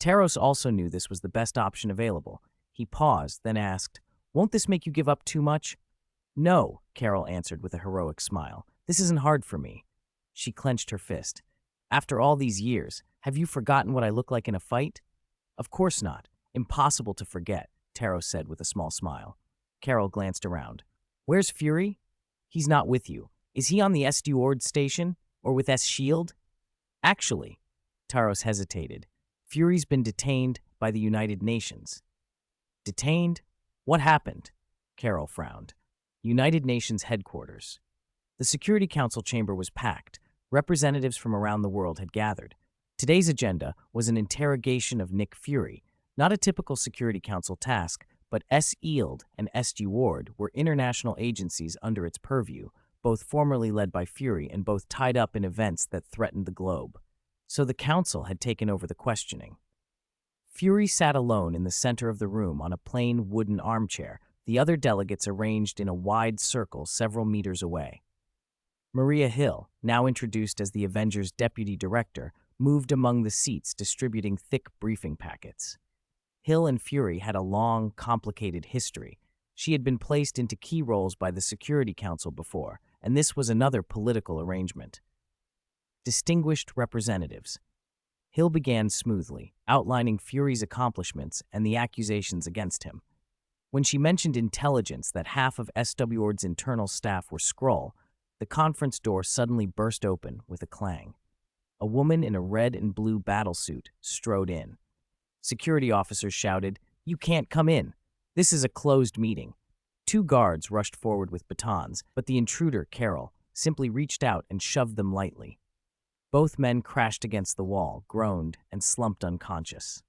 Taros also knew this was the best option available. He paused, then asked, "Won't this make you give up too much?" "No," Carol answered with a heroic smile. "This isn't hard for me." She clenched her fist. "After all these years, have you forgotten what I look like in a fight?" "Of course not. Impossible to forget," Taros said with a small smile. Carol glanced around. "Where's Fury?" "He's not with you. Is he on the Steward station? Or with S-Shield?" "Actually," Taros hesitated, "Fury's been detained by the United Nations." "Detained? What happened?" Carol frowned. United Nations headquarters. The Security Council chamber was packed. Representatives from around the world had gathered. Today's agenda was an interrogation of Nick Fury, not a typical Security Council task, but S-Shield and Steward were international agencies under its purview, both formerly led by Fury and both tied up in events that threatened the globe. So the Council had taken over the questioning. Fury sat alone in the center of the room on a plain wooden armchair, the other delegates arranged in a wide circle several meters away. Maria Hill, now introduced as the Avengers' deputy director, moved among the seats distributing thick briefing packets. Hill and Fury had a long, complicated history. She had been placed into key roles by the Security Council before, and this was another political arrangement. Distinguished representatives. Hill began smoothly, outlining Fury's accomplishments and the accusations against him. When she mentioned intelligence that half of SWORD's internal staff were Skrull, the conference door suddenly burst open with a clang. A woman in a red and blue battlesuit strode in. Security officers shouted, "You can't come in. This is a closed meeting." Two guards rushed forward with batons, but the intruder, Carol, simply reached out and shoved them lightly. Both men crashed against the wall, groaned, and slumped unconscious.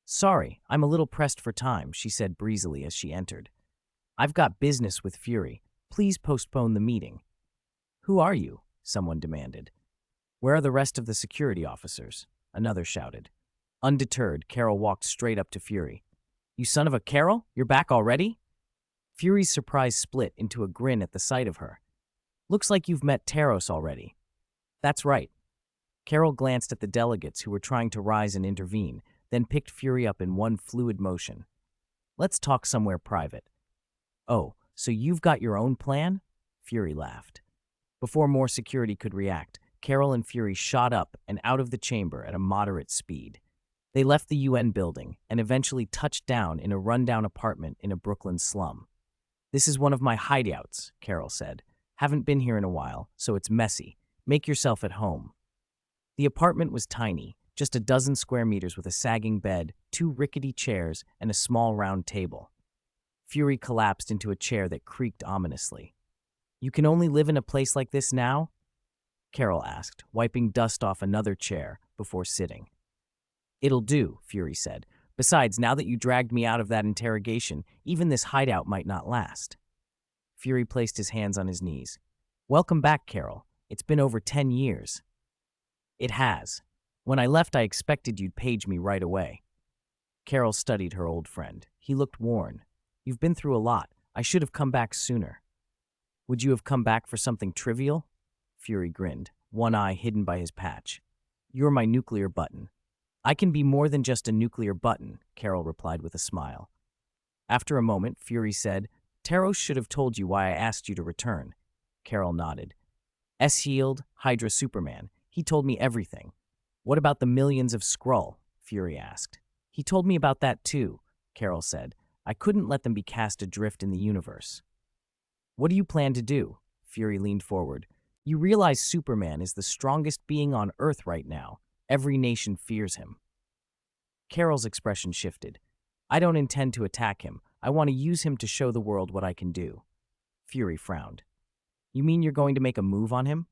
"Sorry, I'm a little pressed for time," she said breezily as she entered. "I've got business with Fury. Please postpone the meeting." "Who are you?" someone demanded. "Where are the rest of the security officers?" another shouted. Undeterred, Carol walked straight up to Fury. "You son of a Carol? You're back already?" Fury's surprise split into a grin at the sight of her. "Looks like you've met Taros already." "That's right." Carol glanced at the delegates who were trying to rise and intervene, then picked Fury up in one fluid motion. "Let's talk somewhere private." "Oh, so you've got your own plan?" Fury laughed. Before more security could react, Carol and Fury shot up and out of the chamber at a moderate speed. They left the UN building and eventually touched down in a rundown apartment in a Brooklyn slum. "This is one of my hideouts," Carol said. "Haven't been here in a while, so it's messy. Make yourself at home." The apartment was tiny, just a dozen square meters with a sagging bed, two rickety chairs, and a small round table. Fury collapsed into a chair that creaked ominously. "You can only live in a place like this now?" Carol asked, wiping dust off another chair before sitting. "It'll do," Fury said. "Besides, now that you dragged me out of that interrogation, even this hideout might not last." Fury placed his hands on his knees. "Welcome back, Carol. It's been over 10 years. "It has. When I left, I expected you'd page me right away." Carol studied her old friend. He looked worn. "You've been through a lot. I should have come back sooner." "Would you have come back for something trivial?" Fury grinned, one eye hidden by his patch. "You're my nuclear button." "I can be more than just a nuclear button," Carol replied with a smile. After a moment, Fury said, "Taros should have told you why I asked you to return." Carol nodded. "S-Shield, Hydra, Superman. He told me everything." "What about the millions of Skrull?" Fury asked. "He told me about that too," Carol said. "I couldn't let them be cast adrift in the universe." "What do you plan to do?" Fury leaned forward. "You realize Superman is the strongest being on Earth right now. Every nation fears him." Carol's expression shifted. "I don't intend to attack him. I want to use him to show the world what I can do." Fury frowned. "You mean you're going to make a move on him?"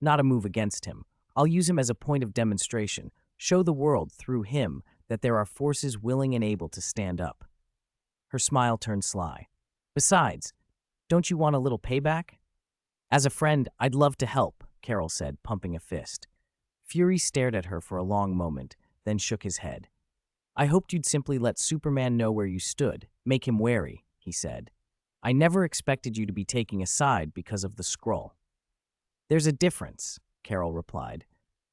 "Not a move against him. I'll use him as a point of demonstration, show the world through him that there are forces willing and able to stand up." Her smile turned sly. "Besides, don't you want a little payback?" "As a friend, I'd love to help," Carol said, pumping a fist. Fury stared at her for a long moment, then shook his head. "I hoped you'd simply let Superman know where you stood, make him wary," he said. "I never expected you to be taking a side because of the Skrull." "There's a difference," Carol replied.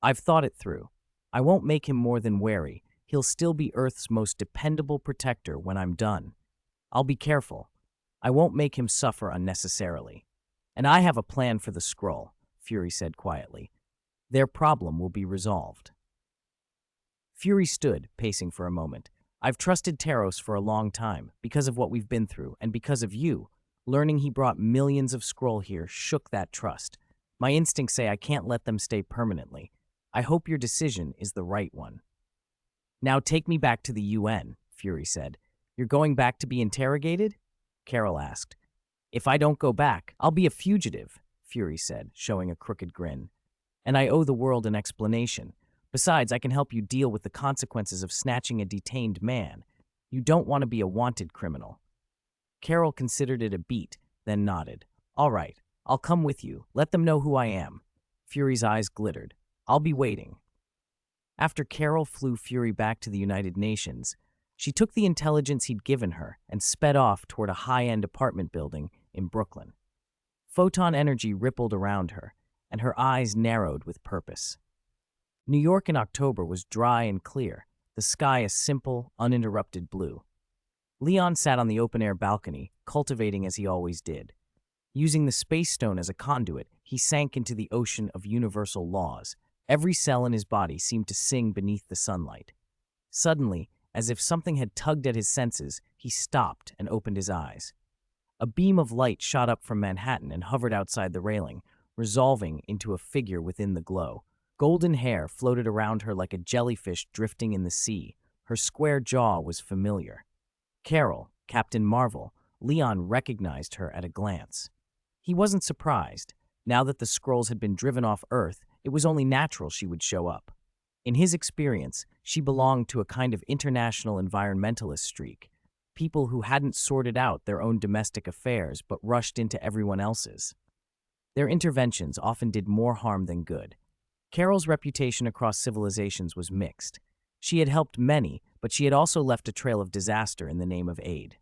"I've thought it through. I won't make him more than wary. he'll still be Earth's most dependable protector when I'm done. I'll be careful. I won't make him suffer unnecessarily. And I have a plan for the Skrull, Fury said quietly. Their problem will be resolved. Fury stood, pacing for a moment. I've trusted Taros for a long time, because of what we've been through, and because of you. Learning he brought millions of Skrull here shook that trust. My instincts say I can't let them stay permanently. I hope your decision is the right one. Now take me back to the UN, Fury said. You're going back to be interrogated? Carol asked. If I don't go back, I'll be a fugitive, Fury said, showing a crooked grin. And I owe the world an explanation. Besides, I can help you deal with the consequences of snatching a detained man. You don't want to be a wanted criminal. Carol considered it a beat, then nodded. All right, I'll come with you. Let them know who I am. Fury's eyes glittered. I'll be waiting. After Carol flew Fury back to the United Nations, she took the intelligence he'd given her and sped off toward a high-end apartment building in Brooklyn. Photon energy rippled around her, and her eyes narrowed with purpose. New York in October was dry and clear, the sky a simple, uninterrupted blue. Leon sat on the open-air balcony, cultivating as he always did. Using the space stone as a conduit, he sank into the ocean of universal laws. Every cell in his body seemed to sing beneath the sunlight. Suddenly, as if something had tugged at his senses, he stopped and opened his eyes. A beam of light shot up from Manhattan and hovered outside the railing, resolving into a figure within the glow. Golden hair floated around her like a jellyfish drifting in the sea. Her square jaw was familiar. Carol, Captain Marvel, Leon recognized her at a glance. He wasn't surprised. Now that the Skrulls had been driven off Earth, it was only natural she would show up. In his experience, she belonged to a kind of international environmentalist streak, people who hadn't sorted out their own domestic affairs but rushed into everyone else's. Their interventions often did more harm than good. Carol's reputation across civilizations was mixed. She had helped many, but she had also left a trail of disaster in the name of aid.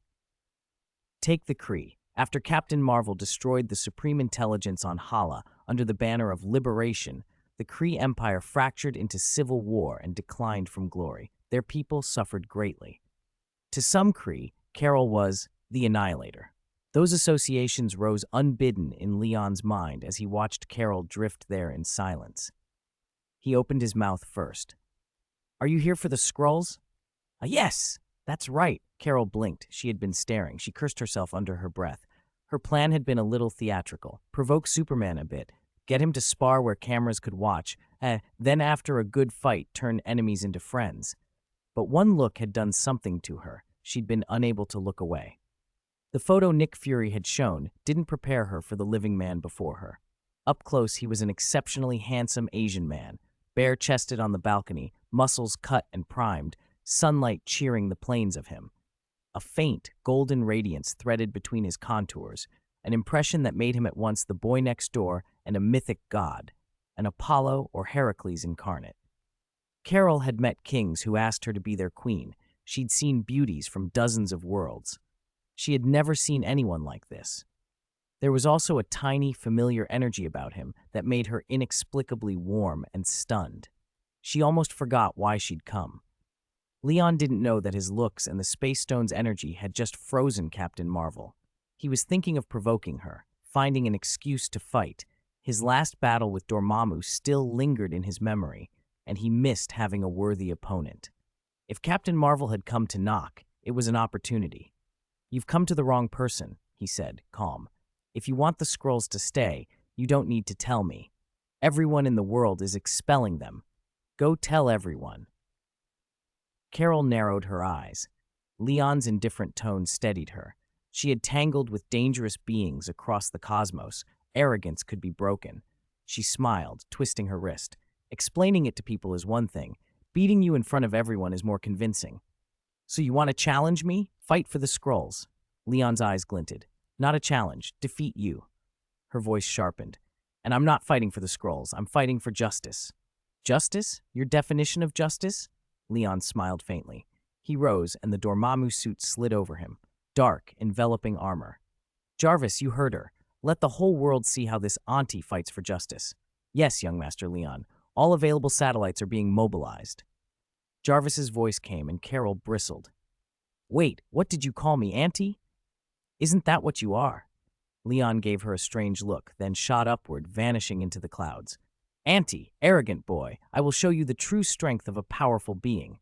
Take the Kree. After Captain Marvel destroyed the Supreme Intelligence on Hala under the banner of liberation, the Kree Empire fractured into civil war and declined from glory. Their people suffered greatly. To some Kree, Carol was the Annihilator. Those associations rose unbidden in Leon's mind as he watched Carol drift there in silence. He opened his mouth first. Are you here for the Skrulls? Yes, that's right. Carol blinked. She had been staring. She cursed herself under her breath. Her plan had been a little theatrical. Provoke Superman a bit. Get him to spar where cameras could watch. Then after a good fight, turn enemies into friends. But one look had done something to her. She'd been unable to look away. The photo Nick Fury had shown didn't prepare her for the living man before her. Up close, he was an exceptionally handsome Asian man, bare-chested on the balcony, muscles cut and primed, sunlight cheering the plains of him. A faint, golden radiance threaded between his contours, an impression that made him at once the boy next door and a mythic god, an Apollo or Heracles incarnate. Carol had met kings who asked her to be their queen. She'd seen beauties from dozens of worlds. She had never seen anyone like this. There was also a tiny, familiar energy about him that made her inexplicably warm and stunned. She almost forgot why she'd come. Leon didn't know that his looks and the Space Stone's energy had just frozen Captain Marvel. He was thinking of provoking her, finding an excuse to fight. His last battle with Dormammu still lingered in his memory, and he missed having a worthy opponent. If Captain Marvel had come to knock, it was an opportunity. You've come to the wrong person, he said, calm. If you want the Skrulls to stay, you don't need to tell me. Everyone in the world is expelling them. Go tell everyone. Carol narrowed her eyes. Leon's indifferent tone steadied her. She had tangled with dangerous beings across the cosmos. Arrogance could be broken. She smiled, twisting her wrist. Explaining it to people is one thing. Beating you in front of everyone is more convincing. So you want to challenge me? Fight for the Skrulls. Leon's eyes glinted. Not a challenge. Defeat you. Her voice sharpened. And I'm not fighting for the Skrulls. I'm fighting for justice. Justice? Your definition of justice? Leon smiled faintly. He rose, and the Dormammu suit slid over him. Dark, enveloping armor. Jarvis, you heard her. Let the whole world see how this auntie fights for justice. Yes, young Master Leon. All available satellites are being mobilized. Jarvis's voice came and Carol bristled. Wait, what did you call me, Auntie? Isn't that what you are? Leon gave her a strange look, then shot upward, vanishing into the clouds. Auntie, arrogant boy, I will show you the true strength of a powerful being.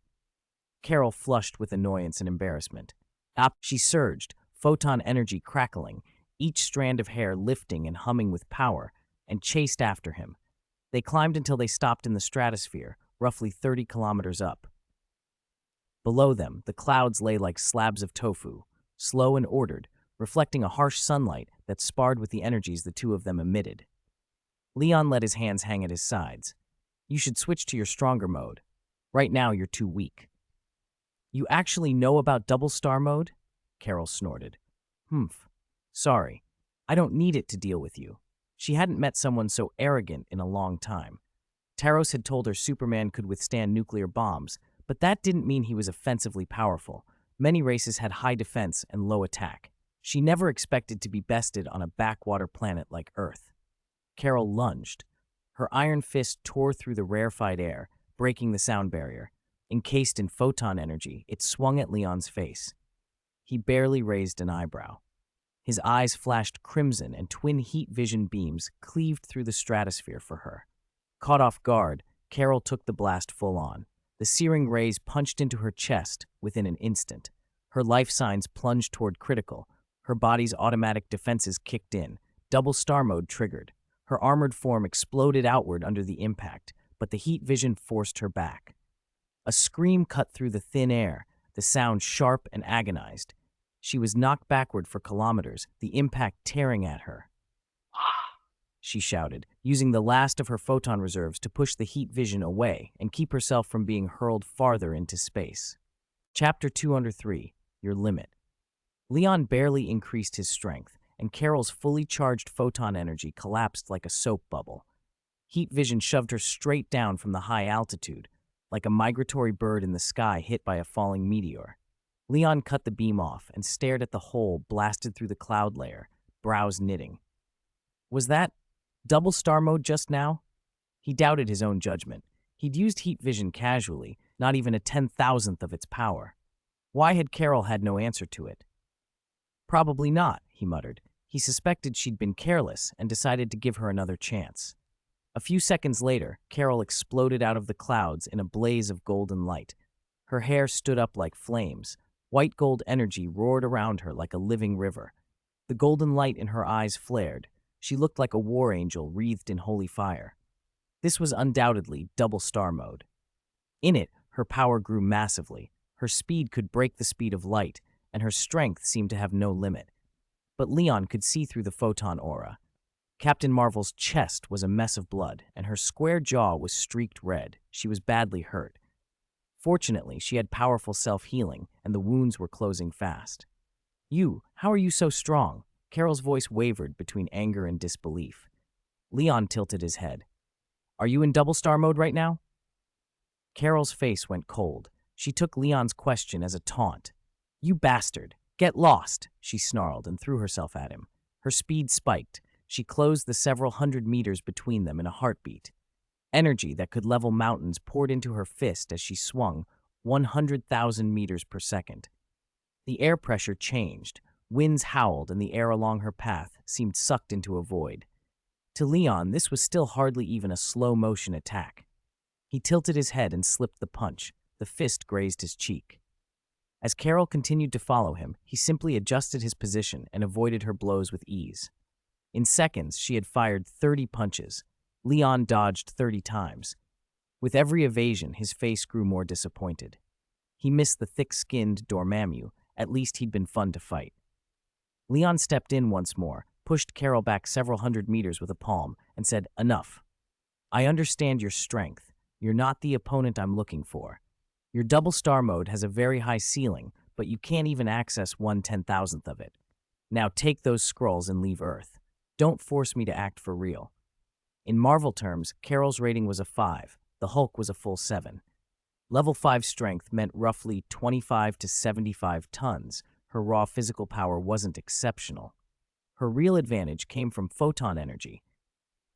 Carol flushed with annoyance and embarrassment. Up she surged, photon energy crackling, each strand of hair lifting and humming with power, and chased after him. They climbed until they stopped in the stratosphere, roughly 30 kilometers up. Below them, the clouds lay like slabs of tofu, slow and ordered, reflecting a harsh sunlight that sparred with the energies the two of them emitted. Leon let his hands hang at his sides. You should switch to your stronger mode. Right now, you're too weak. You actually know about double star mode? Carol snorted. Humph. Sorry. I don't need it to deal with you. She hadn't met someone so arrogant in a long time. Taros had told her Superman could withstand nuclear bombs, but that didn't mean he was offensively powerful. Many races had high defense and low attack. She never expected to be bested on a backwater planet like Earth. Carol lunged. Her iron fist tore through the rarefied air, breaking the sound barrier. Encased in photon energy, it swung at Leon's face. He barely raised an eyebrow. His eyes flashed crimson and twin heat vision beams cleaved through the stratosphere for her. Caught off guard, Carol took the blast full on. The searing rays punched into her chest within an instant. Her life signs plunged toward critical. Her body's automatic defenses kicked in. Double star mode triggered. Her armored form exploded outward under the impact, but the heat vision forced her back. A scream cut through the thin air, the sound sharp and agonized. She was knocked backward for kilometers, the impact tearing at her. She shouted, using the last of her photon reserves to push the heat vision away and keep herself from being hurled farther into space. Chapter 203, Your Limit. Leon barely increased his strength, and Carol's fully charged photon energy collapsed like a soap bubble. Heat vision shoved her straight down from the high altitude, like a migratory bird in the sky hit by a falling meteor. Leon cut the beam off and stared at the hole blasted through the cloud layer, brows knitting. Was that double star mode just now? He doubted his own judgment. He'd used heat vision casually, not even a 10,000th of its power. Why had Carol had no answer to it? Probably not, he muttered. He suspected she'd been careless and decided to give her another chance. A few seconds later, Carol exploded out of the clouds in a blaze of golden light. Her hair stood up like flames. White gold energy roared around her like a living river. The golden light in her eyes flared. She looked like a war angel wreathed in holy fire. This was undoubtedly double star mode. In it, her power grew massively. Her speed could break the speed of light, and her strength seemed to have no limit. But Leon could see through the photon aura. Captain Marvel's chest was a mess of blood, and her square jaw was streaked red. She was badly hurt. Fortunately, she had powerful self-healing, and the wounds were closing fast. How are you so strong? Carol's voice wavered between anger and disbelief. Leon tilted his head. Are you in double star mode right now? Carol's face went cold. She took Leon's question as a taunt. You bastard! Get lost! She snarled and threw herself at him. Her speed spiked. She closed the several hundred meters between them in a heartbeat. Energy that could level mountains poured into her fist as she swung 100,000 meters per second. The air pressure changed. Winds howled and the air along her path seemed sucked into a void. To Leon, this was still hardly even a slow-motion attack. He tilted his head and slipped the punch. The fist grazed his cheek. As Carol continued to follow him, he simply adjusted his position and avoided her blows with ease. In seconds, she had fired 30 punches. Leon dodged 30 times. With every evasion, his face grew more disappointed. He missed the thick-skinned Dormammu. At least he'd been fun to fight. Leon stepped in once more, pushed Carol back several hundred meters with a palm, and said, Enough. I understand your strength. You're not the opponent I'm looking for. Your double star mode has a very high ceiling, but you can't even access 1/10,000th of it. Now take those scrolls and leave Earth. Don't force me to act for real. In Marvel terms, Carol's rating was a 5. The Hulk was a full 7. Level 5 strength meant roughly 25 to 75 tons. Her raw physical power wasn't exceptional. Her real advantage came from photon energy.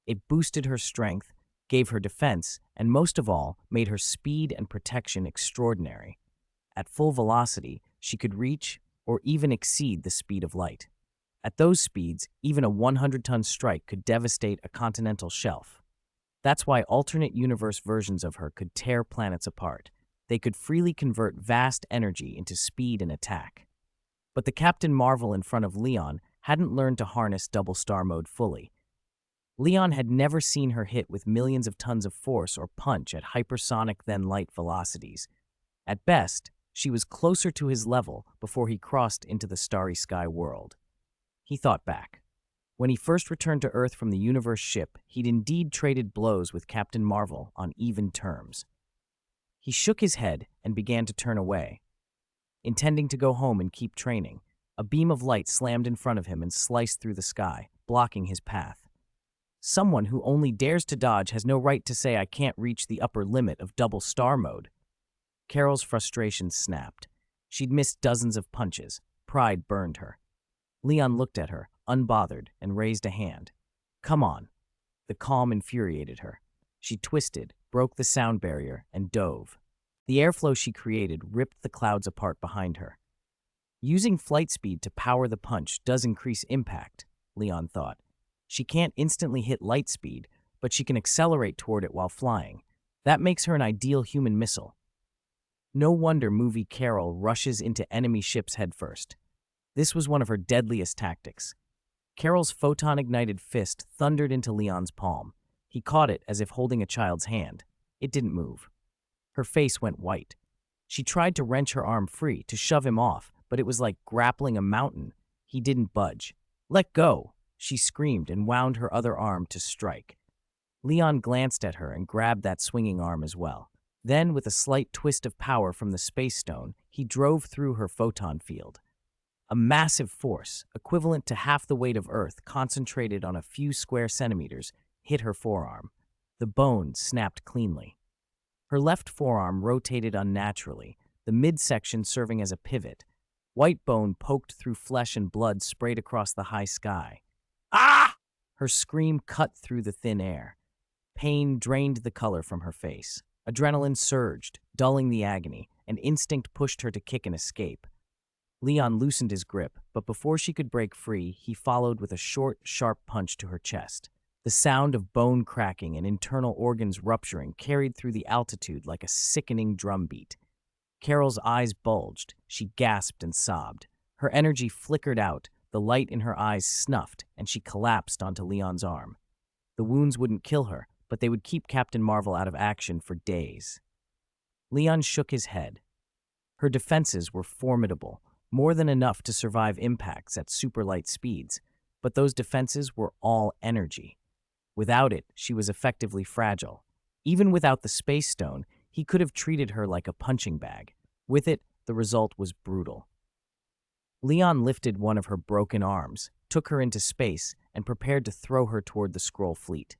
It boosted her strength, gave her defense, and most of all, made her speed and protection extraordinary. At full velocity, she could reach or even exceed the speed of light. At those speeds, even a 100-ton strike could devastate a continental shelf. That's why alternate universe versions of her could tear planets apart. They could freely convert vast energy into speed and attack. But the Captain Marvel in front of Leon hadn't learned to harness double star mode fully. Leon had never seen her hit with millions of tons of force or punch at hypersonic then light velocities. At best, she was closer to his level before he crossed into the starry sky world. He thought back. When he first returned to Earth from the universe ship, he'd indeed traded blows with Captain Marvel on even terms. He shook his head and began to turn away. Intending to go home and keep training, a beam of light slammed in front of him and sliced through the sky, blocking his path. Someone who only dares to dodge has no right to say I can't reach the upper limit of double star mode. Carol's frustration snapped. She'd missed dozens of punches. Pride burned her. Leon looked at her, unbothered, and raised a hand. Come on. The calm infuriated her. She twisted, broke the sound barrier, and dove. The airflow she created ripped the clouds apart behind her. Using flight speed to power the punch does increase impact, Leon thought. She can't instantly hit light speed, but she can accelerate toward it while flying. That makes her an ideal human missile. No wonder movie Carol rushes into enemy ships headfirst. This was one of her deadliest tactics. Carol's photon-ignited fist thundered into Leon's palm. He caught it as if holding a child's hand. It didn't move. Her face went white. She tried to wrench her arm free, to shove him off, but it was like grappling a mountain. He didn't budge. Let go, she screamed and wound her other arm to strike. Leon glanced at her and grabbed that swinging arm as well. Then, with a slight twist of power from the space stone, he drove through her photon field. A massive force, equivalent to half the weight of Earth, concentrated on a few square centimeters, hit her forearm. The bone snapped cleanly. Her left forearm rotated unnaturally, the midsection serving as a pivot. White bone poked through flesh and blood sprayed across the high sky. Ah! Her scream cut through the thin air. Pain drained the color from her face. Adrenaline surged, dulling the agony, and instinct pushed her to kick and escape. Leon loosened his grip, but before she could break free, he followed with a short, sharp punch to her chest. The sound of bone cracking and internal organs rupturing carried through the altitude like a sickening drumbeat. Carol's eyes bulged. She gasped and sobbed. Her energy flickered out, the light in her eyes snuffed, and she collapsed onto Leon's arm. The wounds wouldn't kill her, but they would keep Captain Marvel out of action for days. Leon shook his head. Her defenses were formidable, more than enough to survive impacts at superlight speeds, but those defenses were all energy. Without it, she was effectively fragile. Even without the space stone, he could have treated her like a punching bag. With it, the result was brutal. Leon lifted one of her broken arms, took her into space, and prepared to throw her toward the Skrull fleet.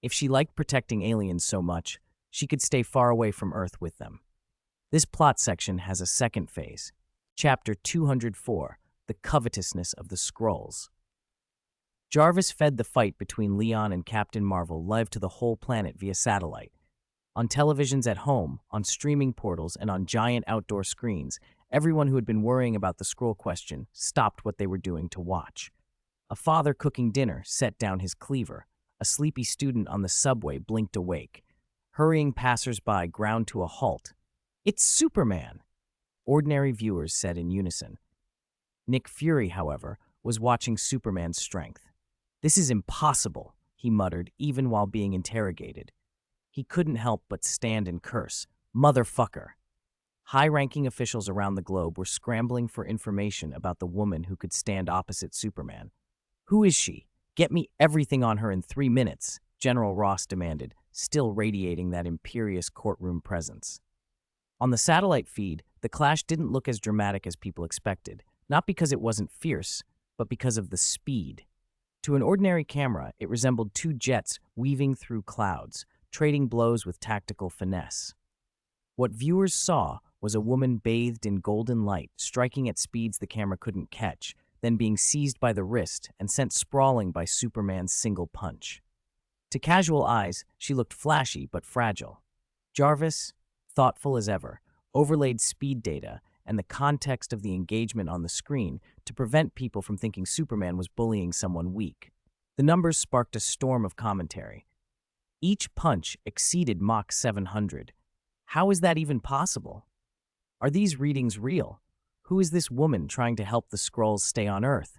If she liked protecting aliens so much, she could stay far away from Earth with them. This plot section has a second phase. Chapter 204, The Covetousness of the Skrulls. Jarvis fed the fight between Leon and Captain Marvel live to the whole planet via satellite. On televisions at home, on streaming portals, and on giant outdoor screens, everyone who had been worrying about the Skrull question stopped what they were doing to watch. A father cooking dinner set down his cleaver. A sleepy student on the subway blinked awake. Hurrying passers-by ground to a halt. It's Superman! Ordinary viewers said in unison. Nick Fury, however, was watching Superman's strength. This is impossible, he muttered, even while being interrogated. He couldn't help but stand and curse. Motherfucker! High-ranking officials around the globe were scrambling for information about the woman who could stand opposite Superman. Who is she? Get me everything on her in 3 minutes, General Ross demanded, still radiating that imperious courtroom presence. On the satellite feed, the clash didn't look as dramatic as people expected, not because it wasn't fierce, but because of the speed. To an ordinary camera, it resembled two jets weaving through clouds, trading blows with tactical finesse. What viewers saw was a woman bathed in golden light, striking at speeds the camera couldn't catch, then being seized by the wrist and sent sprawling by Superman's single punch. To casual eyes, she looked flashy but fragile. Jarvis, thoughtful as ever, overlaid speed data and the context of the engagement on the screen to prevent people from thinking Superman was bullying someone weak. The numbers sparked a storm of commentary. Each punch exceeded Mach 700. How is that even possible? Are these readings real? Who is this woman trying to help the Skrulls stay on Earth?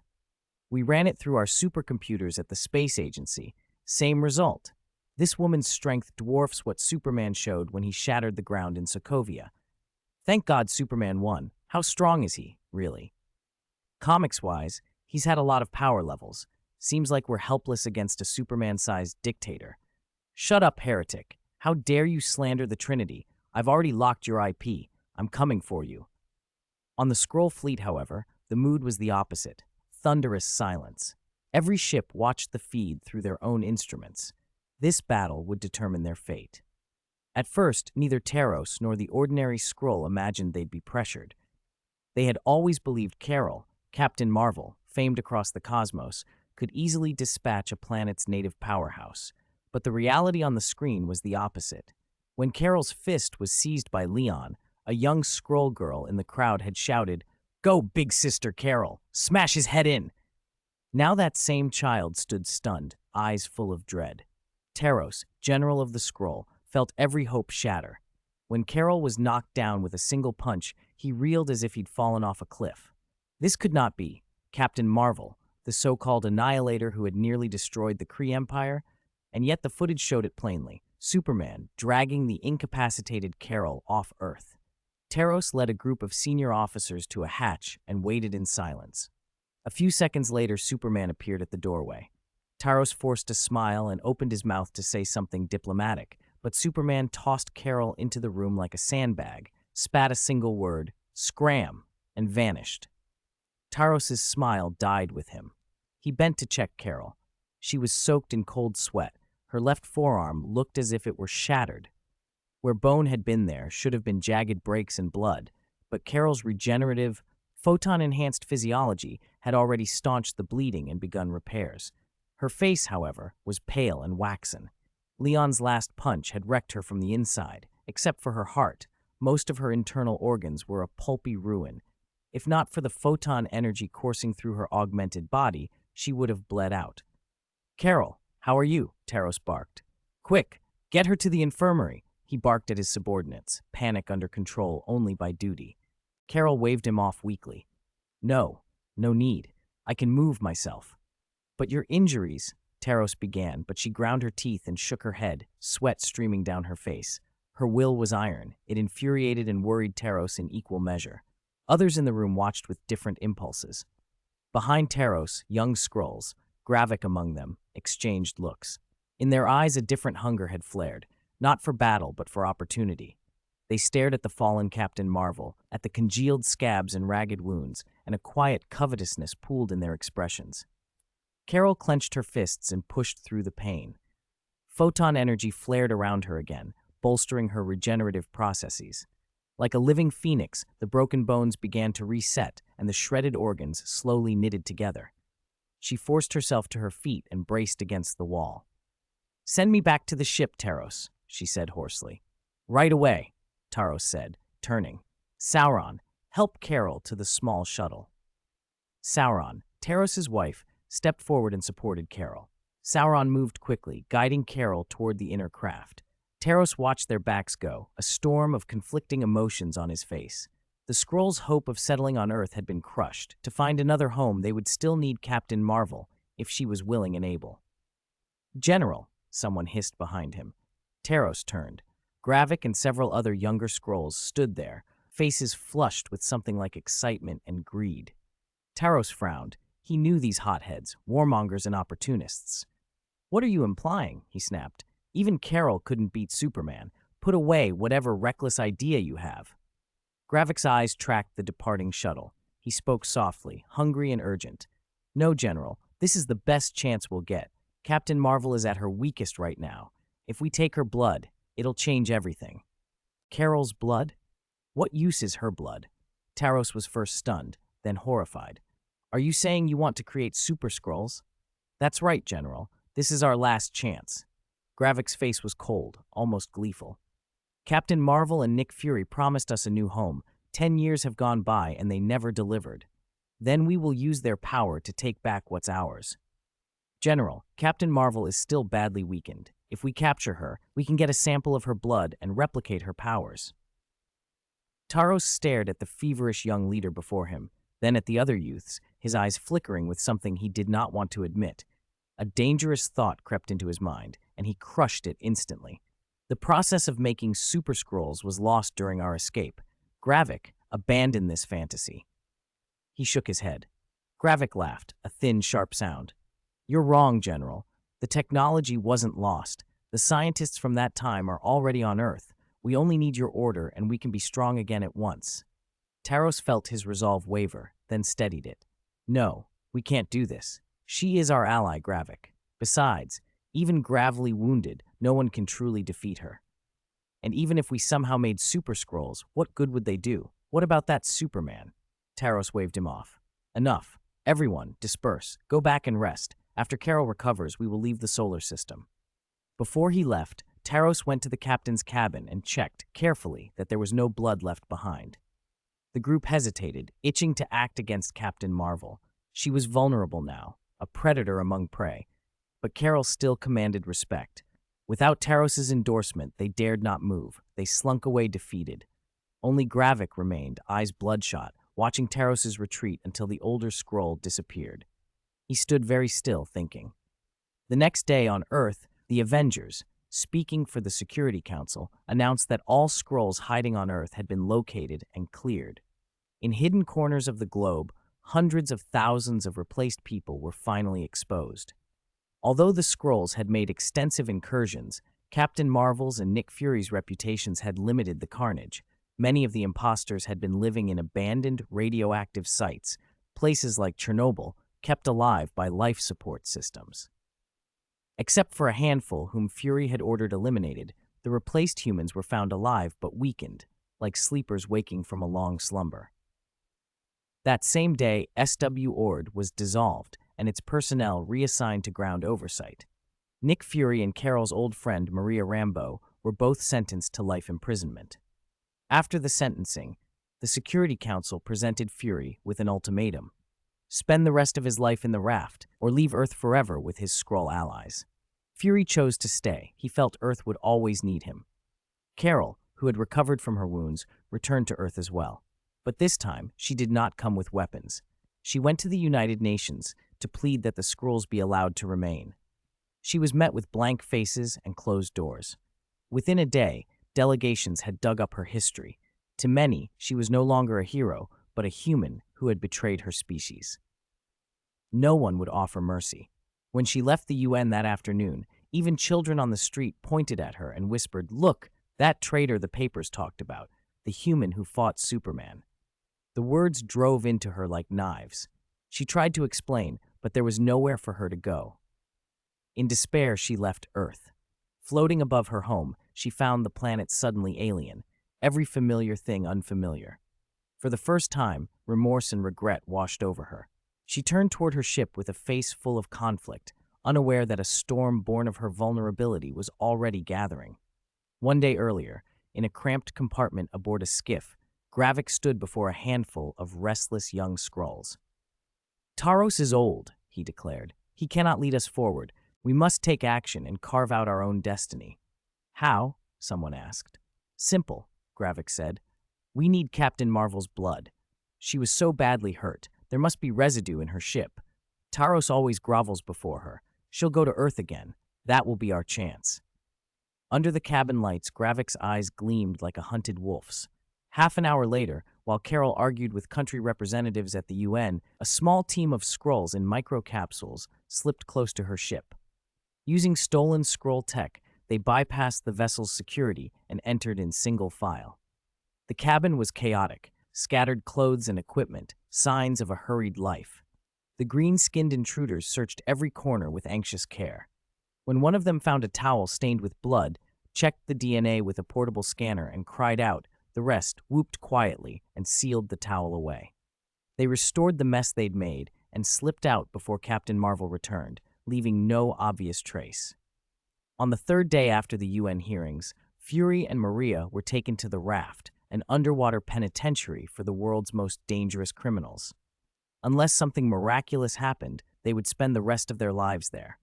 We ran it through our supercomputers at the space agency. Same result. This woman's strength dwarfs what Superman showed when he shattered the ground in Sokovia. Thank God Superman won. How strong is he, really? Comics-wise, he's had a lot of power levels. Seems like we're helpless against a Superman-sized dictator. Shut up, heretic. How dare you slander the Trinity? I've already locked your IP. I'm coming for you. On the Skrull fleet, however, the mood was the opposite. Thunderous silence. Every ship watched the feed through their own instruments. This battle would determine their fate. At first, neither Taros nor the ordinary Skrull imagined they'd be pressured. They had always believed Carol, Captain Marvel, famed across the cosmos, could easily dispatch a planet's native powerhouse. But the reality on the screen was the opposite. When Carol's fist was seized by Leon, a young Skrull girl in the crowd had shouted, "Go, big sister Carol! Smash his head in!" Now that same child stood stunned, eyes full of dread. Taros, general of the Skrull, felt every hope shatter. When Carol was knocked down with a single punch, he reeled as if he'd fallen off a cliff. This could not be. Captain Marvel, the so-called annihilator who had nearly destroyed the Kree Empire, and yet the footage showed it plainly. Superman dragging the incapacitated Carol off Earth. Taros led a group of senior officers to a hatch and waited in silence. A few seconds later, Superman appeared at the doorway. Taros forced a smile and opened his mouth to say something diplomatic, but Superman tossed Carol into the room like a sandbag, spat a single word, "Scram," and vanished. Taros's smile died with him. He bent to check Carol. She was soaked in cold sweat. Her left forearm looked as if it were shattered. Where bone had been there should have been jagged breaks and blood, but Carol's regenerative, photon-enhanced physiology had already staunched the bleeding and begun repairs. Her face, however, was pale and waxen. Leon's last punch had wrecked her from the inside, except for her heart. Most of her internal organs were a pulpy ruin. If not for the photon energy coursing through her augmented body, she would have bled out. "Carol, how are you?" Taros barked. "Quick, get her to the infirmary," he barked at his subordinates, panic under control only by duty. Carol waved him off weakly. No need. I can move myself." "But your injuries," Taros began, but she ground her teeth and shook her head, sweat streaming down her face. Her will was iron. It infuriated and worried Taros in equal measure. Others in the room watched with different impulses. Behind Taros, young Skrulls, Gravik among them, exchanged looks. In their eyes a different hunger had flared, not for battle but for opportunity. They stared at the fallen Captain Marvel, at the congealed scabs and ragged wounds, and a quiet covetousness pooled in their expressions. Carol clenched her fists and pushed through the pain. Photon energy flared around her again, bolstering her regenerative processes. Like a living phoenix, the broken bones began to reset and the shredded organs slowly knitted together. She forced herself to her feet and braced against the wall. "Send me back to the ship, Taros," she said hoarsely. "Right away," Taros said, turning. "Sauron, help Carol to the small shuttle." Sauron, Taros's wife, stepped forward and supported Carol. Sauron moved quickly, guiding Carol toward the inner craft. Taros watched their backs go, a storm of conflicting emotions on his face. The Skrulls' hope of settling on Earth had been crushed. To find another home, they would still need Captain Marvel, if she was willing and able. "General," someone hissed behind him. Taros turned. Gravik and several other younger Skrulls stood there, faces flushed with something like excitement and greed. Taros frowned. He knew these hotheads, warmongers and opportunists. "What are you implying?" he snapped. "Even Carol couldn't beat Superman. Put away whatever reckless idea you have." Gravik's eyes tracked the departing shuttle. He spoke softly, hungry and urgent. "No, General, this is the best chance we'll get. Captain Marvel is at her weakest right now. If we take her blood, it'll change everything." "Carol's blood? What use is her blood?" Taros was first stunned, then horrified. "Are you saying you want to create super Skrulls?" "That's right, General. This is our last chance." Gravik's face was cold, almost gleeful. Captain Marvel and Nick Fury promised us a new home. 10 years have gone by and they never delivered. Then we will use their power to take back what's ours. General, Captain Marvel is still badly weakened. If we capture her, we can get a sample of her blood and replicate her powers. Taros stared at the feverish young leader before him, then at the other youths, his eyes flickering with something he did not want to admit. A dangerous thought crept into his mind, and he crushed it instantly. The process of making super scrolls was lost during our escape. Gravik abandoned this fantasy. He shook his head. Gravik laughed, a thin, sharp sound. You're wrong, General. The technology wasn't lost. The scientists from that time are already on Earth. We only need your order, and we can be strong again at once. Taros felt his resolve waver, then steadied it. No, we can't do this. She is our ally, Gravik. Besides, even gravely wounded, no one can truly defeat her. And even if we somehow made super scrolls, what good would they do? What about that Superman? Taros waved him off. Enough. Everyone, disperse. Go back and rest. After Carol recovers, we will leave the solar system. Before he left, Taros went to the captain's cabin and checked, carefully, that there was no blood left behind. The group hesitated, itching to act against Captain Marvel. She was vulnerable now, a predator among prey. But Carol still commanded respect. Without Taros's endorsement, they dared not move. They slunk away defeated. Only Gravik remained, eyes bloodshot, watching Taros's retreat until the older scroll disappeared. He stood very still, thinking. The next day on Earth, the Avengers, speaking for the Security Council, announced that all scrolls hiding on Earth had been located and cleared. In hidden corners of the globe, hundreds of thousands of replaced people were finally exposed. Although the scrolls had made extensive incursions, Captain Marvel's and Nick Fury's reputations had limited the carnage. Many of the imposters had been living in abandoned radioactive sites, places like Chernobyl, kept alive by life support systems. Except for a handful whom Fury had ordered eliminated, the replaced humans were found alive but weakened, like sleepers waking from a long slumber. That same day, SW Ord was dissolved and its personnel reassigned to ground oversight. Nick Fury and Carol's old friend Maria Rambeau were both sentenced to life imprisonment. After the sentencing, the Security Council presented Fury with an ultimatum: spend the rest of his life in the raft, or leave Earth forever with his Skrull allies. Fury chose to stay. He felt Earth would always need him. Carol, who had recovered from her wounds, returned to Earth as well. But this time, she did not come with weapons. She went to the United Nations to plead that the Skrulls be allowed to remain. She was met with blank faces and closed doors. Within a day, delegations had dug up her history. To many, she was no longer a hero, but a human who had betrayed her species. No one would offer mercy. When she left the UN that afternoon, even children on the street pointed at her and whispered, "Look, that traitor the papers talked about, the human who fought Superman." The words drove into her like knives. She tried to explain, but there was nowhere for her to go. In despair, she left Earth. Floating above her home, she found the planet suddenly alien, every familiar thing unfamiliar. For the first time, remorse and regret washed over her. She turned toward her ship with a face full of conflict, unaware that a storm born of her vulnerability was already gathering. One day earlier, in a cramped compartment aboard a skiff, Gravik stood before a handful of restless young Skrulls. "Taros is old," he declared. "He cannot lead us forward. We must take action and carve out our own destiny." "How?" someone asked. "Simple," Gravik said. "We need Captain Marvel's blood. She was so badly hurt. There must be residue in her ship. Taros always grovels before her. She'll go to Earth again. That will be our chance." Under the cabin lights, Gravik's eyes gleamed like a hunted wolf's. Half an hour later, while Carol argued with country representatives at the UN, a small team of Skrulls in microcapsules slipped close to her ship. Using stolen Skrull tech, they bypassed the vessel's security and entered in single file. The cabin was chaotic, scattered clothes and equipment, signs of a hurried life. The green-skinned intruders searched every corner with anxious care. When one of them found a towel stained with blood, checked the DNA with a portable scanner, and cried out, the rest whooped quietly and sealed the towel away. They restored the mess they'd made and slipped out before Captain Marvel returned, leaving no obvious trace. On the third day after the UN hearings, Fury and Maria were taken to the Raft, an underwater penitentiary for the world's most dangerous criminals. Unless something miraculous happened, they would spend the rest of their lives there.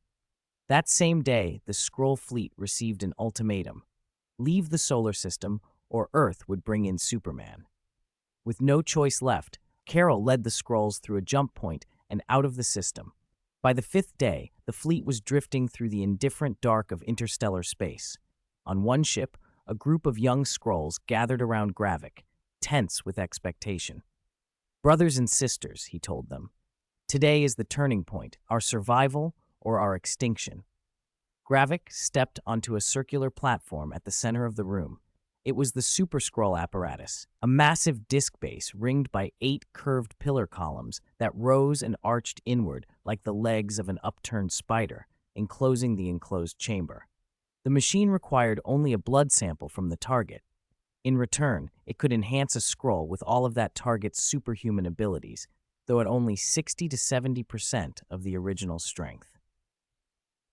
That same day, the Skrull fleet received an ultimatum: leave the solar system, or Earth would bring in Superman. With no choice left, Carol led the Skrulls through a jump point and out of the system. By the fifth day, the fleet was drifting through the indifferent dark of interstellar space. On one ship, a group of young Skrulls gathered around Gravik, tense with expectation. "Brothers and sisters," he told them, "today is the turning point, our survival or our extinction." Gravik stepped onto a circular platform at the center of the room. It was the Super Skrull apparatus, a massive disc base ringed by 8 curved pillar columns that rose and arched inward like the legs of an upturned spider, enclosing the enclosed chamber. The machine required only a blood sample from the target. In return, it could enhance a Skrull with all of that target's superhuman abilities, though at only 60 to 70% of the original strength.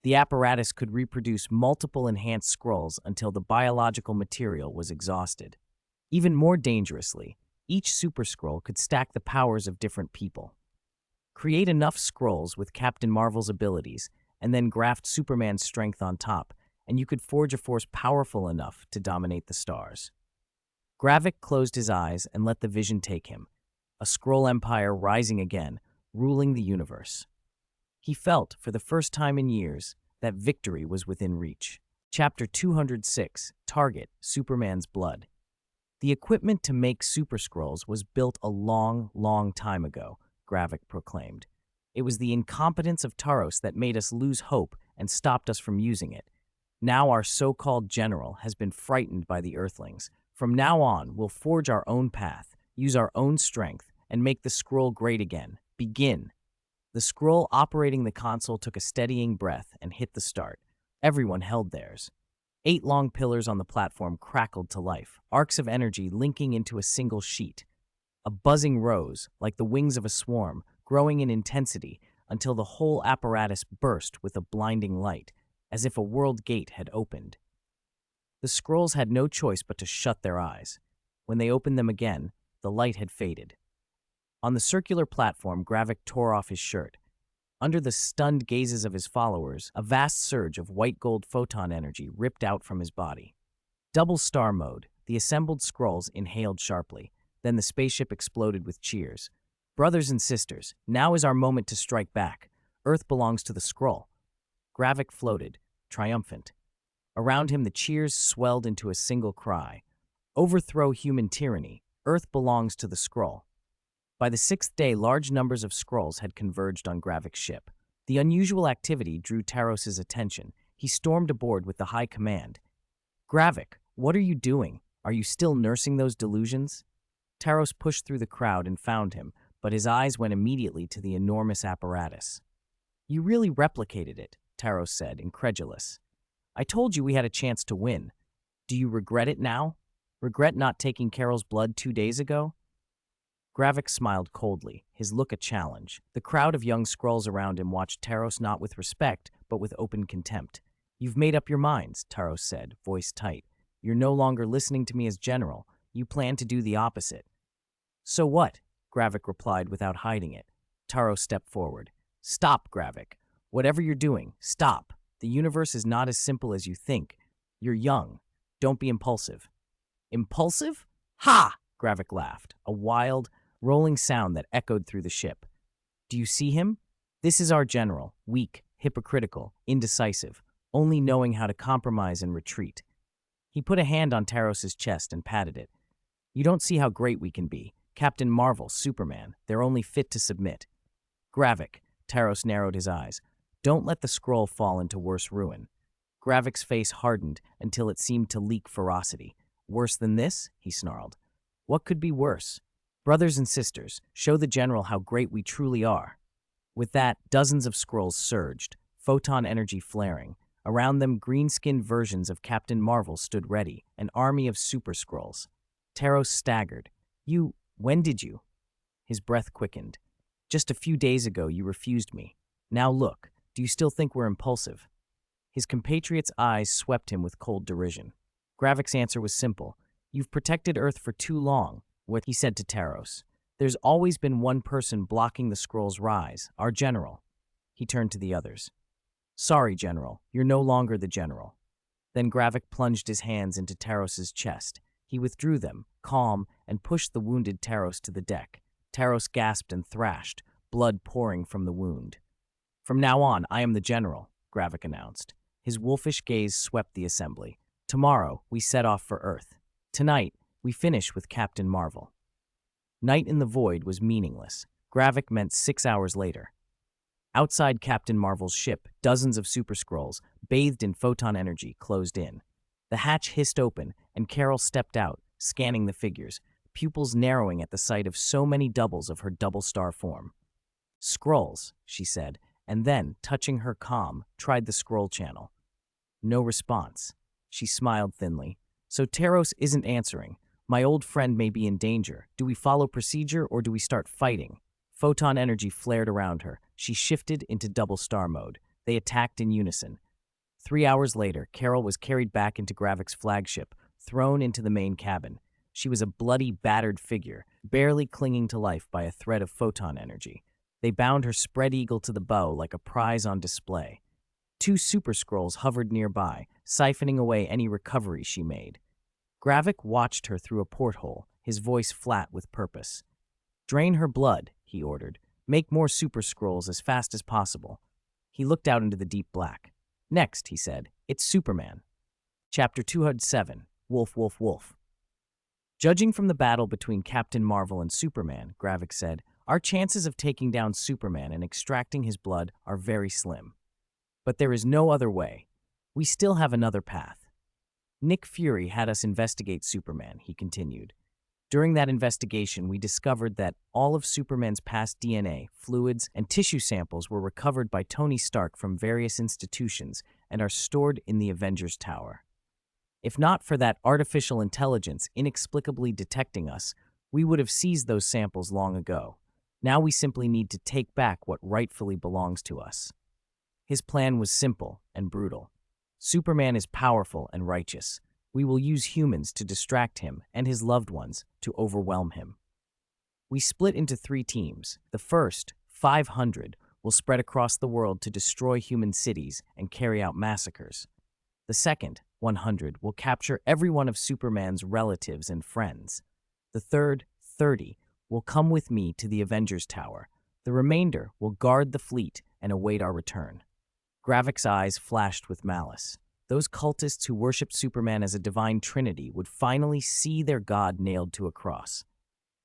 The apparatus could reproduce multiple enhanced Skrulls until the biological material was exhausted. Even more dangerously, each Super Skrull could stack the powers of different people. Create enough Skrulls with Captain Marvel's abilities, and then graft Superman's strength on top, and you could forge a force powerful enough to dominate the stars. Gravik closed his eyes and let the vision take him, a Skrull empire rising again, ruling the universe. He felt, for the first time in years, that victory was within reach. Chapter 206, Target, Superman's Blood. The equipment to make Super Skrulls was built a long, long time ago, Gravik proclaimed. It was the incompetence of Taros that made us lose hope and stopped us from using it. Now our so-called general has been frightened by the Earthlings. From now on, we'll forge our own path, use our own strength, and make the Skrull great again. Begin. The Skrull operating the console took a steadying breath and hit the start. Everyone held theirs. 8 long pillars on the platform crackled to life, arcs of energy linking into a single sheet. A buzzing rose, like the wings of a swarm, growing in intensity until the whole apparatus burst with a blinding light, as if a world gate had opened. The Skrulls had no choice but to shut their eyes. When they opened them again, the light had faded. On the circular platform, Gravik tore off his shirt. Under the stunned gazes of his followers, a vast surge of white-gold photon energy ripped out from his body. Double star mode, the assembled Skrulls inhaled sharply. Then the spaceship exploded with cheers. "Brothers and sisters, now is our moment to strike back. Earth belongs to the Skrull." Gravik floated, triumphant. Around him, the cheers swelled into a single cry. "Overthrow human tyranny. Earth belongs to the Skrull." By the 6th day, large numbers of Skrulls had converged on Gravik's ship. The unusual activity drew Taros's attention. He stormed aboard with the high command. "Gravik, what are you doing? Are you still nursing those delusions?" Taros pushed through the crowd and found him, but his eyes went immediately to the enormous apparatus. "You really replicated it," Taros said, incredulous. "I told you we had a chance to win. Do you regret it now? Regret not taking Carol's blood 2 days ago?" Gravik smiled coldly, his look a challenge. The crowd of young Skrulls around him watched Taros not with respect, but with open contempt. "You've made up your minds," Taros said, voice tight. "You're no longer listening to me as general. You plan to do the opposite." "So what?" Gravik replied without hiding it. Taros stepped forward. "Stop, Gravik. Whatever you're doing, stop. The universe is not as simple as you think. You're young. Don't be impulsive." "Impulsive? Ha!" Gravik laughed, a wild, rolling sound that echoed through the ship. "Do you see him? This is our general, weak, hypocritical, indecisive, only knowing how to compromise and retreat." He put a hand on Taros's chest and patted it. "You don't see how great we can be. Captain Marvel, Superman, they're only fit to submit." "Gravik," Taros narrowed his eyes, "don't let the Skrull fall into worse ruin." Gravik's face hardened until it seemed to leak ferocity. "Worse than this?" he snarled. "What could be worse? Brothers and sisters, show the general how great we truly are." With that, dozens of Skrulls surged, photon energy flaring. Around them, green-skinned versions of Captain Marvel stood ready, an army of Super Skrulls. Taros staggered. When did you?" His breath quickened. "Just a few days ago, you refused me. Now look, do you still think we're impulsive?" His compatriot's eyes swept him with cold derision. Gravik's answer was simple. You've protected Earth for too long, what he said to Taros. There's always been one person blocking the scroll's rise, our general. He turned to the others. Sorry, General, you're no longer the general. Then Gravik plunged his hands into Taros's chest. He withdrew them, calm, and pushed the wounded Taros to the deck. Taros gasped and thrashed, blood pouring from the wound. From now on, I am the general, Gravik announced. His wolfish gaze swept the assembly. Tomorrow, we set off for Earth. Tonight, we finish with Captain Marvel. Night in the void was meaningless. Gravik meant 6 hours later. Outside Captain Marvel's ship, dozens of Super Skrulls, bathed in photon energy, closed in. The hatch hissed open, and Carol stepped out, scanning the figures, pupils narrowing at the sight of so many doubles of her double-star form. Skrulls, she said, and then, touching her comm, tried the scroll channel. No response. She smiled thinly. So Taros isn't answering. My old friend may be in danger. Do we follow procedure or do we start fighting? Photon energy flared around her. She shifted into double-star mode. They attacked in unison. 3 hours later, Carol was carried back into Gravik's flagship, thrown into the main cabin. She was a bloody, battered figure, barely clinging to life by a thread of photon energy. They bound her spread eagle to the bow like a prize on display. 2 Super Skrulls hovered nearby, siphoning away any recovery she made. Gravik watched her through a porthole, his voice flat with purpose. Drain her blood, he ordered. Make more Super Skrulls as fast as possible. He looked out into the deep black. Next, he said, it's Superman. Chapter 207, Wolf, Wolf, Wolf. Judging from the battle between Captain Marvel and Superman, Gravik said, our chances of taking down Superman and extracting his blood are very slim. But there is no other way. We still have another path. Nick Fury had us investigate Superman, he continued. During that investigation, we discovered that all of Superman's past DNA, fluids, and tissue samples were recovered by Tony Stark from various institutions and are stored in the Avengers Tower. If not for that artificial intelligence inexplicably detecting us, we would have seized those samples long ago. Now we simply need to take back what rightfully belongs to us. His plan was simple and brutal. Superman is powerful and righteous. We will use humans to distract him and his loved ones to overwhelm him. We split into 3 teams. The first, 500, will spread across the world to destroy human cities and carry out massacres. The second, 100, will capture every one of Superman's relatives and friends. The third, 30, will come with me to the Avengers Tower. The remainder will guard the fleet and await our return. Gravik's eyes flashed with malice. Those cultists who worshipped Superman as a divine trinity would finally see their god nailed to a cross.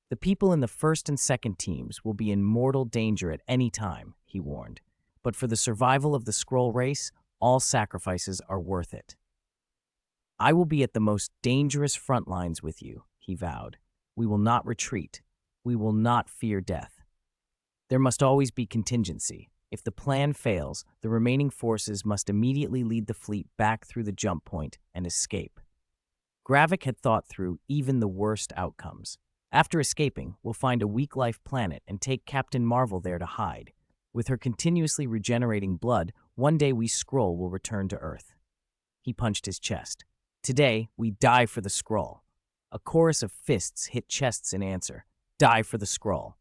The people in the first and second teams will be in mortal danger at any time, he warned. But for the survival of the Skrull race, all sacrifices are worth it. I will be at the most dangerous front lines with you, he vowed. We will not retreat. We will not fear death. There must always be contingency. If the plan fails, the remaining forces must immediately lead the fleet back through the jump point and escape. Gravik had thought through even the worst outcomes. After escaping, we'll find a weak-life planet and take Captain Marvel there to hide. With her continuously regenerating blood, one day we Skrull will return to Earth. He punched his chest. Today, we die for the Skrull. A chorus of fists hit chests in answer. Die for the Skrull.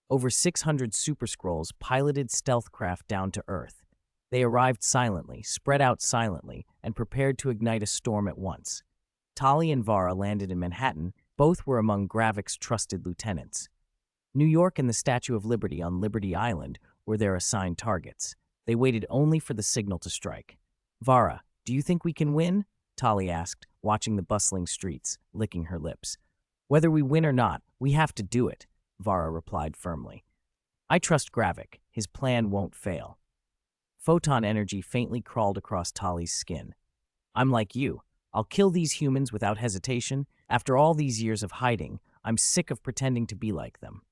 Over 600 Super Skrulls piloted stealth craft down to Earth. They arrived silently, spread out silently, and prepared to ignite a storm at once. Tali and Vara landed in Manhattan. Both were among Gravik's trusted lieutenants. New York and the Statue of Liberty on Liberty Island were their assigned targets. They waited only for the signal to strike. Vara, do you think we can win? Tali asked, watching the bustling streets, licking her lips. Whether we win or not, we have to do it, Vara replied firmly. I trust Gravik. His plan won't fail. Photon energy faintly crawled across Tali's skin. I'm like you. I'll kill these humans without hesitation. After all these years of hiding, I'm sick of pretending to be like them.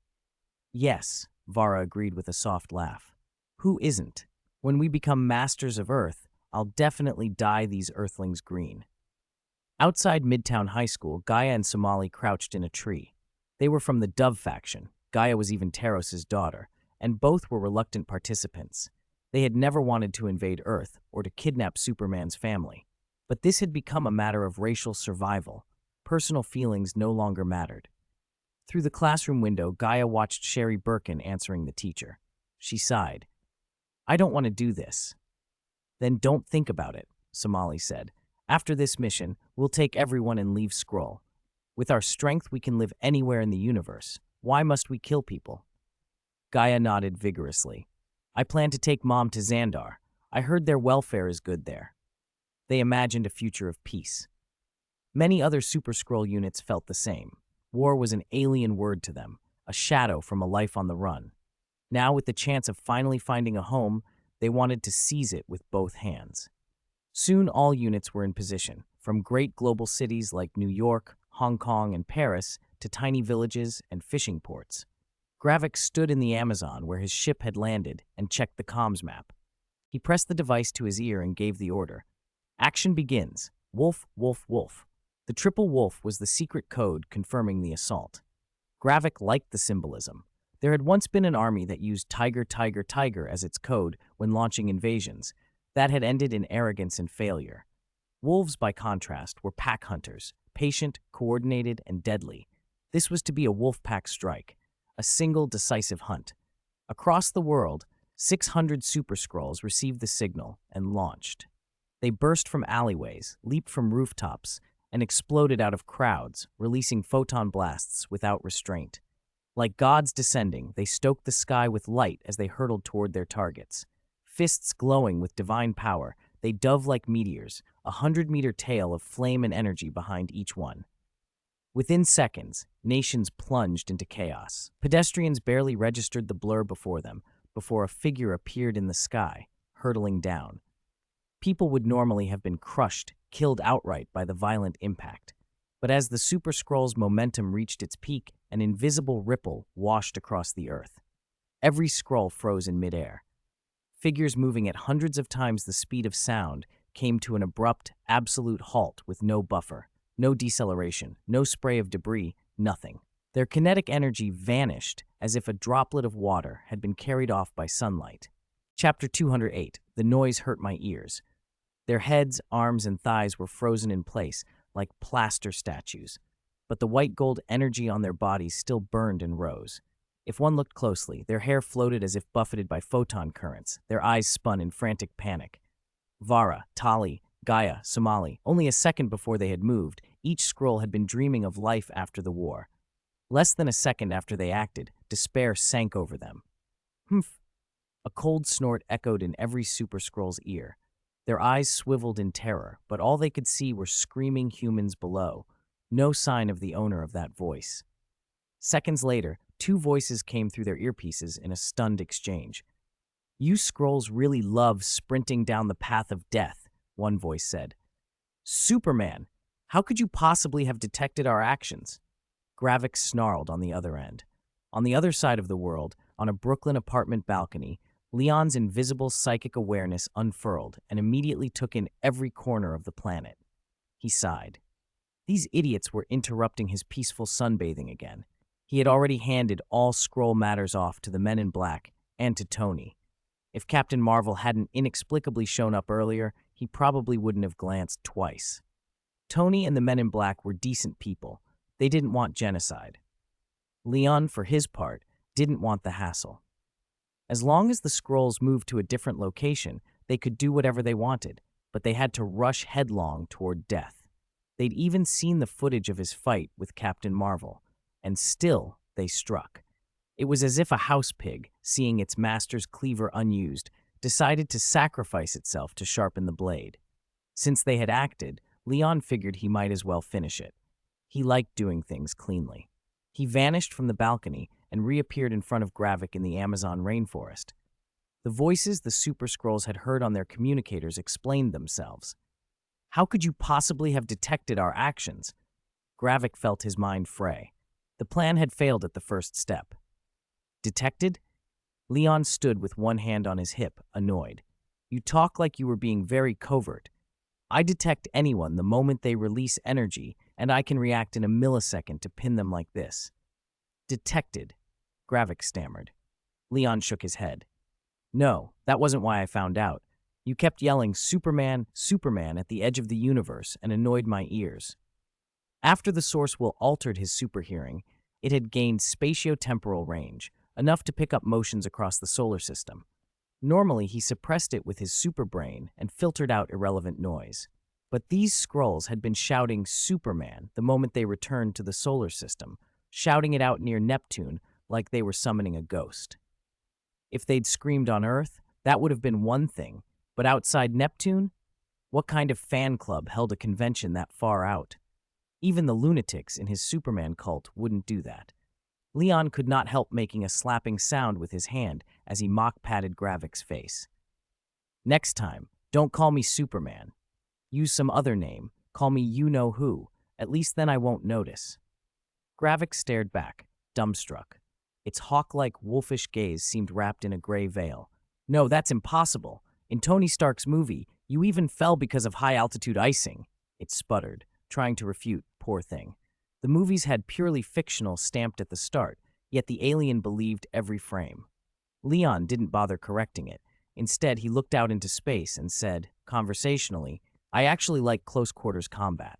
Yes, Vara agreed with a soft laugh. Who isn't? When we become masters of Earth, I'll definitely dye these Earthlings green. Outside Midtown High School, Gaia and Somali crouched in a tree. They were from the Dove faction. Gaia was even Taros's daughter, and both were reluctant participants. They had never wanted to invade Earth or to kidnap Superman's family. But this had become a matter of racial survival. Personal feelings no longer mattered. Through the classroom window, Gaia watched Sherry Birkin answering the teacher. She sighed. "I don't want to do this." "Then don't think about it," Somali said. "After this mission, we'll take everyone and leave Skrull. With our strength, we can live anywhere in the universe. Why must we kill people?" Gaia nodded vigorously. "I plan to take Mom to Xandar. I heard their welfare is good there." They imagined a future of peace. Many other Super Skrull units felt the same. War was an alien word to them, a shadow from a life on the run. Now, with the chance of finally finding a home, they wanted to seize it with both hands. Soon, all units were in position, from great global cities like New York, Hong Kong, and Paris to tiny villages and fishing ports. Gravik stood in the Amazon where his ship had landed and checked the comms map. He pressed the device to his ear and gave the order. "Action begins. Wolf, wolf, wolf." The triple wolf was the secret code confirming the assault. Gravik liked the symbolism. There had once been an army that used tiger, tiger, tiger as its code when launching invasions. That had ended in arrogance and failure. Wolves, by contrast, were pack hunters, patient, coordinated, and deadly. This was to be a wolf pack strike, a single decisive hunt. Across the world, 600 Super Skrulls received the signal and launched. They burst from alleyways, leaped from rooftops, and exploded out of crowds, releasing photon blasts without restraint. Like gods descending, they stoked the sky with light as they hurtled toward their targets. Fists glowing with divine power, they dove like meteors, a 100-meter tail of flame and energy behind each one. Within seconds, nations plunged into chaos. Pedestrians barely registered the blur before them, before a figure appeared in the sky, hurtling down. People would normally have been crushed, killed outright by the violent impact. But as the Super Skrull's momentum reached its peak, an invisible ripple washed across the Earth. Every Skrull froze in midair. Figures moving at hundreds of times the speed of sound came to an abrupt, absolute halt with no buffer, no deceleration, no spray of debris, nothing. Their kinetic energy vanished as if a droplet of water had been carried off by sunlight. Chapter 208, The Noise Hurt My Ears. Their heads, arms, and thighs were frozen in place, like plaster statues. But the white-gold energy on their bodies still burned and rose. If one looked closely, their hair floated as if buffeted by photon currents, their eyes spun in frantic panic. Vara, Tali, Gaia, Somali, only a second before they had moved, each Skrull had been dreaming of life after the war. Less than a second after they acted, despair sank over them. Humph! A cold snort echoed in every Super Skrull's ear. Their eyes swiveled in terror, but all they could see were screaming humans below. No sign of the owner of that voice. Seconds later, two voices came through their earpieces in a stunned exchange. "You Skrulls really love sprinting down the path of death," one voice said. "Superman, how could you possibly have detected our actions?" Gravik snarled on the other end. On the other side of the world, on a Brooklyn apartment balcony, Leon's invisible psychic awareness unfurled and immediately took in every corner of the planet. He sighed. These idiots were interrupting his peaceful sunbathing again. He had already handed all Skrull matters off to the Men in Black and to Tony. If Captain Marvel hadn't inexplicably shown up earlier, he probably wouldn't have glanced twice. Tony and the Men in Black were decent people. They didn't want genocide. Leon, for his part, didn't want the hassle. As long as the Skrulls moved to a different location, they could do whatever they wanted, but they had to rush headlong toward death. They'd even seen the footage of his fight with Captain Marvel, and still they struck. It was as if a house pig, seeing its master's cleaver unused, decided to sacrifice itself to sharpen the blade. Since they had acted, Leon figured he might as well finish it. He liked doing things cleanly. He vanished from the balcony and reappeared in front of Gravik in the Amazon rainforest. The voices the Super Skrulls had heard on their communicators explained themselves. "How could you possibly have detected our actions?" Gravik felt his mind fray. The plan had failed at the first step. "Detected?" Leon stood with one hand on his hip, annoyed. "You talk like you were being very covert. I detect anyone the moment they release energy, and I can react in a millisecond to pin them like this." "Detected," Gravik stammered. Leon shook his head. No, that wasn't why I found out. You kept yelling, Superman, Superman, at the edge of the universe and annoyed my ears. After the source will altered his superhearing, it had gained spatiotemporal range, enough to pick up motions across the solar system. Normally, he suppressed it with his superbrain and filtered out irrelevant noise. But these scrolls had been shouting Superman the moment they returned to the solar system, shouting it out near Neptune like they were summoning a ghost. If they'd screamed on Earth, that would have been one thing, but outside Neptune? What kind of fan club held a convention that far out? Even the lunatics in his Superman cult wouldn't do that. Leon could not help making a slapping sound with his hand as he mock-patted Gravik's face. Next time, don't call me Superman. Use some other name. Call me you-know-who. At least then I won't notice. Gravik stared back, dumbstruck. Its hawk-like, wolfish gaze seemed wrapped in a gray veil. No, that's impossible. In Tony Stark's movie, you even fell because of high-altitude icing. It sputtered, trying to refute, poor thing. The movies had purely fictional stamped at the start, yet the alien believed every frame. Leon didn't bother correcting it. Instead, he looked out into space and said, conversationally, I actually like close-quarters combat.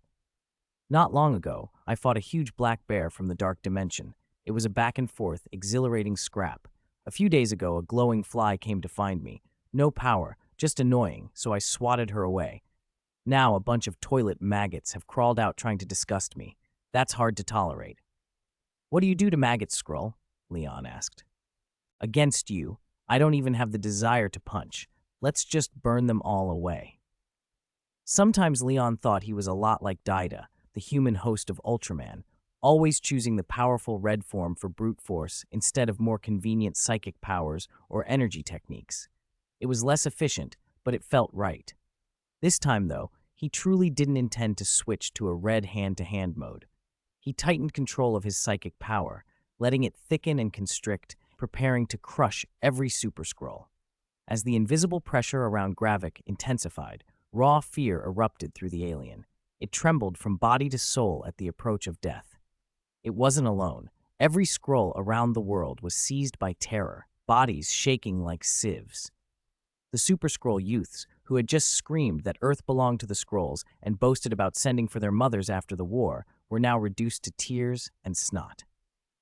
Not long ago, I fought a huge black bear from the dark dimension. It was a back-and-forth, exhilarating scrap. A few days ago, a glowing fly came to find me. No power, just annoying, so I swatted her away. Now a bunch of toilet maggots have crawled out trying to disgust me. That's hard to tolerate. What do you do to maggots, Skrull? Leon asked. Against you, I don't even have the desire to punch. Let's just burn them all away. Sometimes Leon thought he was a lot like Dyda, the human host of Ultraman, always choosing the powerful red form for brute force instead of more convenient psychic powers or energy techniques. It was less efficient, but it felt right. This time, though, he truly didn't intend to switch to a red hand-to-hand mode. He tightened control of his psychic power, letting it thicken and constrict, preparing to crush every Super Skrull. As the invisible pressure around Gravik intensified, raw fear erupted through the alien. It trembled from body to soul at the approach of death. It wasn't alone. Every Skrull around the world was seized by terror, bodies shaking like sieves. The Super Skrull youths, who had just screamed that Earth belonged to the Skrulls and boasted about sending for their mothers after the war, were now reduced to tears and snot.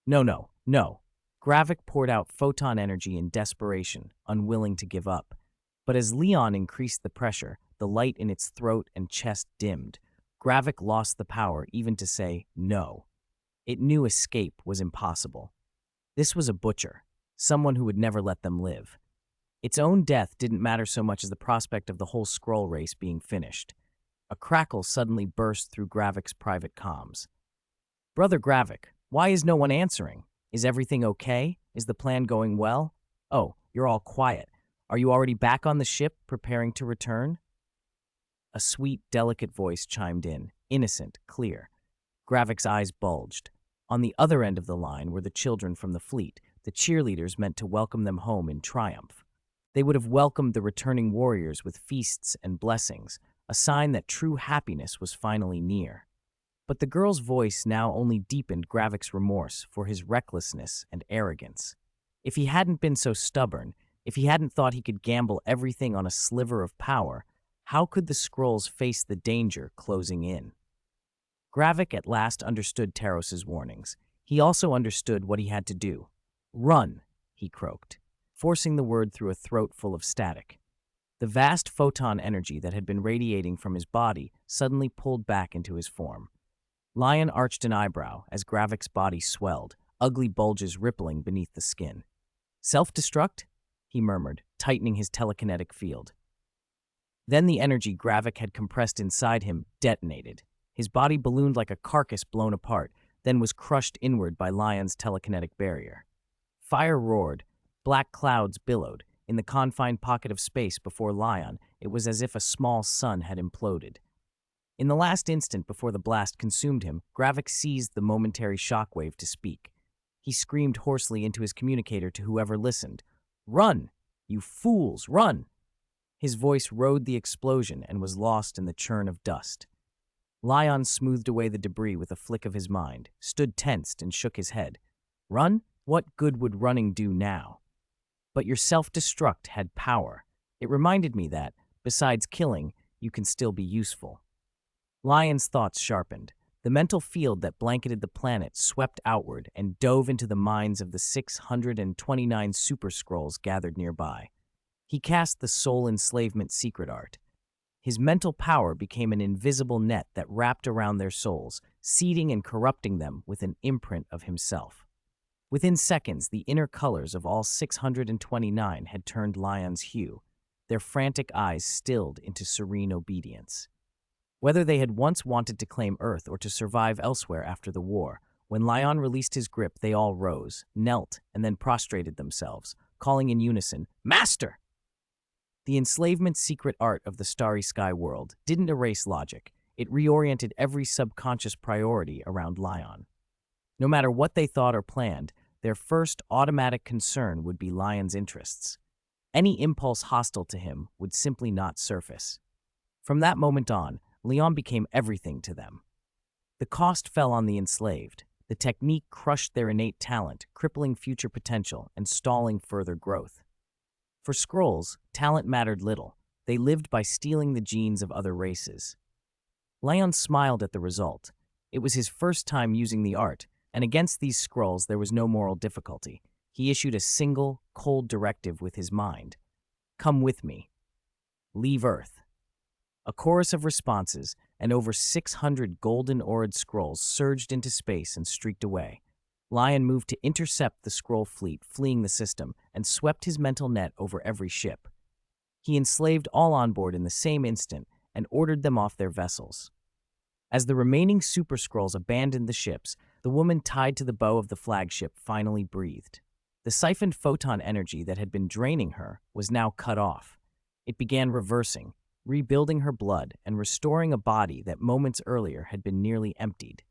No. Gravik poured out photon energy in desperation, unwilling to give up. But as Leon increased the pressure, the light in its throat and chest dimmed. Gravik lost the power even to say no. It knew escape was impossible. This was a butcher, someone who would never let them live. Its own death didn't matter so much as the prospect of the whole Skrull race being finished. A crackle suddenly burst through Gravik's private comms. Brother Gravik, why is no one answering? Is everything okay? Is the plan going well? Oh, you're all quiet. Are you already back on the ship, preparing to return? A sweet, delicate voice chimed in, innocent, clear. Gravik's eyes bulged. On the other end of the line were the children from the fleet, the cheerleaders meant to welcome them home in triumph. They would have welcomed the returning warriors with feasts and blessings, a sign that true happiness was finally near. But the girl's voice now only deepened Gravik's remorse for his recklessness and arrogance. If he hadn't been so stubborn, if he hadn't thought he could gamble everything on a sliver of power, how could the Skrulls face the danger closing in? Gravik at last understood Taros's warnings. He also understood what he had to do. Run, he croaked, forcing the word through a throat full of static. The vast photon energy that had been radiating from his body suddenly pulled back into his form. Lion arched an eyebrow as Gravik's body swelled, ugly bulges rippling beneath the skin. Self-destruct? He murmured, tightening his telekinetic field. Then the energy Gravik had compressed inside him detonated. His body ballooned like a carcass blown apart, then was crushed inward by Lion's telekinetic barrier. Fire roared, black clouds billowed. In the confined pocket of space before Lion, it was as if a small sun had imploded. In the last instant before the blast consumed him, Gravik seized the momentary shockwave to speak. He screamed hoarsely into his communicator to whoever listened. Run! You fools, run! His voice rode the explosion and was lost in the churn of dust. Lion smoothed away the debris with a flick of his mind, stood tensed and shook his head. Run? What good would running do now? But your self-destruct had power. It reminded me that, besides killing, you can still be useful. Lion's thoughts sharpened. The mental field that blanketed the planet swept outward and dove into the minds of the 629 super scrolls gathered nearby. He cast the soul enslavement secret art. His mental power became an invisible net that wrapped around their souls, seeding and corrupting them with an imprint of himself. Within seconds, the inner colors of all 629 had turned Lion's hue, their frantic eyes stilled into serene obedience. Whether they had once wanted to claim Earth or to survive elsewhere after the war, when Lion released his grip, they all rose, knelt, and then prostrated themselves, calling in unison, "Master!" The enslavement secret art of the starry sky world didn't erase logic. It reoriented every subconscious priority around Lion. No matter what they thought or planned, their first automatic concern would be Lion's interests. Any impulse hostile to him would simply not surface. From that moment on, Leon became everything to them. The cost fell on the enslaved. The technique crushed their innate talent, crippling future potential and stalling further growth. For Skrulls, talent mattered little. They lived by stealing the genes of other races. Leon smiled at the result. It was his first time using the art, and against these Skrulls there was no moral difficulty. He issued a single, cold directive with his mind. "Come with me. Leave Earth." A chorus of responses, and over 600 golden-ored Skrulls surged into space and streaked away. Lion moved to intercept the Skrull fleet fleeing the system and swept his mental net over every ship. He enslaved all on board in the same instant and ordered them off their vessels. As the remaining Super Skrulls abandoned the ships, the woman tied to the bow of the flagship finally breathed. The siphoned photon energy that had been draining her was now cut off. It began reversing, rebuilding her blood and restoring a body that moments earlier had been nearly emptied.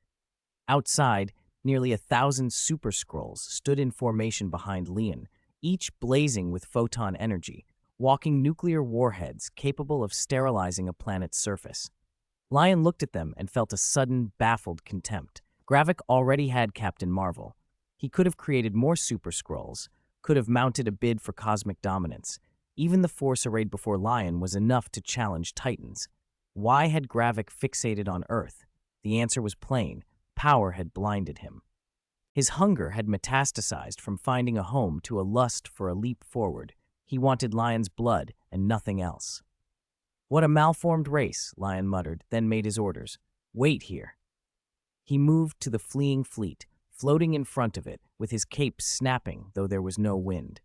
Outside, nearly 1,000 Super Skrulls stood in formation behind Leon, each blazing with photon energy, walking nuclear warheads capable of sterilizing a planet's surface. Lion looked at them and felt a sudden, baffled contempt. Gravik already had Captain Marvel. He could have created more Super Skrulls, could have mounted a bid for cosmic dominance. Even the force arrayed before Lion was enough to challenge Titans. Why had Gravik fixated on Earth? The answer was plain. Power had blinded him. His hunger had metastasized from finding a home to a lust for a leap forward. He wanted Lion's blood and nothing else. "What a malformed race," Lion muttered, then made his orders. "Wait here." He moved to the fleeing fleet, floating in front of it, with his cape snapping, though there was no wind.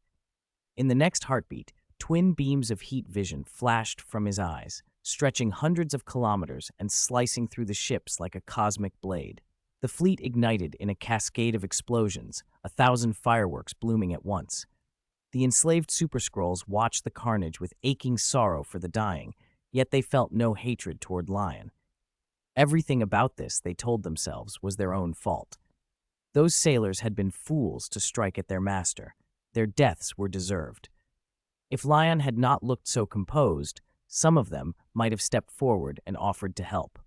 In the next heartbeat, twin beams of heat vision flashed from his eyes, stretching hundreds of kilometers and slicing through the ships like a cosmic blade. The fleet ignited in a cascade of explosions, 1,000 fireworks blooming at once. The enslaved Super Skrulls watched the carnage with aching sorrow for the dying, yet they felt no hatred toward Lion. Everything about this, they told themselves, was their own fault. Those sailors had been fools to strike at their master. Their deaths were deserved. If Lion had not looked so composed, some of them might have stepped forward and offered to help.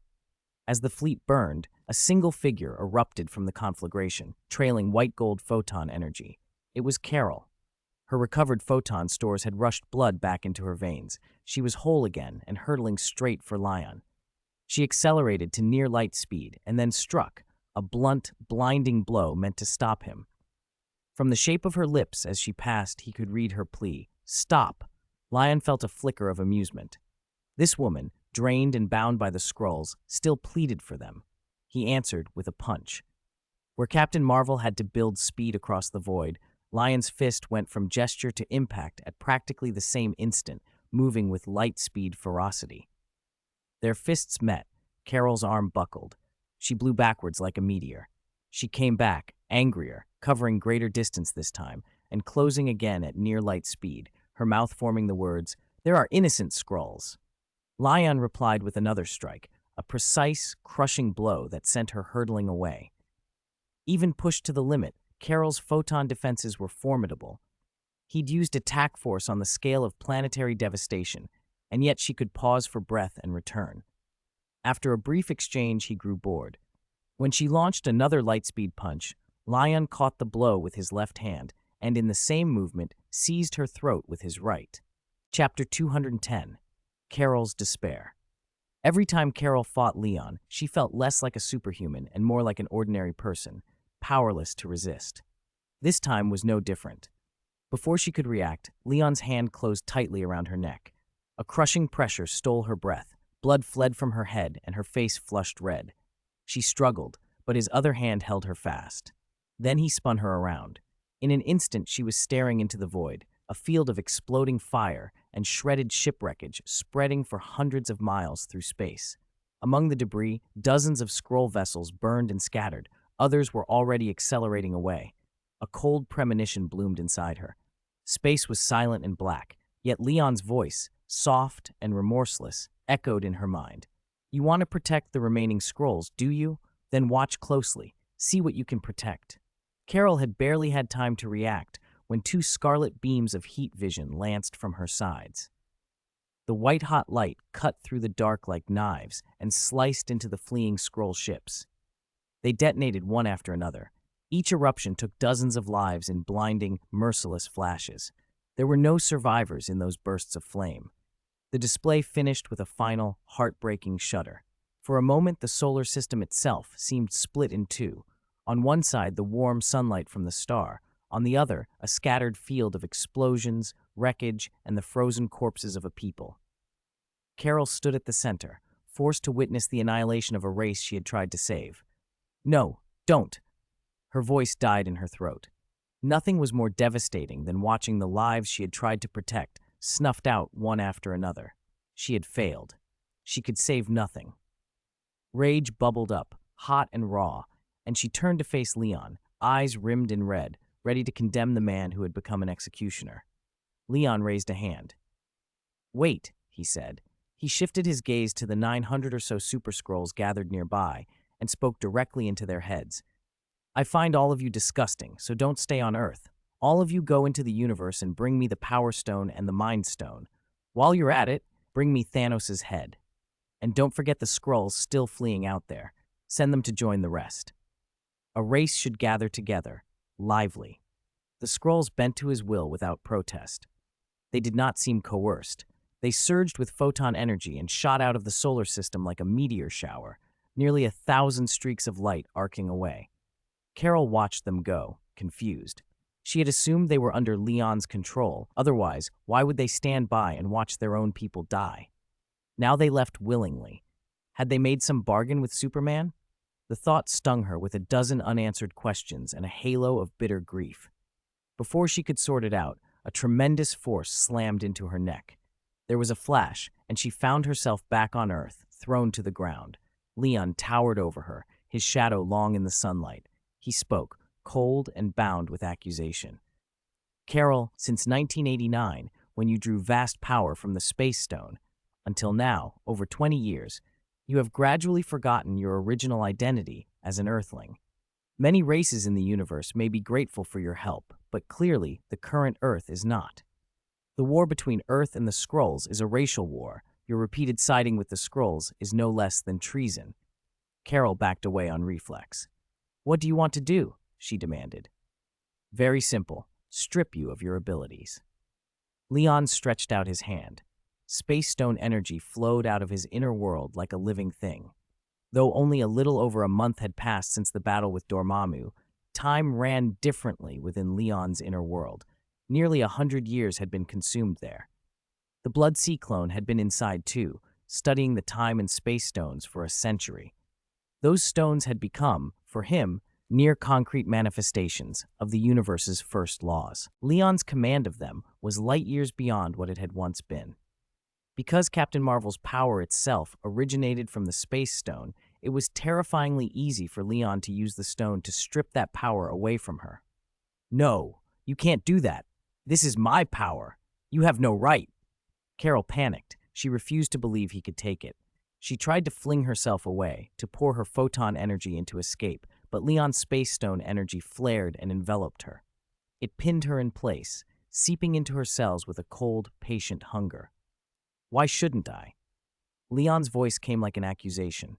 As the fleet burned, a single figure erupted from the conflagration, trailing white gold photon energy. It was Carol. Her recovered photon stores had rushed blood back into her veins. She was whole again and hurtling straight for Lion. She accelerated to near light speed and then struck, a blunt, blinding blow meant to stop him. From the shape of her lips as she passed, he could read her plea. "Stop!" Lion felt a flicker of amusement. This woman, drained and bound by the Skrulls, still pleaded for them. He answered with a punch. Where Captain Marvel had to build speed across the void, Lion's fist went from gesture to impact at practically the same instant, moving with light-speed ferocity. Their fists met. Carol's arm buckled. She blew backwards like a meteor. She came back, angrier, covering greater distance this time, and closing again at near light speed, her mouth forming the words, "There are innocent Skrulls." Lion replied with another strike, a precise, crushing blow that sent her hurtling away. Even pushed to the limit, Carol's photon defenses were formidable. He'd used attack force on the scale of planetary devastation, and yet she could pause for breath and return. After a brief exchange, he grew bored. When she launched another lightspeed punch, Lion caught the blow with his left hand, and in the same movement, seized her throat with his right. Chapter 210. Carol's Despair. Every time Carol fought Leon, she felt less like a superhuman and more like an ordinary person, powerless to resist. This time was no different. Before she could react, Leon's hand closed tightly around her neck. A crushing pressure stole her breath, blood fled from her head, and her face flushed red. She struggled, but his other hand held her fast. Then he spun her around. In an instant, she was staring into the void, a field of exploding fire and shredded shipwreckage spreading for hundreds of miles through space. Among the debris, dozens of scroll vessels burned and scattered. Others were already accelerating away. A cold premonition bloomed inside her. Space was silent and black, yet Leon's voice, soft and remorseless, echoed in her mind. You want to protect the remaining scrolls, do you? Then watch closely. See what you can protect. Carol had barely had time to react when two scarlet beams of heat vision lanced from her sides. The white-hot light cut through the dark like knives and sliced into the fleeing scroll ships. They detonated one after another. Each eruption took dozens of lives in blinding, merciless flashes. There were no survivors in those bursts of flame. The display finished with a final, heartbreaking shudder. For a moment, the solar system itself seemed split in two. On one side, the warm sunlight from the star. On the other, a scattered field of explosions, wreckage, and the frozen corpses of a people. Carol stood at the center, forced to witness the annihilation of a race she had tried to save. No, don't! Her voice died in her throat. Nothing was more devastating than watching the lives she had tried to protect snuffed out one after another. She had failed. She could save nothing. Rage bubbled up, hot and raw, and she turned to face Leon, eyes rimmed in red, ready to condemn the man who had become an executioner. Leon raised a hand. Wait, he said. He shifted his gaze to the 900 or so super scrolls gathered nearby and spoke directly into their heads. I find all of you disgusting, so don't stay on Earth. All of you go into the universe and bring me the Power Stone and the Mind Stone. While you're at it, bring me Thanos' head. And don't forget the Skrulls still fleeing out there. Send them to join the rest. A race should gather together, lively. The Skrulls bent to his will without protest. They did not seem coerced. They surged with photon energy and shot out of the solar system like a meteor shower, nearly 1,000 streaks of light arcing away. Carol watched them go, confused. She had assumed they were under Leon's control. Otherwise, why would they stand by and watch their own people die? Now they left willingly. Had they made some bargain with Superman? The thought stung her with a dozen unanswered questions and a halo of bitter grief. Before she could sort it out, a tremendous force slammed into her neck. There was a flash, and she found herself back on Earth, thrown to the ground. Leon towered over her, his shadow long in the sunlight. He spoke, cold and bound with accusation. Carol, since 1989, when you drew vast power from the Space Stone, until now, over 20 years, you have gradually forgotten your original identity as an Earthling. Many races in the universe may be grateful for your help, but clearly the current Earth is not. The war between Earth and the Skrulls is a racial war. Your repeated siding with the Skrulls is no less than treason. Carol backed away on reflex. What do you want to do? She demanded. Very simple. Strip you of your abilities. Leon stretched out his hand. Space Stone energy flowed out of his inner world like a living thing. Though only a little over a month had passed since the battle with Dormammu, time ran differently within Leon's inner world. Nearly 100 years had been consumed there. The Blood Sea clone had been inside too, studying the time and space stones for a century. Those stones had become, for him, near-concrete manifestations of the universe's first laws. Leon's command of them was light years beyond what it had once been. Because Captain Marvel's power itself originated from the Space Stone, it was terrifyingly easy for Leon to use the stone to strip that power away from her. No, you can't do that. This is my power. You have no right. Carol panicked. She refused to believe he could take it. She tried to fling herself away, to pour her photon energy into escape, but Leon's Space Stone energy flared and enveloped her. It pinned her in place, seeping into her cells with a cold, patient hunger. Why shouldn't I? Leon's voice came like an accusation.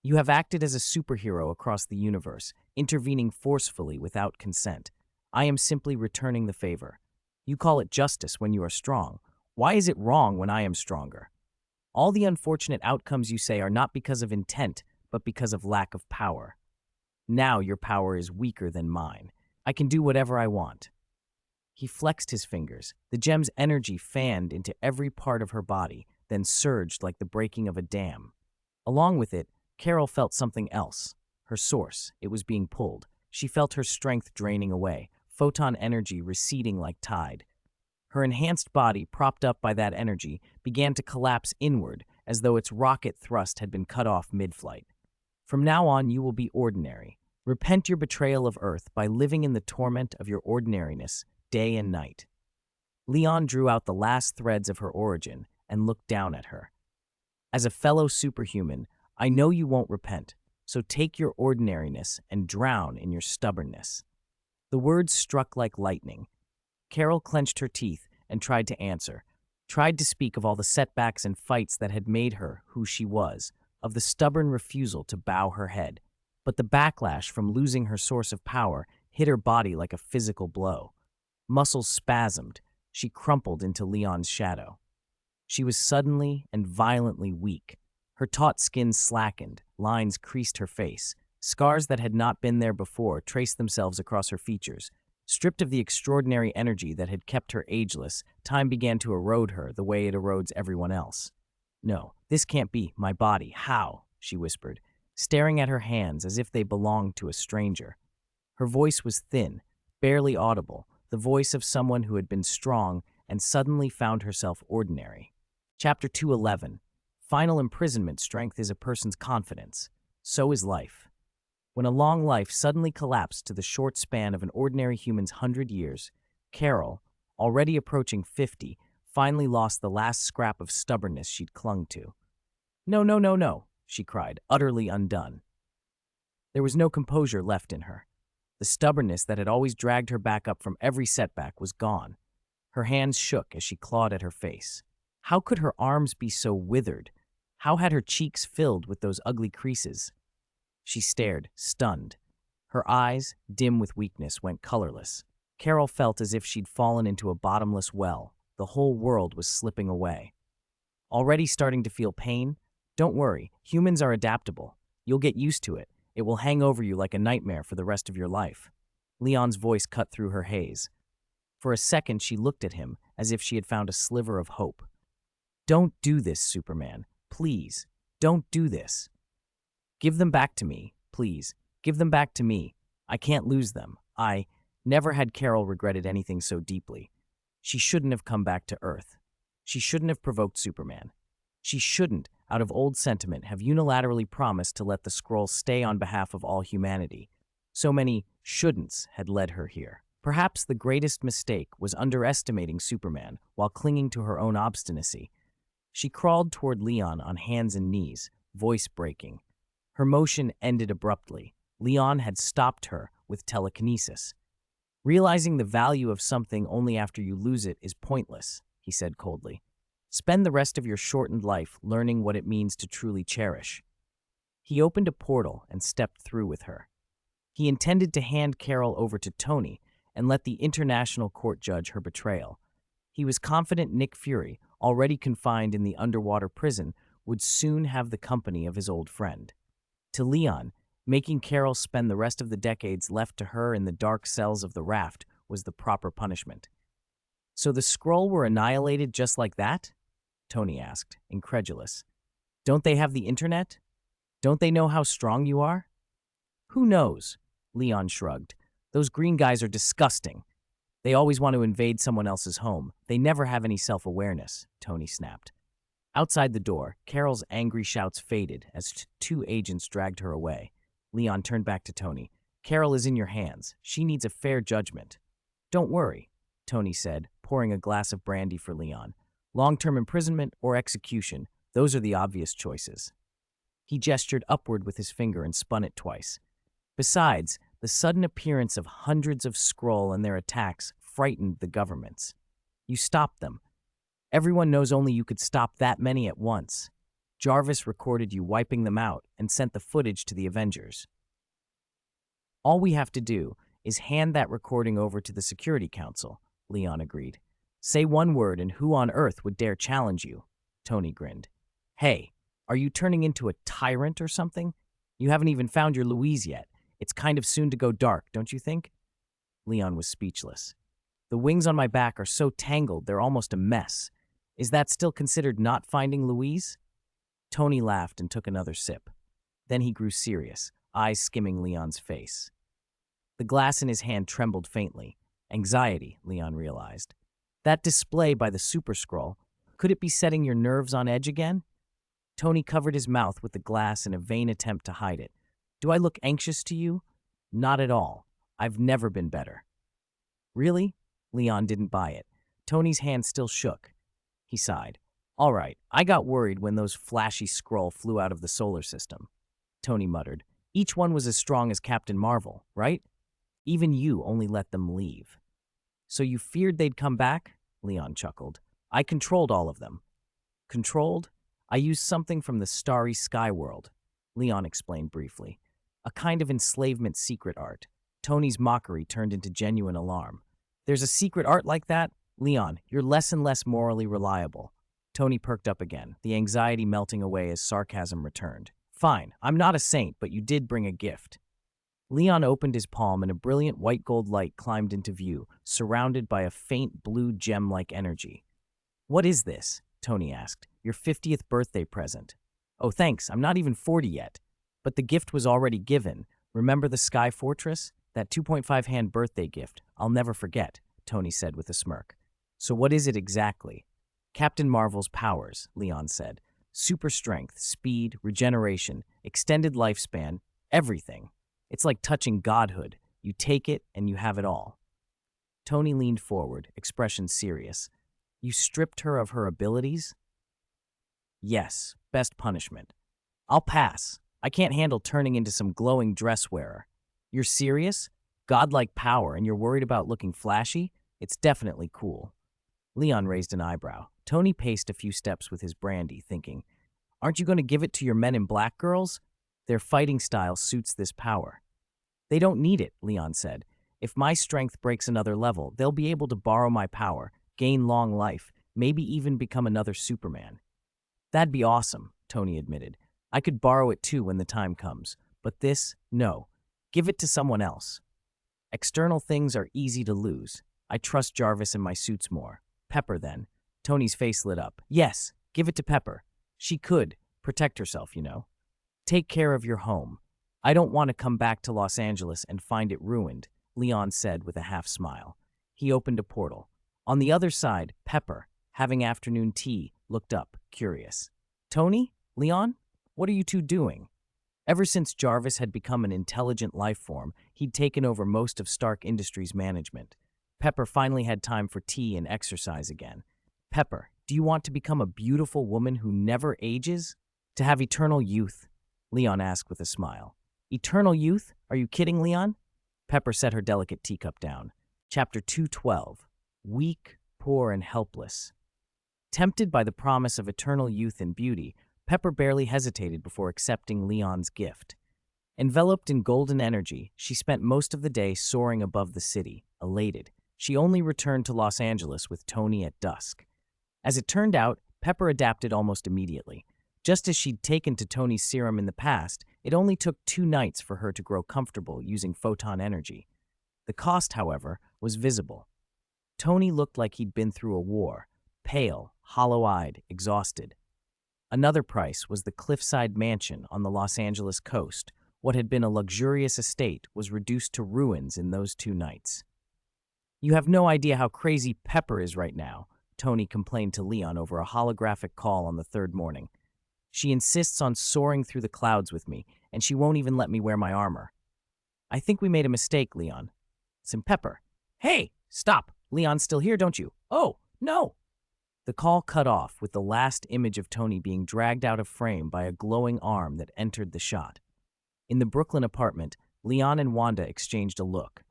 You have acted as a superhero across the universe, intervening forcefully without consent. I am simply returning the favor. You call it justice when you are strong. Why is it wrong when I am stronger? All the unfortunate outcomes you say are not because of intent, but because of lack of power. Now your power is weaker than mine. I can do whatever I want." He flexed his fingers. The gem's energy fanned into every part of her body, then surged like the breaking of a dam. Along with it, Carol felt something else. Her source. It was being pulled. She felt her strength draining away, photon energy receding like tide. Her enhanced body, propped up by that energy, began to collapse inward as though its rocket thrust had been cut off mid-flight. "From now on, you will be ordinary. Repent your betrayal of Earth by living in the torment of your ordinariness, day and night." Leon drew out the last threads of her origin and looked down at her. "As a fellow superhuman, I know you won't repent, so take your ordinariness and drown in your stubbornness." The words struck like lightning. Carol clenched her teeth and tried to answer, tried to speak of all the setbacks and fights that had made her who she was, of the stubborn refusal to bow her head. But the backlash from losing her source of power hit her body like a physical blow. Muscles spasmed. She crumpled into Leon's shadow. She was suddenly and violently weak. Her taut skin slackened, lines creased her face. Scars that had not been there before traced themselves across her features. Stripped of the extraordinary energy that had kept her ageless, time began to erode her the way it erodes everyone else. "No, this can't be my body. How?" she whispered, staring at her hands as if they belonged to a stranger. Her voice was thin, barely audible, the voice of someone who had been strong and suddenly found herself ordinary. Chapter 211. Final imprisonment. Strength is a person's confidence. So is life. When a long life suddenly collapsed to the short span of an ordinary human's 100 years, Carol, already approaching 50, finally lost the last scrap of stubbornness she'd clung to. "No, no, no, no," she cried, utterly undone. There was no composure left in her. The stubbornness that had always dragged her back up from every setback was gone. Her hands shook as she clawed at her face. How could her arms be so withered? How had her cheeks filled with those ugly creases? She stared, stunned. Her eyes, dim with weakness, went colorless. Carol felt as if she'd fallen into a bottomless well. The whole world was slipping away. Already starting to feel pain? Don't worry, humans are adaptable. You'll get used to it. It will hang over you like a nightmare for the rest of your life. Leon's voice cut through her haze. For a second, she looked at him as if she had found a sliver of hope. "Don't do this, Superman. Please, don't do this. Give them back to me, please. Give them back to me. I can't lose them. Never had Carol regretted anything so deeply. She shouldn't have come back to Earth. She shouldn't have provoked Superman. She shouldn't, out of old sentiment, have unilaterally promised to let the scroll stay on behalf of all humanity. So many shouldn'ts had led her here. Perhaps the greatest mistake was underestimating Superman while clinging to her own obstinacy. She crawled toward Leon on hands and knees, voice breaking. Her motion ended abruptly. Leon had stopped her with telekinesis. "Realizing the value of something only after you lose it is pointless," he said coldly. "Spend the rest of your shortened life learning what it means to truly cherish." He opened a portal and stepped through with her. He intended to hand Carol over to Tony and let the international court judge her betrayal. He was confident Nick Fury, already confined in the underwater prison, would soon have the company of his old friend. To Leon, making Carol spend the rest of the decades left to her in the dark cells of the raft was the proper punishment. "So the Skrull were annihilated just like that?" Tony asked, incredulous. "Don't they have the internet? Don't they know how strong you are?" "Who knows?" Leon shrugged. "Those green guys are disgusting. They always want to invade someone else's home. They never have any self-awareness," Tony snapped. Outside the door, Carol's angry shouts faded as two agents dragged her away. Leon turned back to Tony. "Carol is in your hands. She needs a fair judgment." "Don't worry," Tony said, pouring a glass of brandy for Leon. "Long-term imprisonment or execution, those are the obvious choices." He gestured upward with his finger and spun it twice. Besides, the sudden appearance of hundreds of Skrull and their attacks frightened the governments. You stopped them. Everyone knows only you could stop that many at once. Jarvis recorded you wiping them out and sent the footage to the Avengers. All we have to do is hand that recording over to the Security Council. Leon agreed. Say one word and who on earth would dare challenge you? Tony grinned. Hey, are you turning into a tyrant or something? You haven't even found your Louise yet. It's kind of soon to go dark, don't you think? Leon was speechless. The wings on my back are so tangled they're almost a mess. Is that still considered not finding Louise? Tony laughed and took another sip. Then he grew serious, eyes skimming Leon's face. The glass in his hand trembled faintly. Anxiety, Leon realized. That display by the super scroll, could it be setting your nerves on edge again? Tony covered his mouth with the glass in a vain attempt to hide it. Do I look anxious to you? Not at all. I've never been better. Really? Leon didn't buy it. Tony's hand still shook. He sighed. All right, I got worried when those flashy scroll flew out of the solar system. Tony muttered. Each one was as strong as Captain Marvel, right? Even you only let them leave. So you feared they'd come back? Leon chuckled. I controlled all of them. Controlled? I used something from the starry sky world, Leon explained briefly. A kind of enslavement secret art. Tony's mockery turned into genuine alarm. There's a secret art like that? Leon, you're less and less morally reliable. Tony perked up again, the anxiety melting away as sarcasm returned. Fine, I'm not a saint, but you did bring a gift. Leon opened his palm and a brilliant white gold light climbed into view, surrounded by a faint blue gem-like energy. What is this? Tony asked. Your 50th birthday present. Oh, thanks, I'm not even 40 yet. But the gift was already given. Remember the Sky Fortress? That 2.5-hand birthday gift. I'll never forget, Tony said with a smirk. So what is it exactly? Captain Marvel's powers, Leon said. Super strength, speed, regeneration, extended lifespan, everything. It's like touching Godhood. You take it and you have it all. Tony leaned forward, expression serious. You stripped her of her abilities? Yes, best punishment. I'll pass. I can't handle turning into some glowing dress wearer. You're serious? Godlike power and you're worried about looking flashy? It's definitely cool. Leon raised an eyebrow. Tony paced a few steps with his brandy, thinking, aren't you going to give it to your men in black girls? Their fighting style suits this power. They don't need it, Leon said. If my strength breaks another level, they'll be able to borrow my power, gain long life, maybe even become another Superman. That'd be awesome, Tony admitted. I could borrow it too when the time comes. But this, no. Give it to someone else. External things are easy to lose. I trust Jarvis and my suits more. Pepper, then. Tony's face lit up. Yes, give it to Pepper. She could protect herself, you know. Take care of your home. I don't want to come back to Los Angeles and find it ruined, Leon said with a half smile. He opened a portal. On the other side, Pepper, having afternoon tea, looked up, curious. Tony? Leon? What are you two doing? Ever since Jarvis had become an intelligent life form, he'd taken over most of Stark Industries' management. Pepper finally had time for tea and exercise again. Pepper, do you want to become a beautiful woman who never ages? To have eternal youth? Leon asked with a smile. Eternal youth? Are you kidding, Leon? Pepper set her delicate teacup down. Chapter 212. Weak, poor, and helpless. Tempted by the promise of eternal youth and beauty, Pepper barely hesitated before accepting Leon's gift. Enveloped in golden energy, she spent most of the day soaring above the city, elated. She only returned to Los Angeles with Tony at dusk. As it turned out, Pepper adapted almost immediately. Just as she'd taken to Tony's serum in the past, it only took 2 nights for her to grow comfortable using photon energy. The cost, however, was visible. Tony looked like he'd been through a war, pale, hollow-eyed, exhausted. Another price was the cliffside mansion on the Los Angeles coast. What had been a luxurious estate was reduced to ruins in those 2 nights. You have no idea how crazy Pepper is right now, Tony complained to Leon over a holographic call on the 3rd morning. She insists on soaring through the clouds with me, and she won't even let me wear my armor. I think we made a mistake, Leon. Some Pepper. Hey, stop. Leon's still here, don't you? Oh, no. The call cut off with the last image of Tony being dragged out of frame by a glowing arm that entered the shot. In the Brooklyn apartment, Leon and Wanda exchanged a look.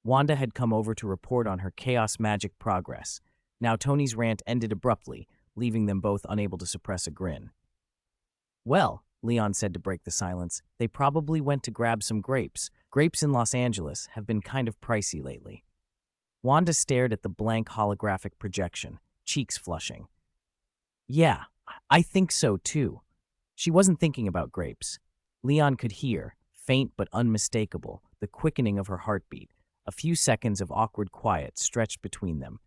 Wanda had come over to report on her chaos magic progress. Now Tony's rant ended abruptly, leaving them both unable to suppress a grin. Well, Leon said to break the silence, they probably went to grab some grapes. Grapes in Los Angeles have been kind of pricey lately. Wanda stared at the blank holographic projection, cheeks flushing. Yeah, I think so too. She wasn't thinking about grapes. Leon could hear, faint but unmistakable, the quickening of her heartbeat. A few seconds of awkward quiet stretched between them.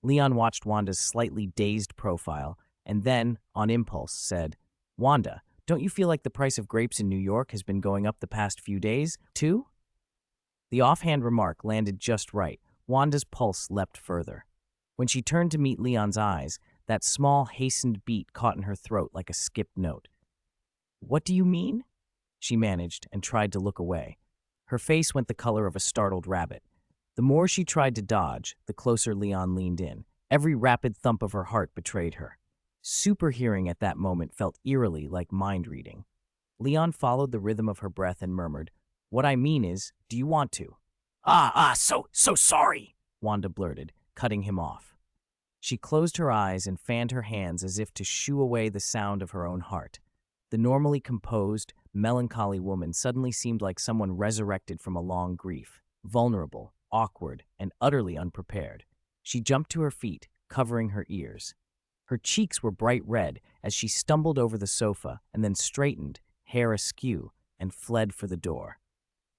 Leon watched Wanda's slightly dazed profile and then, on impulse, said, Wanda, don't you feel like the price of grapes in New York has been going up the past few days, too? The offhand remark landed just right. Wanda's pulse leapt further. When she turned to meet Leon's eyes, that small, hastened beat caught in her throat like a skipped note. What do you mean? She managed and tried to look away. Her face went the color of a startled rabbit. The more she tried to dodge, the closer Leon leaned in. Every rapid thump of her heart betrayed her. Superhearing at that moment felt eerily like mind reading. Leon followed the rhythm of her breath and murmured, What I mean is, do you want to? So sorry, Wanda blurted, cutting him off. She closed her eyes and fanned her hands as if to shoo away the sound of her own heart. The normally composed, melancholy woman suddenly seemed like someone resurrected from a long grief, vulnerable, awkward, and utterly unprepared. She jumped to her feet, covering her ears. Her cheeks were bright red as she stumbled over the sofa and then straightened, hair askew, and fled for the door.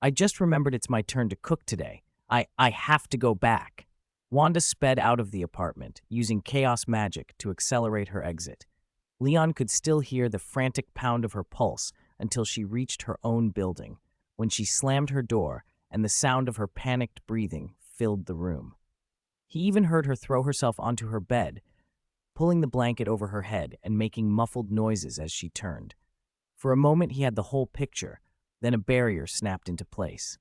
I just remembered it's my turn to cook today. I have to go back. Wanda sped out of the apartment, using chaos magic to accelerate her exit. Leon could still hear the frantic pound of her pulse until she reached her own building, when she slammed her door and the sound of her panicked breathing filled the room. He even heard her throw herself onto her bed, pulling the blanket over her head and making muffled noises as she turned. For a moment he had the whole picture, then a barrier snapped into place.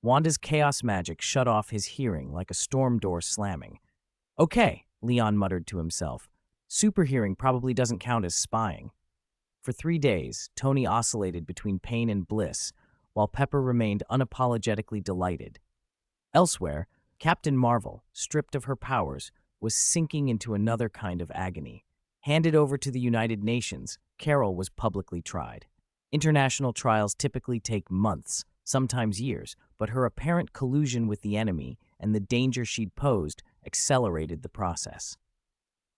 Wanda's chaos magic shut off his hearing like a storm door slamming. Okay, Leon muttered to himself. Superhearing probably doesn't count as spying. For 3 days, Tony oscillated between pain and bliss, while Pepper remained unapologetically delighted. Elsewhere, Captain Marvel, stripped of her powers, was sinking into another kind of agony. Handed over to the United Nations, Carol was publicly tried. International trials typically take months, sometimes years, but her apparent collusion with the enemy and the danger she'd posed accelerated the process.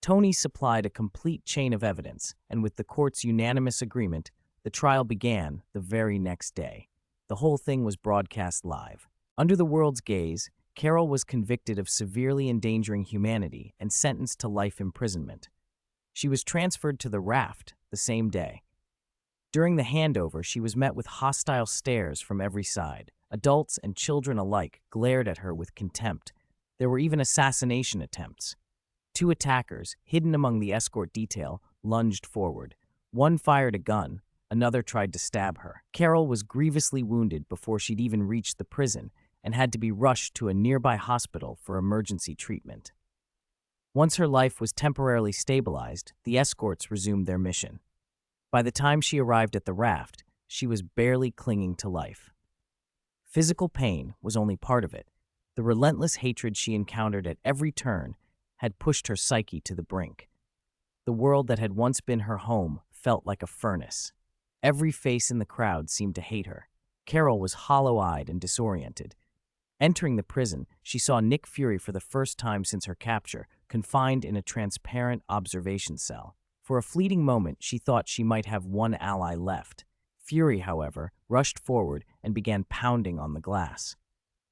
Tony supplied a complete chain of evidence, and with the court's unanimous agreement, the trial began the very next day. The whole thing was broadcast live. Under the world's gaze, Carol was convicted of severely endangering humanity and sentenced to life imprisonment. She was transferred to the raft the same day. During the handover, she was met with hostile stares from every side. Adults and children alike glared at her with contempt. There were even assassination attempts. 2 attackers, hidden among the escort detail, lunged forward. One fired a gun, another tried to stab her. Carol was grievously wounded before she'd even reached the prison and had to be rushed to a nearby hospital for emergency treatment. Once her life was temporarily stabilized, the escorts resumed their mission. By the time she arrived at the raft, she was barely clinging to life. Physical pain was only part of it. The relentless hatred she encountered at every turn had pushed her psyche to the brink. The world that had once been her home felt like a furnace. Every face in the crowd seemed to hate her. Carol was hollow-eyed and disoriented. Entering the prison, she saw Nick Fury for the first time since her capture, confined in a transparent observation cell. For a fleeting moment, she thought she might have one ally left. Fury, however, rushed forward and began pounding on the glass.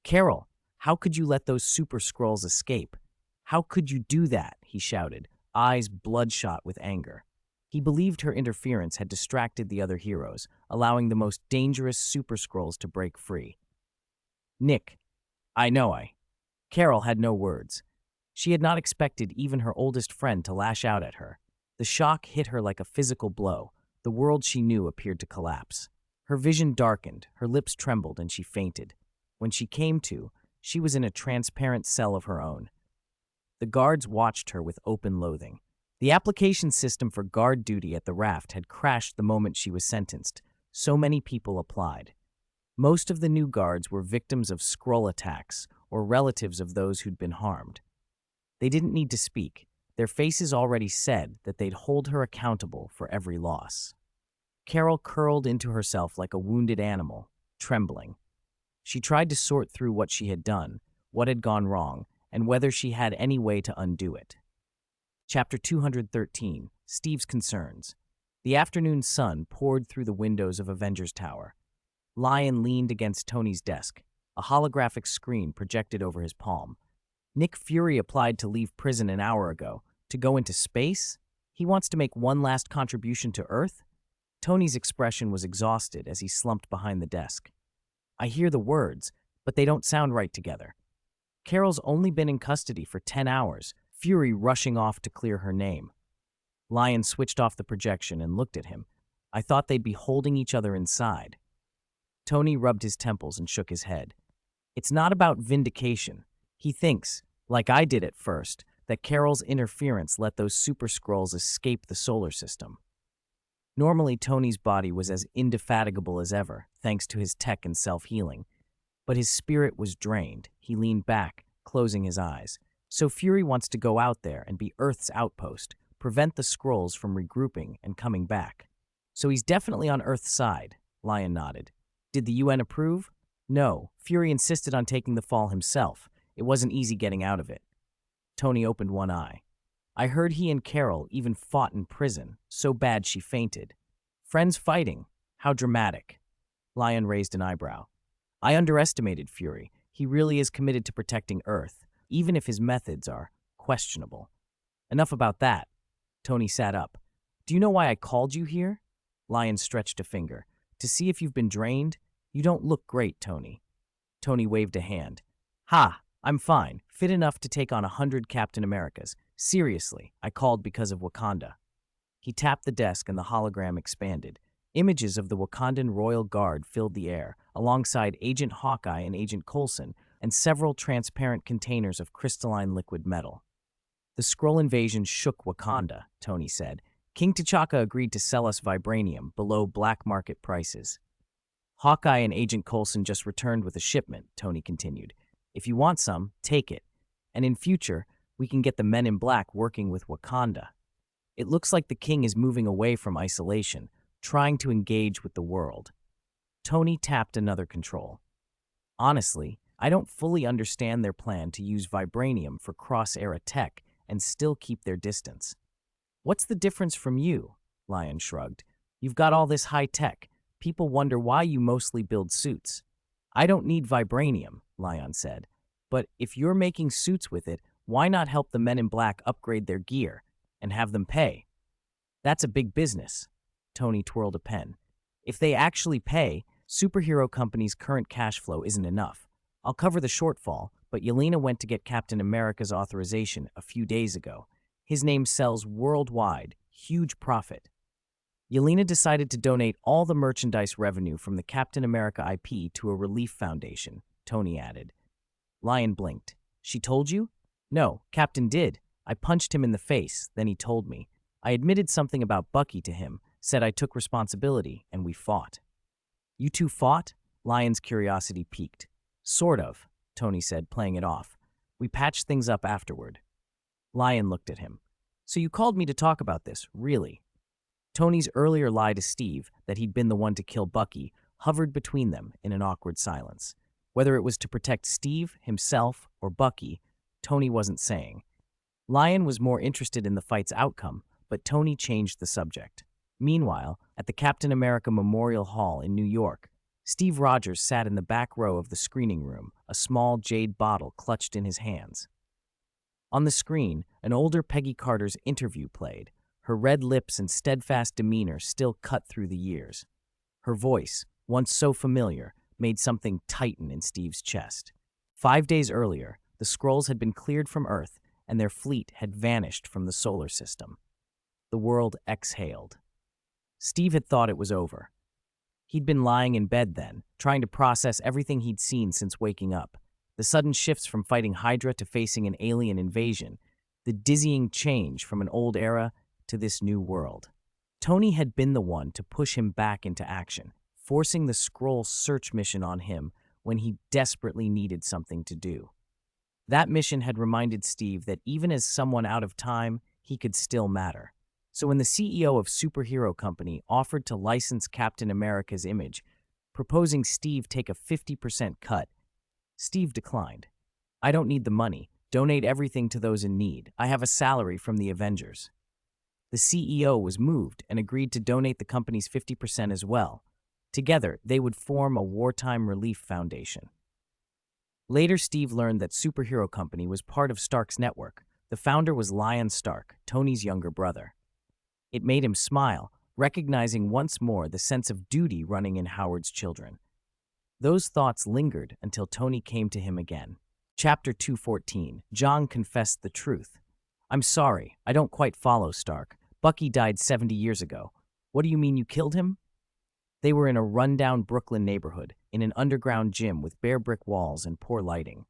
Carol, how could you let those super Skrulls escape? How could you do that? He shouted, eyes bloodshot with anger. He believed her interference had distracted the other heroes, allowing the most dangerous super Skrulls to break free. Nick, I know. Carol had no words. She had not expected even her oldest friend to lash out at her. The shock hit her like a physical blow. The world she knew appeared to collapse. Her vision darkened, her lips trembled, and she fainted. When she came to, she was in a transparent cell of her own. The guards watched her with open loathing. The application system for guard duty at the raft had crashed the moment she was sentenced. So many people applied. Most of the new guards were victims of Skrull attacks or relatives of those who'd been harmed. They didn't need to speak. Their faces already said that they'd hold her accountable for every loss. Carol curled into herself like a wounded animal, trembling. She tried to sort through what she had done, what had gone wrong, and whether she had any way to undo it. Chapter 213, Steve's Concerns. The afternoon sun poured through the windows of Avengers Tower. Lion leaned against Tony's desk, a holographic screen projected over his palm. Nick Fury applied to leave prison an hour ago. To go into space? He wants to make one last contribution to Earth? Tony's expression was exhausted as he slumped behind the desk. I hear the words, but they don't sound right together. Carol's only been in custody for 10 hours, Fury rushing off to clear her name. Lion switched off the projection and looked at him. I thought they'd be holding each other inside. Tony rubbed his temples and shook his head. It's not about vindication. He thinks, like I did at first, that Carol's interference let those super Skrulls escape the solar system. Normally, Tony's body was as indefatigable as ever, thanks to his tech and self-healing. But his spirit was drained. He leaned back, closing his eyes. So Fury wants to go out there and be Earth's outpost, prevent the Skrulls from regrouping and coming back. So he's definitely on Earth's side, Lion nodded. Did the UN approve? No, Fury insisted on taking the fall himself. It wasn't easy getting out of it. Tony opened one eye. I heard he and Carol even fought in prison, so bad she fainted. Friends fighting. How dramatic. Lion raised an eyebrow. I underestimated Fury. He really is committed to protecting Earth, even if his methods are questionable. Enough about that. Tony sat up. Do you know why I called you here? Lion stretched a finger. To see if you've been drained? You don't look great, Tony. Tony waved a hand. Ha! I'm fine, fit enough to take on 100 Captain Americas. Seriously, I called because of Wakanda. He tapped the desk and the hologram expanded. Images of the Wakandan Royal Guard filled the air, alongside Agent Hawkeye and Agent Coulson, and several transparent containers of crystalline liquid metal. The Skrull invasion shook Wakanda, Tony said. King T'Chaka agreed to sell us vibranium below black market prices. Hawkeye and Agent Coulson just returned with a shipment, Tony continued. If you want some, take it. And in future, we can get the Men in Black working with Wakanda. It looks like the king is moving away from isolation, trying to engage with the world. Tony tapped another control. Honestly, I don't fully understand their plan to use vibranium for cross-era tech and still keep their distance. What's the difference from you? Lion shrugged. You've got all this high tech. People wonder why you mostly build suits. I don't need vibranium, Lion said. But if you're making suits with it, why not help the Men in Black upgrade their gear and have them pay? That's a big business. Tony twirled a pen. If they actually pay, superhero companies' current cash flow isn't enough. I'll cover the shortfall, but Yelena went to get Captain America's authorization a few days ago. His name sells worldwide, huge profit. Yelena decided to donate all the merchandise revenue from the Captain America IP to a relief foundation, Tony added. Lion blinked. She told you? No, Captain did. I punched him in the face, then he told me. I admitted something about Bucky to him, said I took responsibility, and we fought. You two fought? Lion's curiosity piqued. Sort of, Tony said, playing it off. We patched things up afterward. Lion looked at him. So you called me to talk about this, really? Tony's earlier lie to Steve, that he'd been the one to kill Bucky, hovered between them in an awkward silence. Whether it was to protect Steve, himself, or Bucky, Tony wasn't saying. Lion was more interested in the fight's outcome, but Tony changed the subject. Meanwhile, at the Captain America Memorial Hall in New York, Steve Rogers sat in the back row of the screening room, a small jade bottle clutched in his hands. On the screen, an older Peggy Carter's interview played, her red lips and steadfast demeanor still cut through the years. Her voice, once so familiar, made something tighten in Steve's chest. 5 days earlier, the Skrulls had been cleared from Earth, and their fleet had vanished from the solar system. The world exhaled. Steve had thought it was over. He'd been lying in bed then, trying to process everything he'd seen since waking up. The sudden shifts from fighting Hydra to facing an alien invasion. The dizzying change from an old era to this new world. Tony had been the one to push him back into action, forcing the Skrull search mission on him when he desperately needed something to do. That mission had reminded Steve that even as someone out of time, he could still matter. So when the CEO of Superhero Company offered to license Captain America's image, proposing Steve take a 50% cut, Steve declined. I don't need the money. Donate everything to those in need. I have a salary from the Avengers. The CEO was moved and agreed to donate the company's 50% as well. Together, they would form a wartime relief foundation. Later, Steve learned that Superhero Company was part of Stark's network. The founder was Lyon Stark, Tony's younger brother. It made him smile, recognizing once more the sense of duty running in Howard's children. Those thoughts lingered until Tony came to him again. Chapter 214. John confessed the truth. I'm sorry, I don't quite follow, Stark. Bucky died 70 years ago. What do you mean you killed him? They were in a rundown Brooklyn neighborhood, in an underground gym with bare brick walls and poor lighting.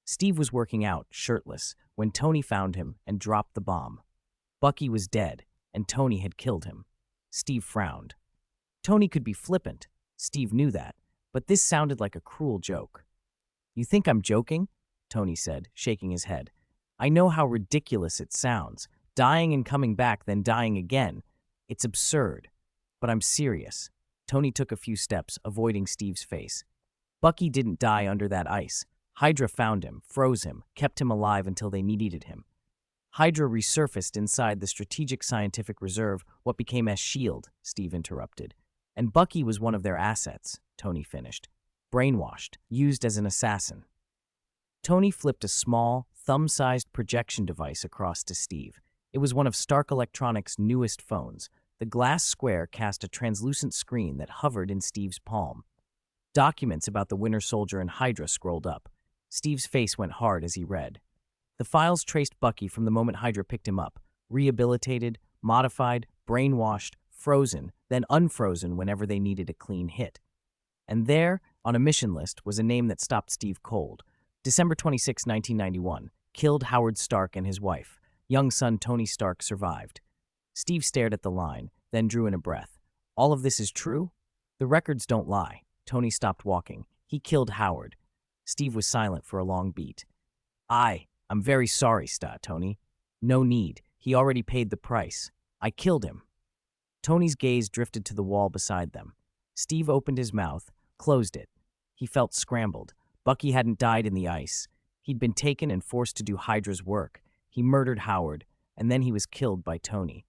Steve was working out, shirtless, when Tony found him and dropped the bomb. Bucky was dead, and Tony had killed him. Steve frowned. Tony could be flippant. Steve knew that, but this sounded like a cruel joke. You think I'm joking? Tony said, shaking his head. I know how ridiculous it sounds. Dying and coming back, then dying again. It's absurd. But I'm serious. Tony took a few steps, avoiding Steve's face. Bucky didn't die under that ice. Hydra found him, froze him, kept him alive until they needed him. Hydra resurfaced inside the Strategic Scientific Reserve, what became S.H.I.E.L.D., Steve interrupted. And Bucky was one of their assets, Tony finished. Brainwashed, used as an assassin. Tony flipped a small, thumb-sized projection device across to Steve. It was one of Stark Electronics' newest phones. The glass square cast a translucent screen that hovered in Steve's palm. Documents about the Winter Soldier and Hydra scrolled up. Steve's face went hard as he read. The files traced Bucky from the moment Hydra picked him up, rehabilitated, modified, brainwashed, frozen, then unfrozen whenever they needed a clean hit. And there, on a mission list, was a name that stopped Steve cold. December 26, 1991, killed Howard Stark and his wife. Young son Tony Stark survived. Steve stared at the line, then drew in a breath. All of this is true? The records don't lie. Tony stopped walking. He killed Howard. Steve was silent for a long beat. I'm very sorry, Tony. No need. He already paid the price. I killed him. Tony's gaze drifted to the wall beside them. Steve opened his mouth, closed it. He felt scrambled. Bucky hadn't died in the ice. He'd been taken and forced to do Hydra's work. He murdered Howard, and then he was killed by Tony.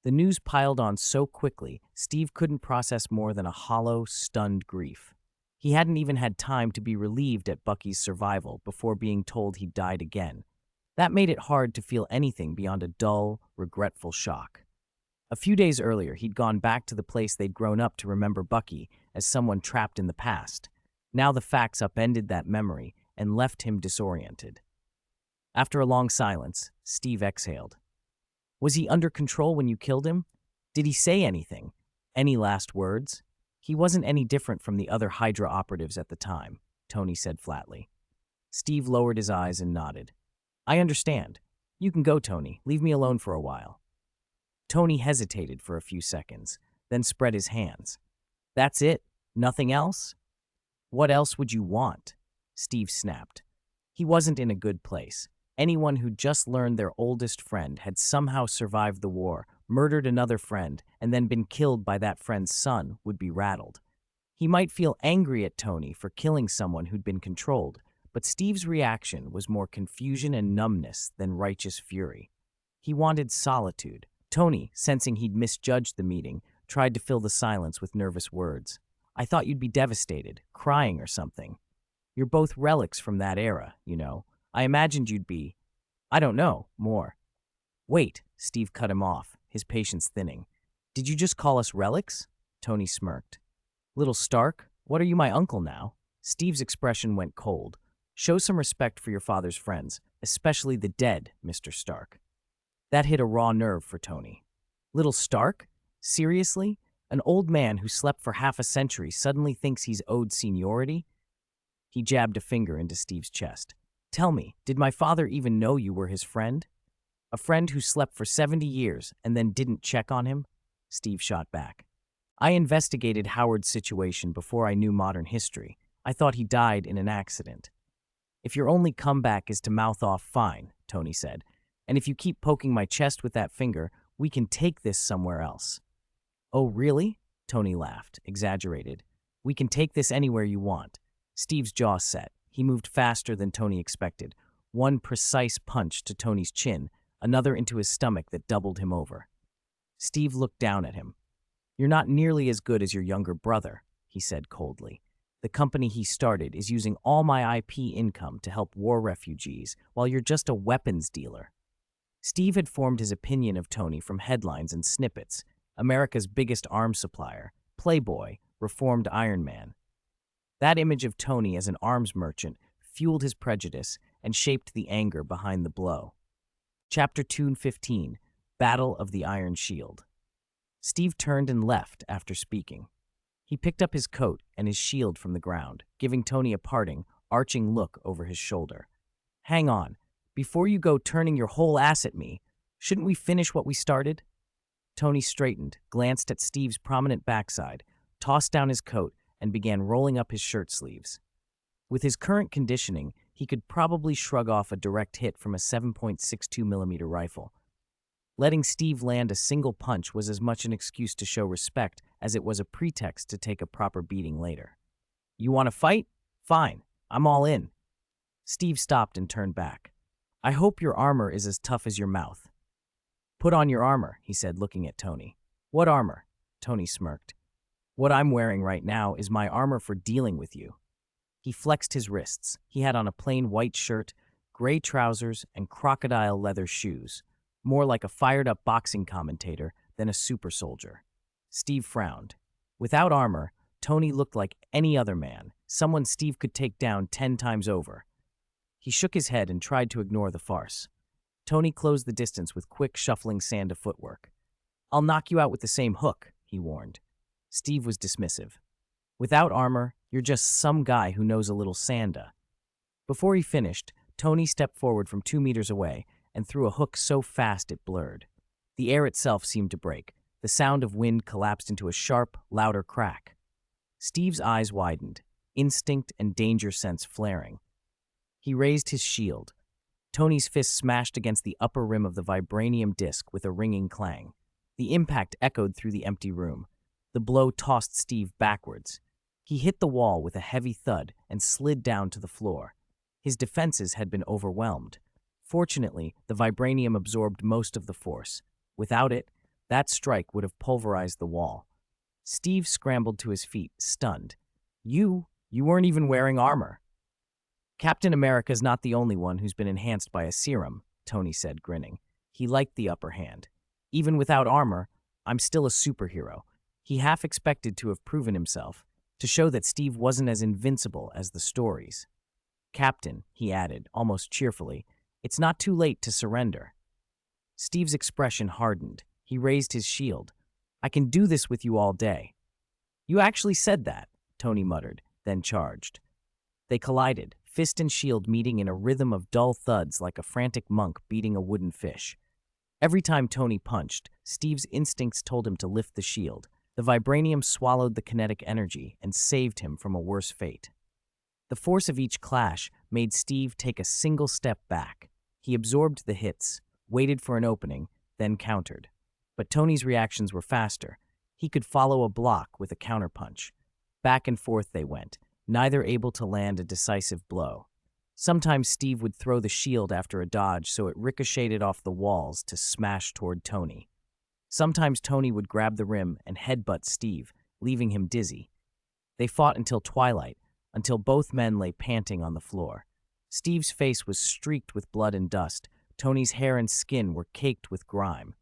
The news piled on so quickly, Steve couldn't process more than a hollow, stunned grief. He hadn't even had time to be relieved at Bucky's survival before being told he'd died again. That made it hard to feel anything beyond a dull, regretful shock. A few days earlier, he'd gone back to the place they'd grown up to remember Bucky as someone trapped in the past. Now the facts upended that memory and left him disoriented. After a long silence, Steve exhaled. Was he under control when you killed him? Did he say anything? Any last words? He wasn't any different from the other Hydra operatives at the time, Tony said flatly. Steve lowered his eyes and nodded. I understand. You can go, Tony. Leave me alone for a while. Tony hesitated for a few seconds, then spread his hands. That's it? Nothing else? What else would you want? Steve snapped. He wasn't in a good place. Anyone who'd just learned their oldest friend had somehow survived the war, murdered another friend, and then been killed by that friend's son would be rattled. He might feel angry at Tony for killing someone who'd been controlled, but Steve's reaction was more confusion and numbness than righteous fury. He wanted solitude. Tony, sensing he'd misjudged the meeting, tried to fill the silence with nervous words. I thought you'd be devastated, crying or something. You're both relics from that era, you know. I imagined you'd be, I don't know, more. Wait, Steve cut him off, his patience thinning. Did you just call us relics? Tony smirked. Little Stark, what are you, my uncle now? Steve's expression went cold. Show some respect for your father's friends, especially the dead, Mr. Stark. That hit a raw nerve for Tony. Little Stark? Seriously? An old man who slept for half a century suddenly thinks he's owed seniority? He jabbed a finger into Steve's chest. Tell me, did my father even know you were his friend? A friend who slept for 70 years and then didn't check on him? Steve shot back. I investigated Howard's situation before I knew modern history. I thought he died in an accident. If your only comeback is to mouth off, fine, Tony said. And if you keep poking my chest with that finger, we can take this somewhere else. Oh, really? Tony laughed, exaggerated. We can take this anywhere you want. Steve's jaw set. He moved faster than Tony expected. One precise punch to Tony's chin, another into his stomach that doubled him over. Steve looked down at him. "You're not nearly as good as your younger brother," he said coldly. "The company he started is using all my IP income to help war refugees, while you're just a weapons dealer." Steve had formed his opinion of Tony from headlines and snippets: America's biggest arms supplier, playboy, reformed Iron Man. That image of Tony as an arms merchant fueled his prejudice and shaped the anger behind the blow. Chapter 215, Battle of the Iron Shield. Steve turned and left after speaking. He picked up his coat and his shield from the ground, giving Tony a parting, arching look over his shoulder. "Hang on. Before you go turning your whole ass at me, shouldn't we finish what we started?" Tony straightened, glanced at Steve's prominent backside, tossed down his coat, and began rolling up his shirt sleeves. With his current conditioning, he could probably shrug off a direct hit from a 7.62mm rifle. Letting Steve land a single punch was as much an excuse to show respect as it was a pretext to take a proper beating later. "You want to fight? Fine. I'm all in." Steve stopped and turned back. "I hope your armor is as tough as your mouth." "Put on your armor," he said, looking at Tony. "What armor?" Tony smirked. "What I'm wearing right now is my armor for dealing with you." He flexed his wrists. He had on a plain white shirt, gray trousers, and crocodile leather shoes, more like a fired-up boxing commentator than a super soldier. Steve frowned. Without armor, Tony looked like any other man, someone Steve could take down 10 times over. He shook his head and tried to ignore the farce. Tony closed the distance with quick, shuffling Sanda footwork. "I'll knock you out with the same hook," he warned. Steve was dismissive. "Without armor, you're just some guy who knows a little Sanda." Before he finished, Tony stepped forward from 2 meters away and threw a hook so fast it blurred. The air itself seemed to break. The sound of wind collapsed into a sharp, louder crack. Steve's eyes widened, instinct and danger sense flaring. He raised his shield. Tony's fist smashed against the upper rim of the vibranium disc with a ringing clang. The impact echoed through the empty room. The blow tossed Steve backwards. He hit the wall with a heavy thud and slid down to the floor. His defenses had been overwhelmed. Fortunately, the vibranium absorbed most of the force. Without it, that strike would have pulverized the wall. Steve scrambled to his feet, stunned. You weren't even wearing armor." "Captain America's not the only one who's been enhanced by a serum," Tony said, grinning. He liked the upper hand. "Even without armor, I'm still a superhero." He half expected to have proven himself, to show that Steve wasn't as invincible as the stories. "Captain," he added, almost cheerfully, "it's not too late to surrender." Steve's expression hardened. He raised his shield. "I can do this with you all day." "You actually said that," Tony muttered, then charged. They collided, fist and shield meeting in a rhythm of dull thuds like a frantic monk beating a wooden fish. Every time Tony punched, Steve's instincts told him to lift the shield. The vibranium swallowed the kinetic energy and saved him from a worse fate. The force of each clash made Steve take a single step back. He absorbed the hits, waited for an opening, then countered. But Tony's reactions were faster. He could follow a block with a counterpunch. Back and forth they went, neither able to land a decisive blow. Sometimes Steve would throw the shield after a dodge so it ricocheted off the walls to smash toward Tony. Sometimes Tony would grab the rim and headbutt Steve, leaving him dizzy. They fought until twilight, until both men lay panting on the floor. Steve's face was streaked with blood and dust. Tony's hair and skin were caked with grime.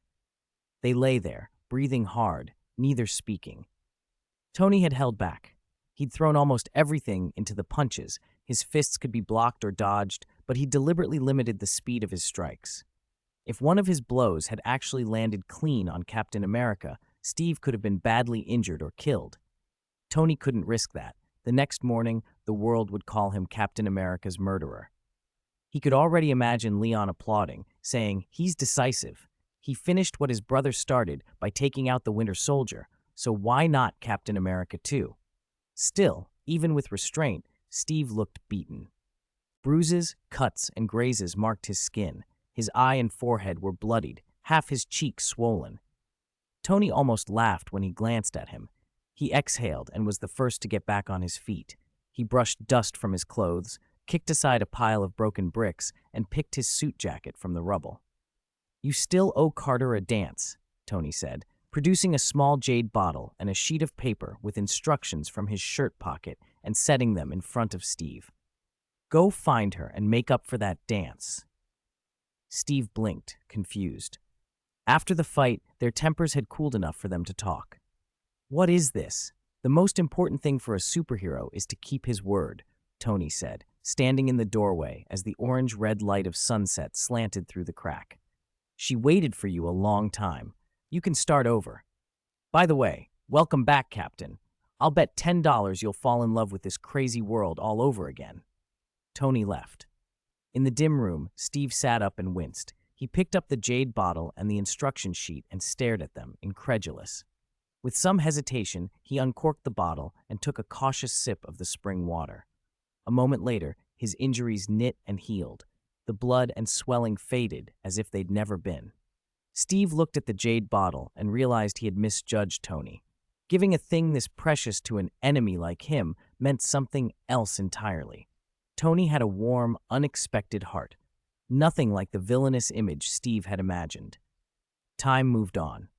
They lay there, breathing hard, neither speaking. Tony had held back. He'd thrown almost everything into the punches. His fists could be blocked or dodged, but he deliberately limited the speed of his strikes. If one of his blows had actually landed clean on Captain America, Steve could have been badly injured or killed. Tony couldn't risk that. The next morning, the world would call him Captain America's murderer. He could already imagine Leon applauding, saying, "He's decisive. He finished what his brother started by taking out the Winter Soldier, so why not Captain America too?" Still, even with restraint, Steve looked beaten. Bruises, cuts, and grazes marked his skin. His eye and forehead were bloodied, half his cheek swollen. Tony almost laughed when he glanced at him. He exhaled and was the first to get back on his feet. He brushed dust from his clothes, kicked aside a pile of broken bricks, and picked his suit jacket from the rubble. "You still owe Carter a dance," Tony said, producing a small jade bottle and a sheet of paper with instructions from his shirt pocket and setting them in front of Steve. "Go find her and make up for that dance." Steve blinked, confused. After the fight, their tempers had cooled enough for them to talk. "What is this? The most important thing for a superhero is to keep his word," Tony said, standing in the doorway as the orange-red light of sunset slanted through the crack. "She waited for you a long time. You can start over. By the way, welcome back, Captain. I'll bet $10 you'll fall in love with this crazy world all over again." Tony left. In the dim room, Steve sat up and winced. He picked up the jade bottle and the instruction sheet and stared at them, incredulous. With some hesitation, he uncorked the bottle and took a cautious sip of the spring water. A moment later, his injuries knit and healed. The blood and swelling faded as if they'd never been. Steve looked at the jade bottle and realized he had misjudged Tony. Giving a thing this precious to an enemy like him meant something else entirely. Tony had a warm, unexpected heart. Nothing like the villainous image Steve had imagined. Time moved on.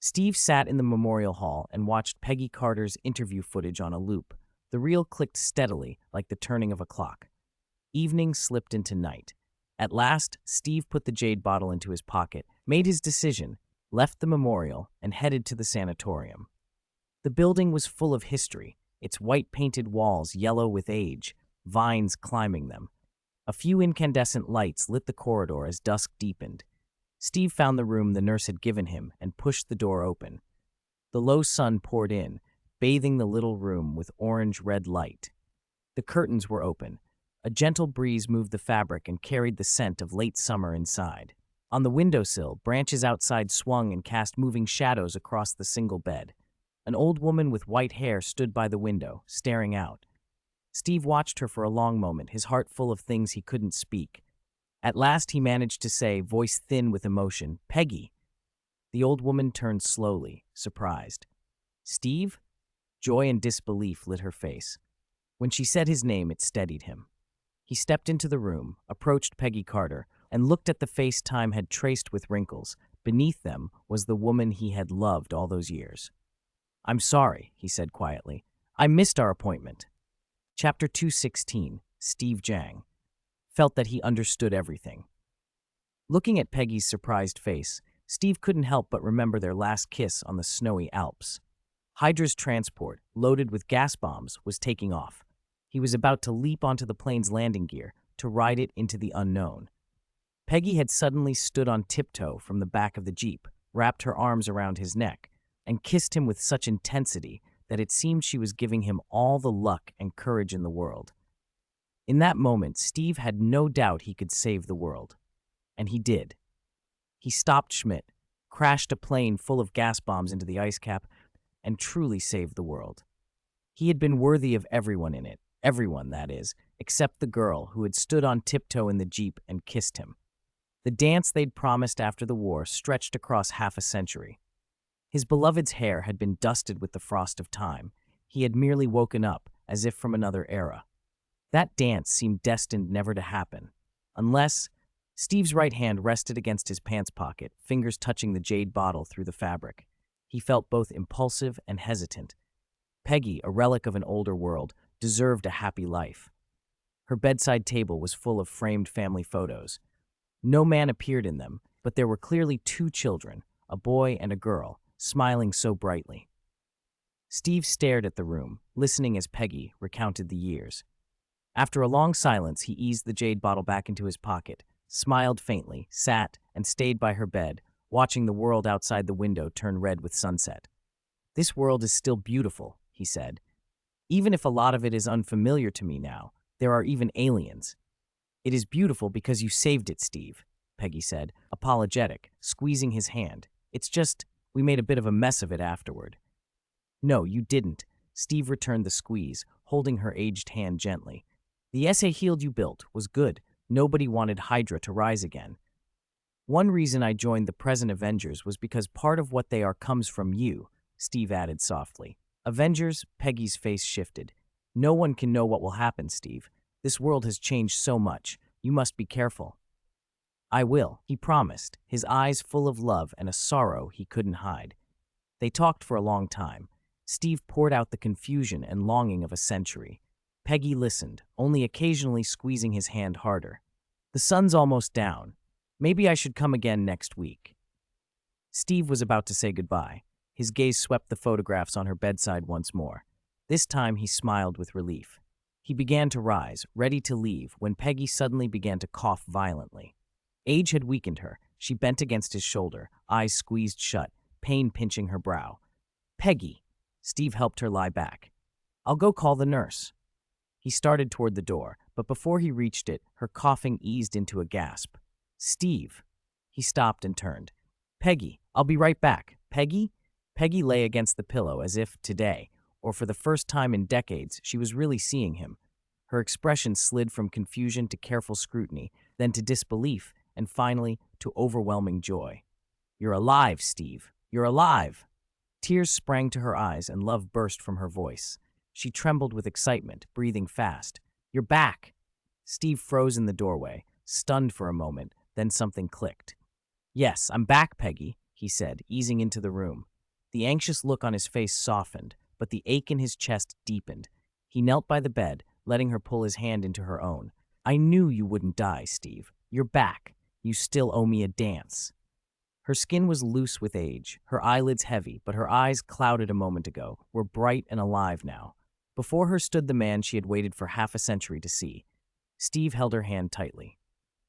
Steve sat in the memorial hall and watched Peggy Carter's interview footage on a loop. The reel clicked steadily, like the turning of a clock. Evening slipped into night. At last, Steve put the jade bottle into his pocket, made his decision, left the memorial, and headed to the sanatorium. The building was full of history, its white-painted walls yellow with age, vines climbing them. A few incandescent lights lit the corridor as dusk deepened. Steve found the room the nurse had given him and pushed the door open. The low sun poured in, bathing the little room with orange-red light. The curtains were open. A gentle breeze moved the fabric and carried the scent of late summer inside. On the windowsill, branches outside swung and cast moving shadows across the single bed. An old woman with white hair stood by the window, staring out. Steve watched her for a long moment, his heart full of things he couldn't speak. At last he managed to say, voice thin with emotion, "Peggy." The old woman turned slowly, surprised. "Steve?" Joy and disbelief lit her face. When she said his name, it steadied him. He stepped into the room, approached Peggy Carter, and looked at the face time had traced with wrinkles. Beneath them was the woman he had loved all those years. "I'm sorry," he said quietly. "I missed our appointment." Chapter 216, Steve Jang, felt that he understood everything. Looking at Peggy's surprised face, Steve couldn't help but remember their last kiss on the snowy Alps. Hydra's transport, loaded with gas bombs, was taking off. He was about to leap onto the plane's landing gear, to ride it into the unknown. Peggy had suddenly stood on tiptoe from the back of the Jeep, wrapped her arms around his neck, and kissed him with such intensity that it seemed she was giving him all the luck and courage in the world. In that moment, Steve had no doubt he could save the world. And he did. He stopped Schmidt, crashed a plane full of gas bombs into the ice cap, and truly saved the world. He had been worthy of everyone in it, everyone, that is, except the girl who had stood on tiptoe in the Jeep and kissed him. The dance they'd promised after the war stretched across half a century. His beloved's hair had been dusted with the frost of time. He had merely woken up, as if from another era. That dance seemed destined never to happen, unless Steve's right hand rested against his pants pocket, fingers touching the jade bottle through the fabric. He felt both impulsive and hesitant. Peggy, a relic of an older world, deserved a happy life. Her bedside table was full of framed family photos. No man appeared in them, but there were clearly two children, a boy and a girl, smiling so brightly. Steve stared at the room, listening as Peggy recounted the years. After a long silence, he eased the jade bottle back into his pocket, smiled faintly, sat, and stayed by her bed, watching the world outside the window turn red with sunset. "This world is still beautiful," he said. "Even if a lot of it is unfamiliar to me now, there are even aliens." "It is beautiful because you saved it, Steve," Peggy said, apologetic, squeezing his hand. "It's just, we made a bit of a mess of it afterward." "No, you didn't." Steve returned the squeeze, holding her aged hand gently. "The essay Healed you built was good. Nobody wanted Hydra to rise again. One reason I joined the present Avengers was because part of what they are comes from you," Steve added softly. "Avengers?" Peggy's face shifted. "No one can know what will happen, Steve. This world has changed so much. You must be careful." "I will," he promised, his eyes full of love and a sorrow he couldn't hide. They talked for a long time. Steve poured out the confusion and longing of a century. Peggy listened, only occasionally squeezing his hand harder. "The sun's almost down. Maybe I should come again next week." Steve was about to say goodbye. His gaze swept the photographs on her bedside once more. This time he smiled with relief. He began to rise, ready to leave, when Peggy suddenly began to cough violently. Age had weakened her. She bent against his shoulder, eyes squeezed shut, pain pinching her brow. "Peggy." Steve helped her lie back. "I'll go call the nurse." He started toward the door, but before he reached it, her coughing eased into a gasp. "Steve." He stopped and turned. "Peggy, I'll be right back. Peggy?" Peggy lay against the pillow as if, today, or for the first time in decades, she was really seeing him. Her expression slid from confusion to careful scrutiny, then to disbelief, and finally to overwhelming joy. "You're alive, Steve. You're alive." Tears sprang to her eyes and love burst from her voice. She trembled with excitement, breathing fast. "You're back." Steve froze in the doorway, stunned for a moment, then something clicked. "Yes, I'm back, Peggy," he said, easing into the room. The anxious look on his face softened, but the ache in his chest deepened. He knelt by the bed, letting her pull his hand into her own. "I knew you wouldn't die, Steve. You're back. You still owe me a dance." Her skin was loose with age, her eyelids heavy, but her eyes, clouded a moment ago, were bright and alive now. Before her stood the man she had waited for half a century to see. Steve held her hand tightly.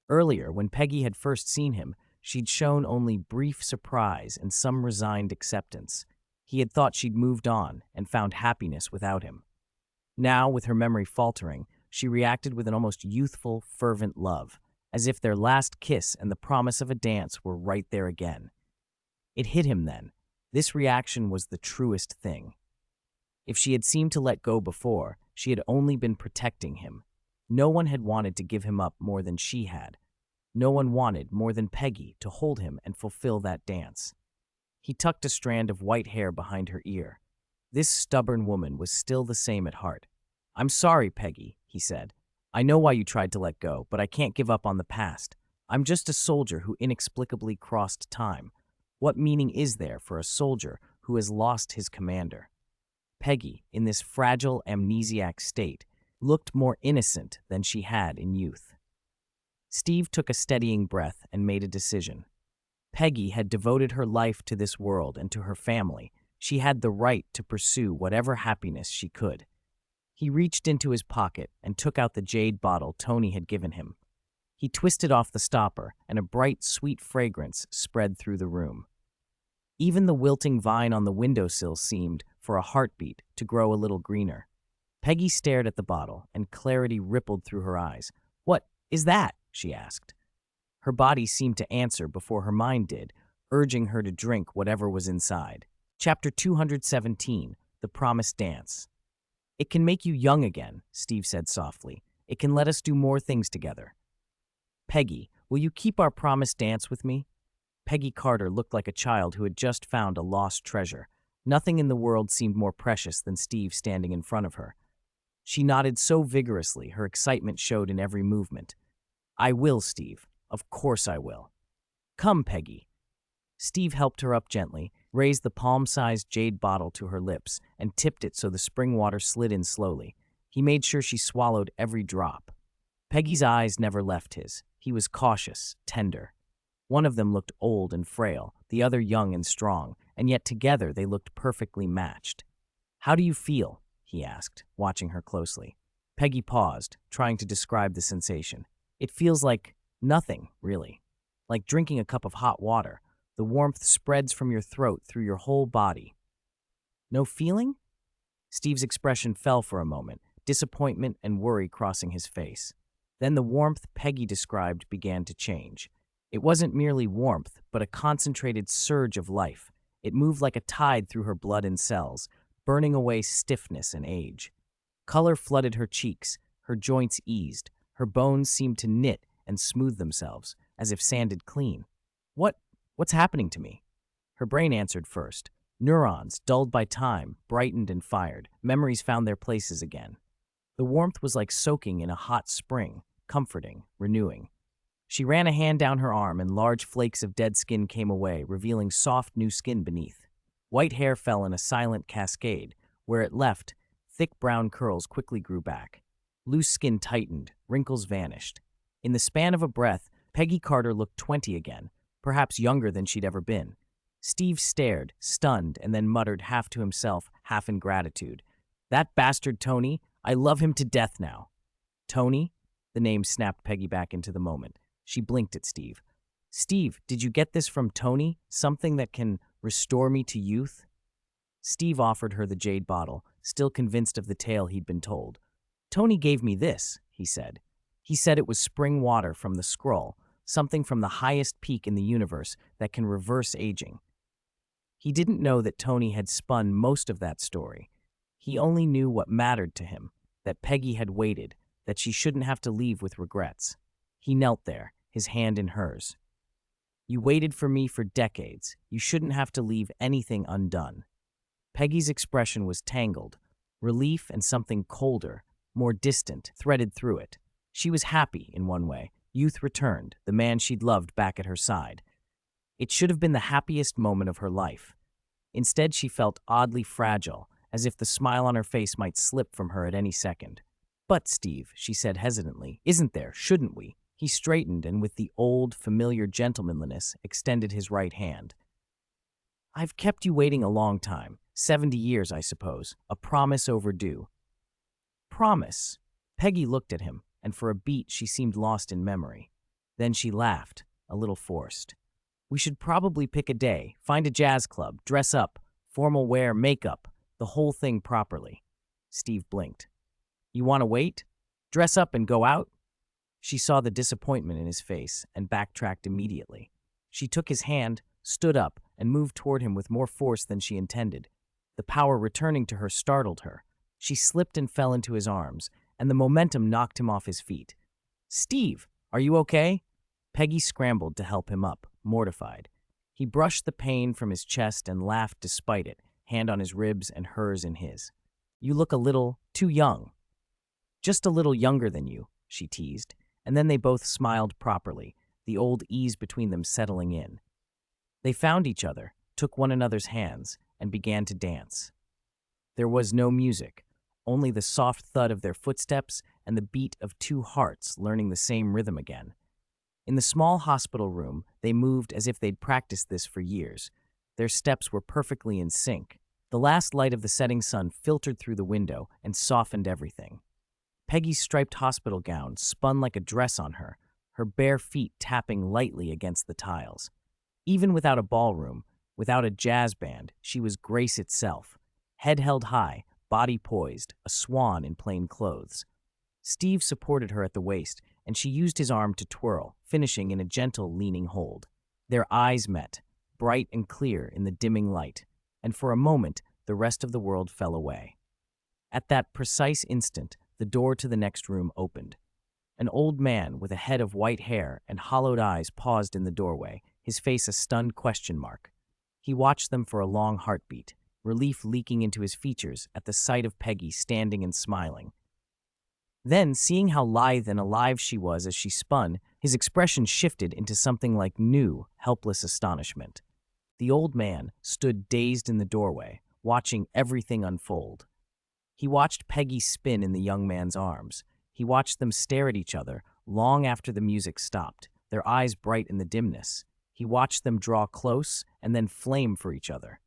Earlier, when Peggy had first seen him, she'd shown only brief surprise and some resigned acceptance. He had thought she'd moved on and found happiness without him. Now, with her memory faltering, she reacted with an almost youthful, fervent love, as if their last kiss and the promise of a dance were right there again. It hit him then. This reaction was the truest thing. If she had seemed to let go before, she had only been protecting him. No one had wanted to give him up more than she had. No one wanted more than Peggy to hold him and fulfill that dance. He tucked a strand of white hair behind her ear. This stubborn woman was still the same at heart. "I'm sorry, Peggy," he said. "I know why you tried to let go, but I can't give up on the past. I'm just a soldier who inexplicably crossed time. What meaning is there for a soldier who has lost his commander?" Peggy, in this fragile, amnesiac state, looked more innocent than she had in youth. Steve took a steadying breath and made a decision. Peggy had devoted her life to this world and to her family. She had the right to pursue whatever happiness she could. He reached into his pocket and took out the jade bottle Tony had given him. He twisted off the stopper, and a bright, sweet fragrance spread through the room. Even the wilting vine on the windowsill seemed, for a heartbeat, to grow a little greener. Peggy stared at the bottle, and clarity rippled through her eyes. "What is that?" she asked. Her body seemed to answer before her mind did, urging her to drink whatever was inside. Chapter 217, The Promised Dance. "It can make you young again," Steve said softly. "It can let us do more things together." "Peggy, will you keep our promised dance with me?" Peggy Carter looked like a child who had just found a lost treasure. Nothing in the world seemed more precious than Steve standing in front of her. She nodded so vigorously, her excitement showed in every movement. "I will, Steve. Of course I will." "Come, Peggy." Steve helped her up gently, raised the palm-sized jade bottle to her lips, and tipped it so the spring water slid in slowly. He made sure she swallowed every drop. Peggy's eyes never left his. He was cautious, tender. One of them looked old and frail, the other young and strong, and yet together they looked perfectly matched. "How do you feel?" he asked, watching her closely. Peggy paused, trying to describe the sensation. "It feels like nothing, really. Like drinking a cup of hot water. The warmth spreads from your throat through your whole body." "No feeling?" Steve's expression fell for a moment, disappointment and worry crossing his face. Then the warmth Peggy described began to change. It wasn't merely warmth, but a concentrated surge of life. It moved like a tide through her blood and cells, burning away stiffness and age. Color flooded her cheeks, her joints eased, her bones seemed to knit and smooth themselves, as if sanded clean. What's happening to me?" Her brain answered first. Neurons, dulled by time, brightened and fired. Memories found their places again. The warmth was like soaking in a hot spring, comforting, renewing. She ran a hand down her arm and large flakes of dead skin came away, revealing soft new skin beneath. White hair fell in a silent cascade. Where it left, thick brown curls quickly grew back. Loose skin tightened, wrinkles vanished. In the span of a breath, Peggy Carter looked 20 again, perhaps younger than she'd ever been. Steve stared, stunned, and then muttered half to himself, half in gratitude. "That bastard Tony, I love him to death now." "Tony?" The name snapped Peggy back into the moment. She blinked at Steve. "Steve, did you get this from Tony? Something that can restore me to youth?" Steve offered her the jade bottle, still convinced of the tale he'd been told. "Tony gave me this," he said. "He said it was spring water from the scroll, something from the highest peak in the universe that can reverse aging." He didn't know that Tony had spun most of that story. He only knew what mattered to him, that Peggy had waited, that she shouldn't have to leave with regrets. He knelt there, his hand in hers. "You waited for me for decades. You shouldn't have to leave anything undone." Peggy's expression was tangled. Relief and something colder, more distant, threaded through it. She was happy in one way. Youth returned, the man she'd loved back at her side. It should have been the happiest moment of her life. Instead, she felt oddly fragile, as if the smile on her face might slip from her at any second. "But, Steve," she said hesitantly, "isn't there? Shouldn't we?" He straightened and with the old, familiar gentlemanliness extended his right hand. "I've kept you waiting a long time. 70 years, I suppose. A promise overdue." "Promise?" Peggy looked at him, and for a beat she seemed lost in memory. Then she laughed, a little forced. "We should probably pick a day, find a jazz club, dress up, formal wear, makeup, the whole thing properly." Steve blinked. "You want to wait? Dress up and go out?" She saw the disappointment in his face and backtracked immediately. She took his hand, stood up, and moved toward him with more force than she intended. The power returning to her startled her. She slipped and fell into his arms, and the momentum knocked him off his feet. "Steve, are you okay?" Peggy scrambled to help him up, mortified. He brushed the pain from his chest and laughed despite it, hand on his ribs and hers in his. "You look a little too young." "Just a little younger than you," she teased, and then they both smiled properly, the old ease between them settling in. They found each other, took one another's hands, and began to dance. There was no music, only the soft thud of their footsteps and the beat of two hearts learning the same rhythm again. In the small hospital room, they moved as if they'd practiced this for years. Their steps were perfectly in sync. The last light of the setting sun filtered through the window and softened everything. Peggy's striped hospital gown spun like a dress on her, her bare feet tapping lightly against the tiles. Even without a ballroom, without a jazz band, she was grace itself. Head held high, body poised, a swan in plain clothes. Steve supported her at the waist, and she used his arm to twirl, finishing in a gentle, leaning hold. Their eyes met, bright and clear in the dimming light, and for a moment, the rest of the world fell away. At that precise instant, the door to the next room opened. An old man with a head of white hair and hollowed eyes paused in the doorway, his face a stunned question mark. He watched them for a long heartbeat, relief leaking into his features at the sight of Peggy standing and smiling. Then, seeing how lithe and alive she was as she spun, his expression shifted into something like new, helpless astonishment. The old man stood dazed in the doorway, watching everything unfold. He watched Peggy spin in the young man's arms. He watched them stare at each other long after the music stopped, their eyes bright in the dimness. He watched them draw close and then flame for each other.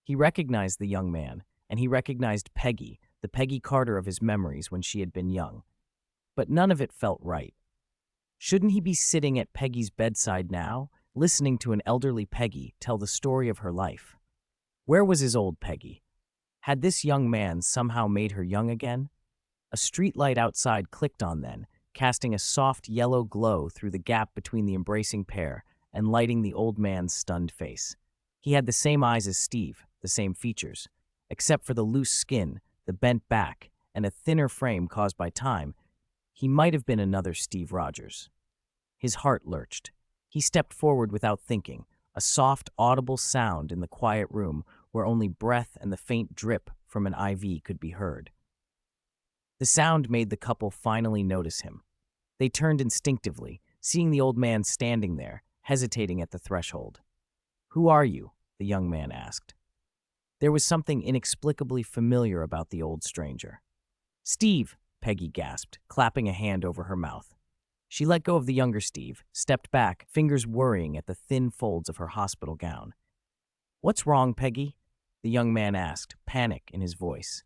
He recognized the young man, and he recognized Peggy, the Peggy Carter of his memories when she had been young. But none of it felt right. Shouldn't he be sitting at Peggy's bedside now, listening to an elderly Peggy tell the story of her life? Where was his old Peggy? Had this young man somehow made her young again? A streetlight outside clicked on then, casting a soft yellow glow through the gap between the embracing pair and lighting the old man's stunned face. He had the same eyes as Steve, the same features. Except for the loose skin, the bent back, and a thinner frame caused by time, he might have been another Steve Rogers. His heart lurched. He stepped forward without thinking, a soft, audible sound in the quiet room where only breath and the faint drip from an IV could be heard. The sound made the couple finally notice him. They turned instinctively, seeing the old man standing there, hesitating at the threshold. "Who are you?" the young man asked. There was something inexplicably familiar about the old stranger. "Steve," Peggy gasped, clapping a hand over her mouth. She let go of the younger Steve, stepped back, fingers worrying at the thin folds of her hospital gown. "What's wrong, Peggy?" the young man asked, panic in his voice.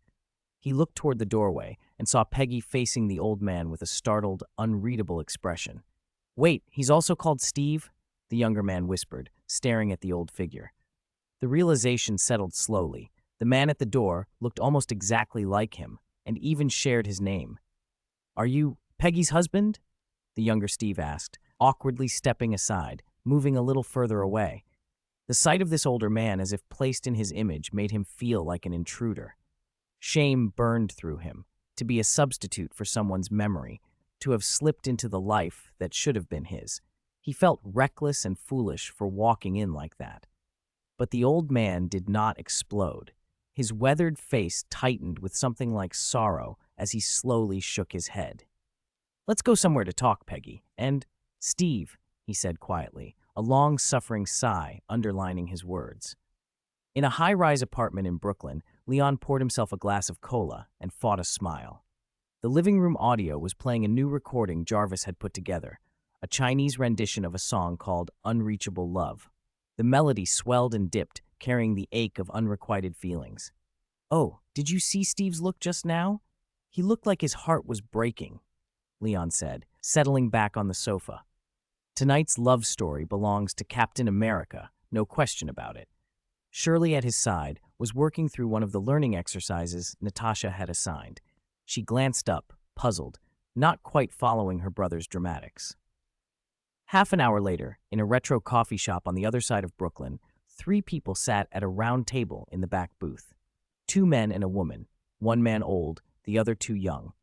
He looked toward the doorway and saw Peggy facing the old man with a startled, unreadable expression. "Wait, he's also called Steve?" the younger man whispered, staring at the old figure. The realization settled slowly. The man at the door looked almost exactly like him, and even shared his name. "Are you Peggy's husband?" the younger Steve asked, awkwardly stepping aside, moving a little further away. The sight of this older man, as if placed in his image, made him feel like an intruder. Shame burned through him, to be a substitute for someone's memory, to have slipped into the life that should have been his. He felt reckless and foolish for walking in like that. But the old man did not explode. His weathered face tightened with something like sorrow as he slowly shook his head. "Let's go somewhere to talk, Peggy. And, Steve," he said quietly, a long-suffering sigh underlining his words. In a high-rise apartment in Brooklyn, Leon poured himself a glass of cola and fought a smile. The living room audio was playing a new recording Jarvis had put together, a Chinese rendition of a song called Unreachable Love. The melody swelled and dipped, carrying the ache of unrequited feelings. "Oh, did you see Steve's look just now? He looked like his heart was breaking," Leon said, settling back on the sofa. "Tonight's love story belongs to Captain America, no question about it." Shirley, at his side, was working through one of the learning exercises Natasha had assigned. She glanced up, puzzled, not quite following her brother's dramatics. Half an hour later, in a retro coffee shop on the other side of Brooklyn, 3 people sat at a round table in the back booth. 2 men and a woman, one man old, the other 2 young.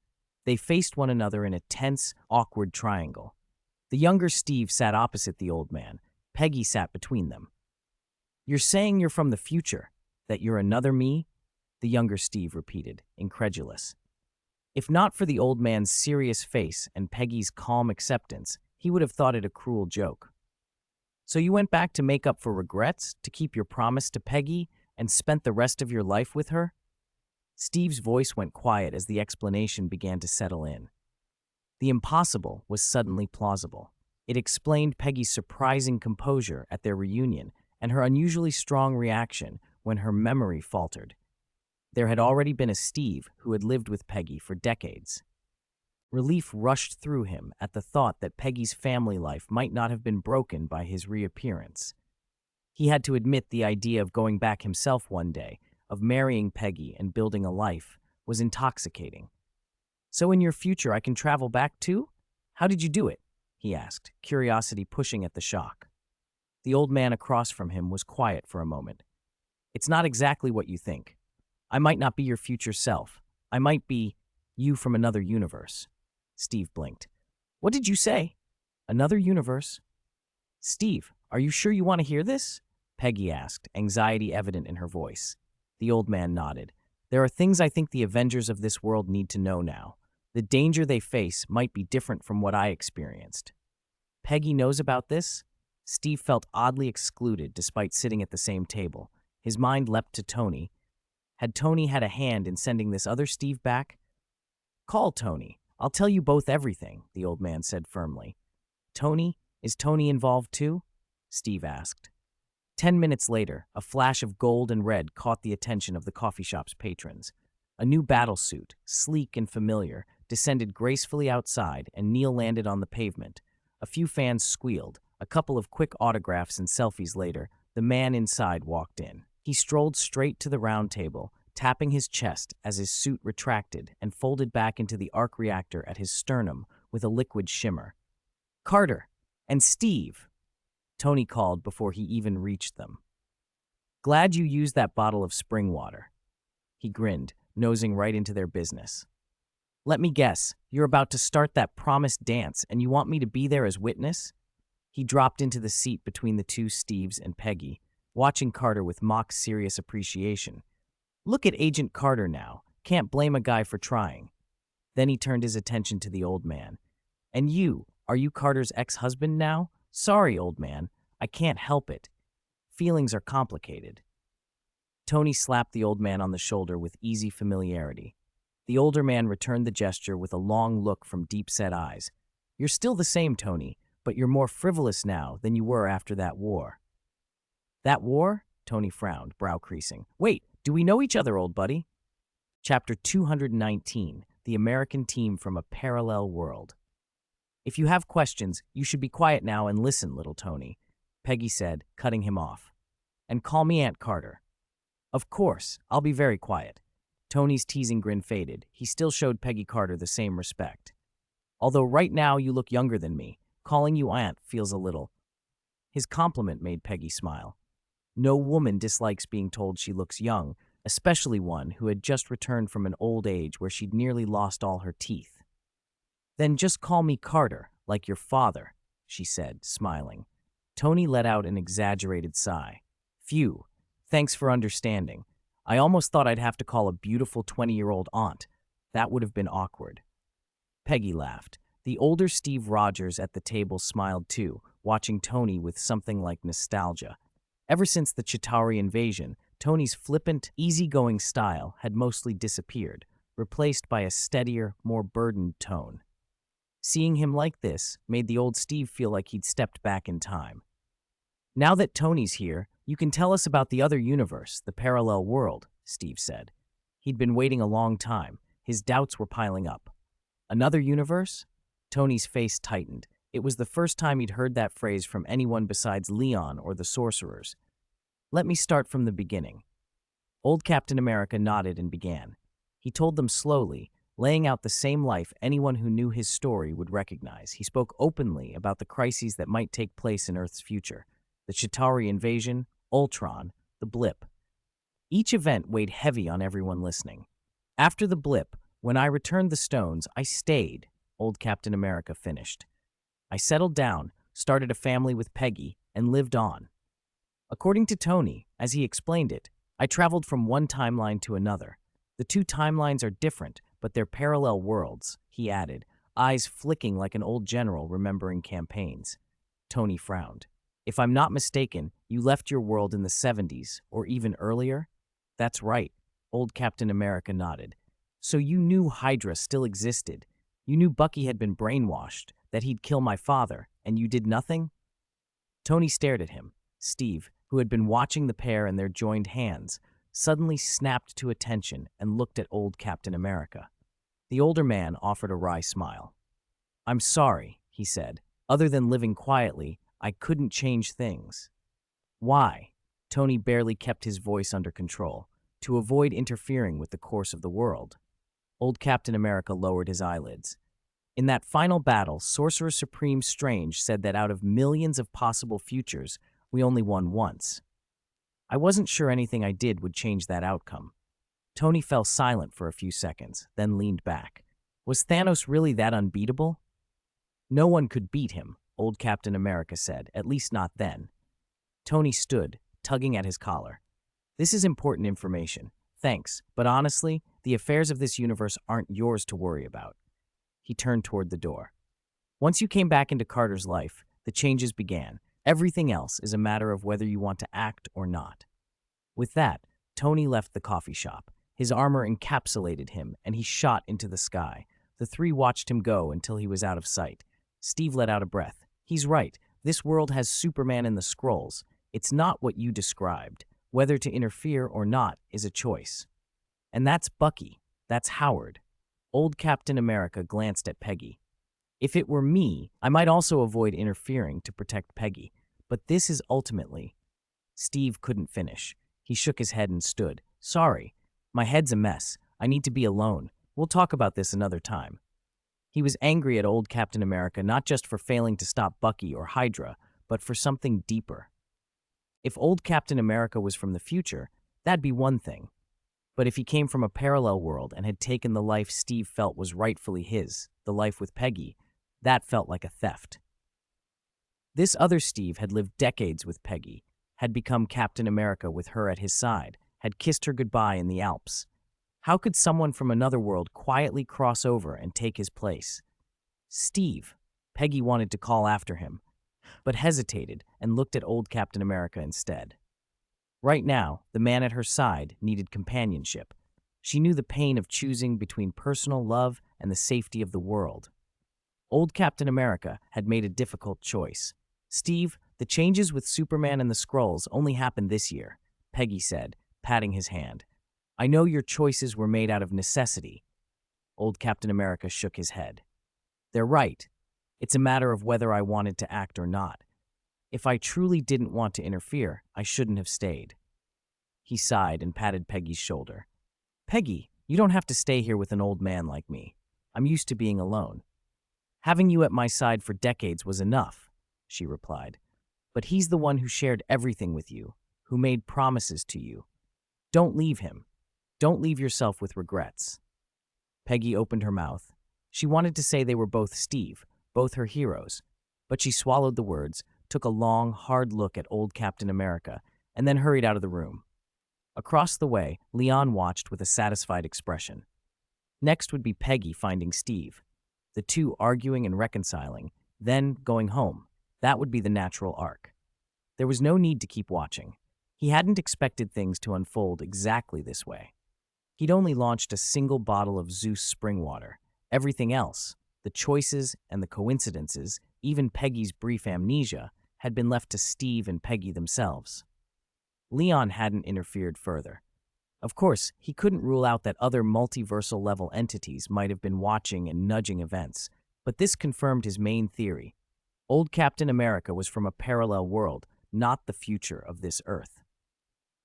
They faced one another in a tense, awkward triangle. The younger Steve sat opposite the old man. Peggy sat between them. "You're saying you're from the future, that you're another me?" the younger Steve repeated, incredulous. If not for the old man's serious face and Peggy's calm acceptance, he would have thought it a cruel joke. "So you went back to make up for regrets, to keep your promise to Peggy, and spent the rest of your life with her?" Steve's voice went quiet as the explanation began to settle in. The impossible was suddenly plausible. It explained Peggy's surprising composure at their reunion and her unusually strong reaction when her memory faltered. There had already been a Steve who had lived with Peggy for decades. Relief rushed through him at the thought that Peggy's family life might not have been broken by his reappearance. He had to admit the idea of going back himself one day, of marrying Peggy and building a life, was intoxicating. "So in your future I can travel back too? How did you do it?" he asked, curiosity pushing at the shock. The old man across from him was quiet for a moment. "It's not exactly what you think. I might not be your future self. I might be you from another universe." Steve blinked. "What did you say? Another universe?" "Steve, are you sure you want to hear this?" Peggy asked, anxiety evident in her voice. The old man nodded. "There are things I think the Avengers of this world need to know now. The danger they face might be different from what I experienced." "Peggy knows about this?" Steve felt oddly excluded despite sitting at the same table. His mind leapt to Tony. Had Tony had a hand in sending this other Steve back? "Call Tony. I'll tell you both everything," the old man said firmly. "Tony? Is Tony involved too?" Steve asked. 10 minutes later, a flash of gold and red caught the attention of the coffee shop's patrons. A new battlesuit, sleek and familiar, descended gracefully outside, and Neil landed on the pavement. A few fans squealed. A couple of quick autographs and selfies later, the man inside walked in. He strolled straight to the round table, tapping his chest as his suit retracted and folded back into the arc reactor at his sternum with a liquid shimmer. "Carter! And Steve!" Tony called before he even reached them. "Glad you used that bottle of spring water." He grinned, nosing right into their business. "Let me guess, you're about to start that promised dance and you want me to be there as witness?" He dropped into the seat between the 2 Steves and Peggy, watching Carter with mock serious appreciation. "Look at Agent Carter now. Can't blame a guy for trying." Then he turned his attention to the old man. And you, are you Carter's ex-husband now? Sorry, old man, I can't help it. Feelings are complicated. Tony slapped the old man on the shoulder with easy familiarity. The older man returned the gesture with a long look from deep-set eyes. You're still the same, Tony, but you're more frivolous now than you were after that war. That war? Tony frowned, brow creasing. Wait, do we know each other, old buddy? Chapter 219, The American Team from a Parallel World. If you have questions, you should be quiet now and listen, little Tony, Peggy said, cutting him off. And call me Aunt Carter. Of course, I'll be very quiet. Tony's teasing grin faded. He still showed Peggy Carter the same respect. Although right now you look younger than me, calling you Aunt feels a little. His compliment made Peggy smile. No woman dislikes being told she looks young, especially one who had just returned from an old age where she'd nearly lost all her teeth. Then just call me Carter, like your father, she said, smiling. Tony let out an exaggerated sigh. Phew, thanks for understanding. I almost thought I'd have to call a beautiful 20-year-old aunt. That would have been awkward. Peggy laughed. The older Steve Rogers at the table smiled too, watching Tony with something like nostalgia. Ever since the Chitauri invasion, Tony's flippant, easygoing style had mostly disappeared, replaced by a steadier, more burdened tone. Seeing him like this made the old Steve feel like he'd stepped back in time. Now that Tony's here, you can tell us about the other universe, the parallel world, Steve said. He'd been waiting a long time. His doubts were piling up. Another universe? Tony's face tightened. It was the first time he'd heard that phrase from anyone besides Leon or the sorcerers. Let me start from the beginning. Old Captain America nodded and began. He told them slowly, laying out the same life anyone who knew his story would recognize. He spoke openly about the crises that might take place in Earth's future. The Chitauri invasion, Ultron, the blip. Each event weighed heavy on everyone listening. After the blip, when I returned the stones, I stayed, Old Captain America finished. I settled down, started a family with Peggy, and lived on. According to Tony, as he explained it, I traveled from one timeline to another. The two timelines are different, but they're parallel worlds, he added, eyes flicking like an old general remembering campaigns. Tony frowned. If I'm not mistaken, you left your world in the 70s, or even earlier? That's right, Old Captain America nodded. So you knew Hydra still existed. You knew Bucky had been brainwashed, that he'd kill my father, and you did nothing? Tony stared at him. Steve, who had been watching the pair and their joined hands, suddenly snapped to attention and looked at Old Captain America. The older man offered a wry smile. I'm sorry, he said. Other than living quietly, I couldn't change things. Why? Tony barely kept his voice under control, to avoid interfering with the course of the world. Old Captain America lowered his eyelids. In that final battle, Sorcerer Supreme Strange said that out of millions of possible futures, we only won once. I wasn't sure anything I did would change that outcome. Tony fell silent for a few seconds, then leaned back. Was Thanos really that unbeatable? No one could beat him, Old Captain America said, at least not then. Tony stood, tugging at his collar. This is important information. Thanks, but honestly, the affairs of this universe aren't yours to worry about. He turned toward the door. Once you came back into Carter's life, the changes began. Everything else is a matter of whether you want to act or not. With that, Tony left the coffee shop. His armor encapsulated him, and he shot into the sky. The three watched him go until he was out of sight. Steve let out a breath. He's right. This world has Superman in the scrolls. It's not what you described. Whether to interfere or not is a choice. And that's Bucky. That's Howard. Old Captain America glanced at Peggy. If it were me, I might also avoid interfering to protect Peggy. But this is ultimately... Steve couldn't finish. He shook his head and stood. Sorry. My head's a mess. I need to be alone. We'll talk about this another time. He was angry at Old Captain America not just for failing to stop Bucky or Hydra, but for something deeper. If Old Captain America was from the future, that'd be one thing. But if he came from a parallel world and had taken the life Steve felt was rightfully his, the life with Peggy, that felt like a theft. This other Steve had lived decades with Peggy, had become Captain America with her at his side, had kissed her goodbye in the Alps. How could someone from another world quietly cross over and take his place? Steve. Peggy wanted to call after him, but hesitated and looked at old Captain America instead. Right now, the man at her side needed companionship. She knew the pain of choosing between personal love and the safety of the world. Old Captain America had made a difficult choice. Steve, the changes with Superman and the Skrulls only happened this year, Peggy said, patting his hand. I know your choices were made out of necessity. Old Captain America shook his head. They're right. It's a matter of whether I wanted to act or not. If I truly didn't want to interfere, I shouldn't have stayed. He sighed and patted Peggy's shoulder. Peggy, you don't have to stay here with an old man like me. I'm used to being alone. Having you at my side for decades was enough, she replied. But he's the one who shared everything with you, who made promises to you. Don't leave him. Don't leave yourself with regrets. Peggy opened her mouth. She wanted to say they were both Steve, both her heroes, but she swallowed the words, took a long, hard look at old Captain America, and then hurried out of the room. Across the way, Leon watched with a satisfied expression. Next would be Peggy finding Steve, the two arguing and reconciling, then going home. That would be the natural arc. There was no need to keep watching. He hadn't expected things to unfold exactly this way. He'd only launched a single bottle of Zeus spring water. Everything else, the choices and the coincidences, even Peggy's brief amnesia, had been left to Steve and Peggy themselves. Leon hadn't interfered further. Of course, he couldn't rule out that other multiversal-level entities might have been watching and nudging events, but this confirmed his main theory. Old Captain America was from a parallel world, not the future of this Earth.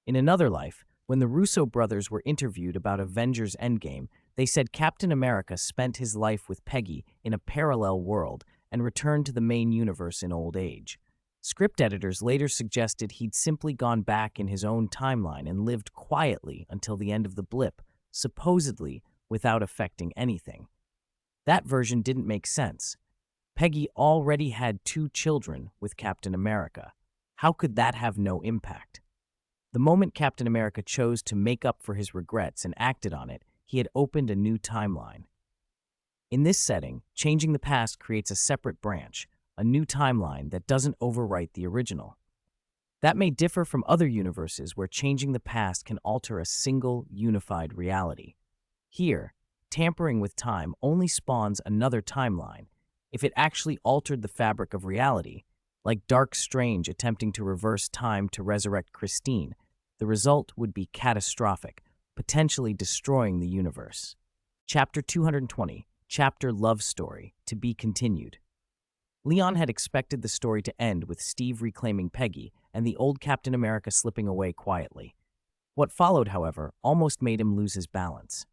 In another life, when the Russo brothers were interviewed about Avengers Endgame, they said Captain America spent his life with Peggy in a parallel world and returned to the main universe in old age. Script editors later suggested he'd simply gone back in his own timeline and lived quietly until the end of the blip, supposedly without affecting anything. That version didn't make sense. Peggy already had 2 children with Captain America. How could that have no impact? The moment Captain America chose to make up for his regrets and acted on it, he had opened a new timeline. In this setting, changing the past creates a separate branch, a new timeline that doesn't overwrite the original. That may differ from other universes where changing the past can alter a single, unified reality. Here, tampering with time only spawns another timeline. If it actually altered the fabric of reality, like Dark Strange attempting to reverse time to resurrect Christine, the result would be catastrophic, potentially destroying the universe. Chapter 220, Chapter Love Story, to be continued. Leon had expected the story to end with Steve reclaiming Peggy and the old Captain America slipping away quietly. What followed, however, almost made him lose his balance.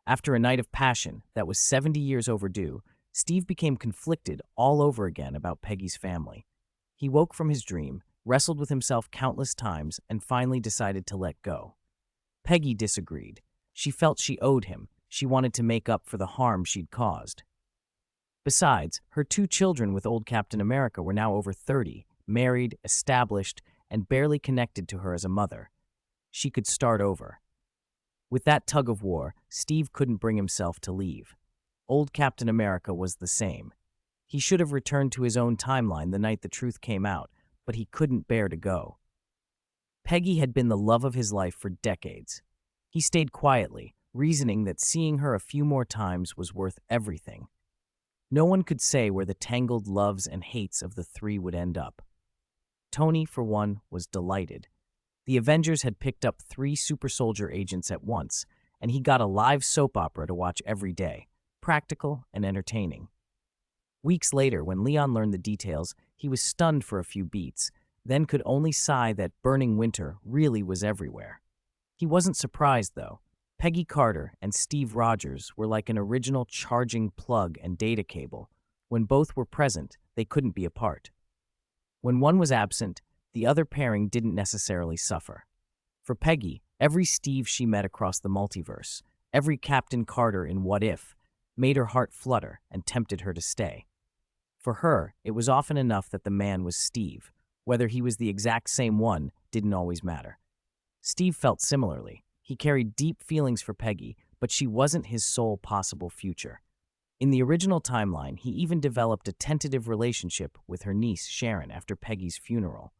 After a night of passion that was 70 years overdue, Steve became conflicted all over again about Peggy's family. He woke from his dream, wrestled with himself countless times, and finally decided to let go. Peggy disagreed. She felt she owed him. She wanted to make up for the harm she'd caused. Besides, her 2 children with old Captain America were now over 30, married, established, and barely connected to her as a mother. She could start over. With that tug of war, Steve couldn't bring himself to leave. Old Captain America was the same. He should have returned to his own timeline the night the truth came out, but he couldn't bear to go. Peggy had been the love of his life for decades. He stayed quietly, reasoning that seeing her a few more times was worth everything. No one could say where the tangled loves and hates of the 3 would end up. Tony, for one, was delighted. The Avengers had picked up 3 super soldier agents at once, and he got a live soap opera to watch every day, practical and entertaining. Weeks later, when Leon learned the details, he was stunned for a few beats, then could only sigh that burning winter really was everywhere. He wasn't surprised, though. Peggy Carter and Steve Rogers were like an original charging plug and data cable. When both were present, they couldn't be apart. When one was absent, the other pairing didn't necessarily suffer. For Peggy, every Steve she met across the multiverse, every Captain Carter in What If, made her heart flutter and tempted her to stay. For her, it was often enough that the man was Steve. Whether he was the exact same one didn't always matter. Steve felt similarly. He carried deep feelings for Peggy, but she wasn't his sole possible future. In the original timeline, he even developed a tentative relationship with her niece, Sharon, after Peggy's funeral.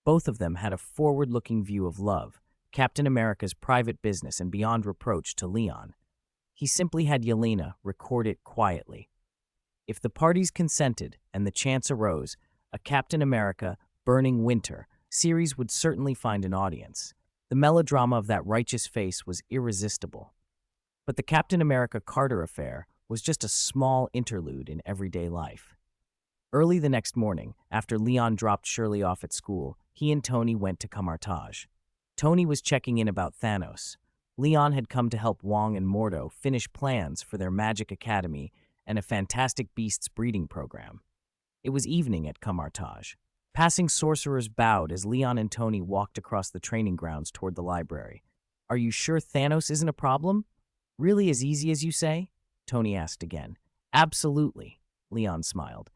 Both of them had a forward-looking view of love, Captain America's private business, and beyond reproach to Leon. He simply had Yelena record it quietly. If the parties consented and the chance arose, a Captain America Burning Winter series would certainly find an audience. The melodrama of that righteous face was irresistible. But the Captain America Carter affair was just a small interlude in everyday life. Early the next morning, after Leon dropped Shirley off at school, he and Tony went to Camartage. Tony was checking in about Thanos. Leon had come to help Wong and Mordo finish plans for their magic academy and a Fantastic Beasts breeding program. It was evening at Camartage. Passing sorcerers bowed as Leon and Tony walked across the training grounds toward the library. "Are you sure Thanos isn't a problem? Really as easy as you say?" Tony asked again. "Absolutely," Leon smiled.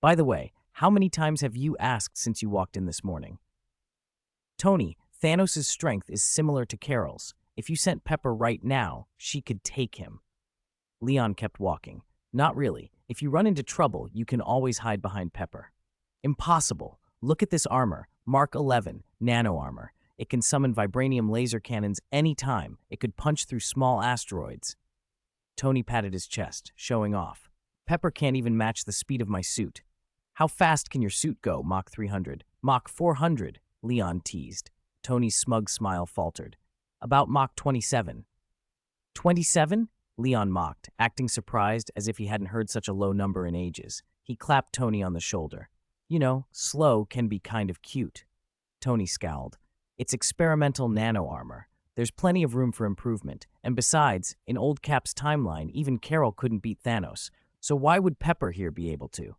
"By the way, how many times have you asked since you walked in this morning?" "Tony, Thanos' strength is similar to Carol's. If you sent Pepper right now, she could take him." Leon kept walking. "Not really. If you run into trouble, you can always hide behind Pepper." "Impossible. Look at this armor, Mark 11, nano armor. It can summon vibranium laser cannons anytime. It could punch through small asteroids." Tony patted his chest, showing off. "Pepper can't even match the speed of my suit." "How fast can your suit go, Mach 300? Mach 400, Leon teased. Tony's smug smile faltered. "About Mach 27. 27? Leon mocked, acting surprised as if he hadn't heard such a low number in ages. He clapped Tony on the shoulder. "You know, slow can be kind of cute." Tony scowled. "It's experimental nano armor. There's plenty of room for improvement. And besides, in old Cap's timeline, even Carol couldn't beat Thanos. So why would Pepper here be able to?"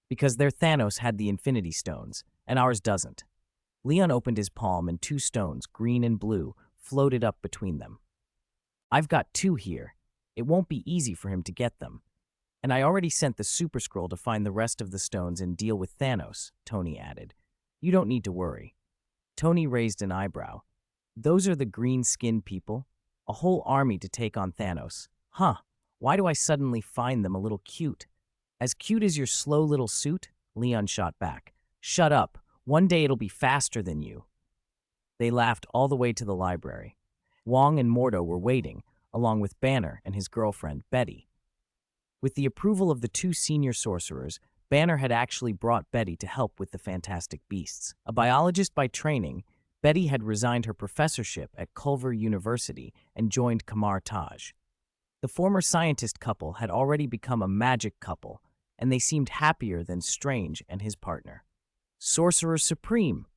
"Because their Thanos had the Infinity Stones, and ours doesn't." Leon opened his palm and 2 stones, green and blue, floated up between them. "I've got 2 here. It won't be easy for him to get them. And I already sent the Super Scroll to find the rest of the stones and deal with Thanos," Tony added. "You don't need to worry." Tony raised an eyebrow. "Those are the green-skinned people? A whole army to take on Thanos. Huh, why do I suddenly find them a little cute?" "As cute as your slow little suit?" Leon shot back. "Shut up. One day it'll be faster than you." They laughed all the way to the library. Wong and Mordo were waiting, along with Banner and his girlfriend, Betty. With the approval of the 2 senior sorcerers, Banner had actually brought Betty to help with the Fantastic Beasts. A biologist by training, Betty had resigned her professorship at Culver University and joined Camartage. The former scientist couple had already become a magic couple, and they seemed happier than Strange and his partner. "Sorcerer Supreme!"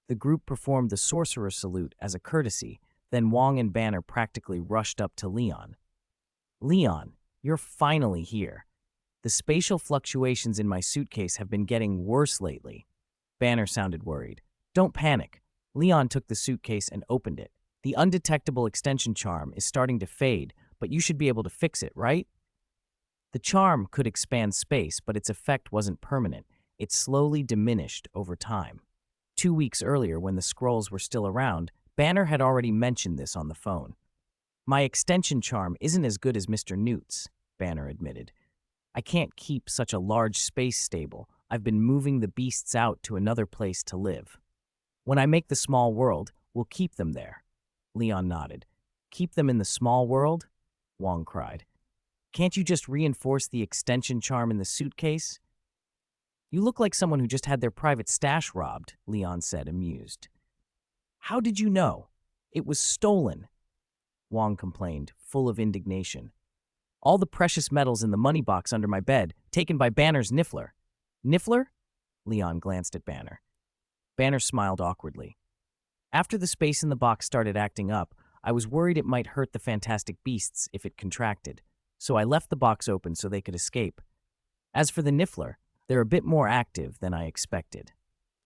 The group performed the sorcerer salute as a courtesy, then Wong and Banner practically rushed up to Leon. "Leon, you're finally here. The spatial fluctuations in my suitcase have been getting worse lately." Banner sounded worried. "Don't panic." Leon took the suitcase and opened it. "The undetectable extension charm is starting to fade, but you should be able to fix it, right?" The charm could expand space, but its effect wasn't permanent. It slowly diminished over time. 2 weeks earlier, when the scrolls were still around, Banner had already mentioned this on the phone. "My extension charm isn't as good as Mr. Newt's," Banner admitted. "I can't keep such a large space stable. I've been moving the beasts out to another place to live. When I make the small world, we'll keep them there." Leon nodded. "Keep them in the small world?" Wong cried. "Can't you just reinforce the extension charm in the suitcase?" "You look like someone who just had their private stash robbed," Leon said, amused. "How did you know? It was stolen," Wong complained, full of indignation. "All the precious metals in the money box under my bed, taken by Banner's Niffler." "Niffler?" Leon glanced at Banner. Banner smiled awkwardly. "After the space in the box started acting up, I was worried it might hurt the Fantastic Beasts if it contracted, so I left the box open so they could escape. As for the Niffler, they're a bit more active than I expected."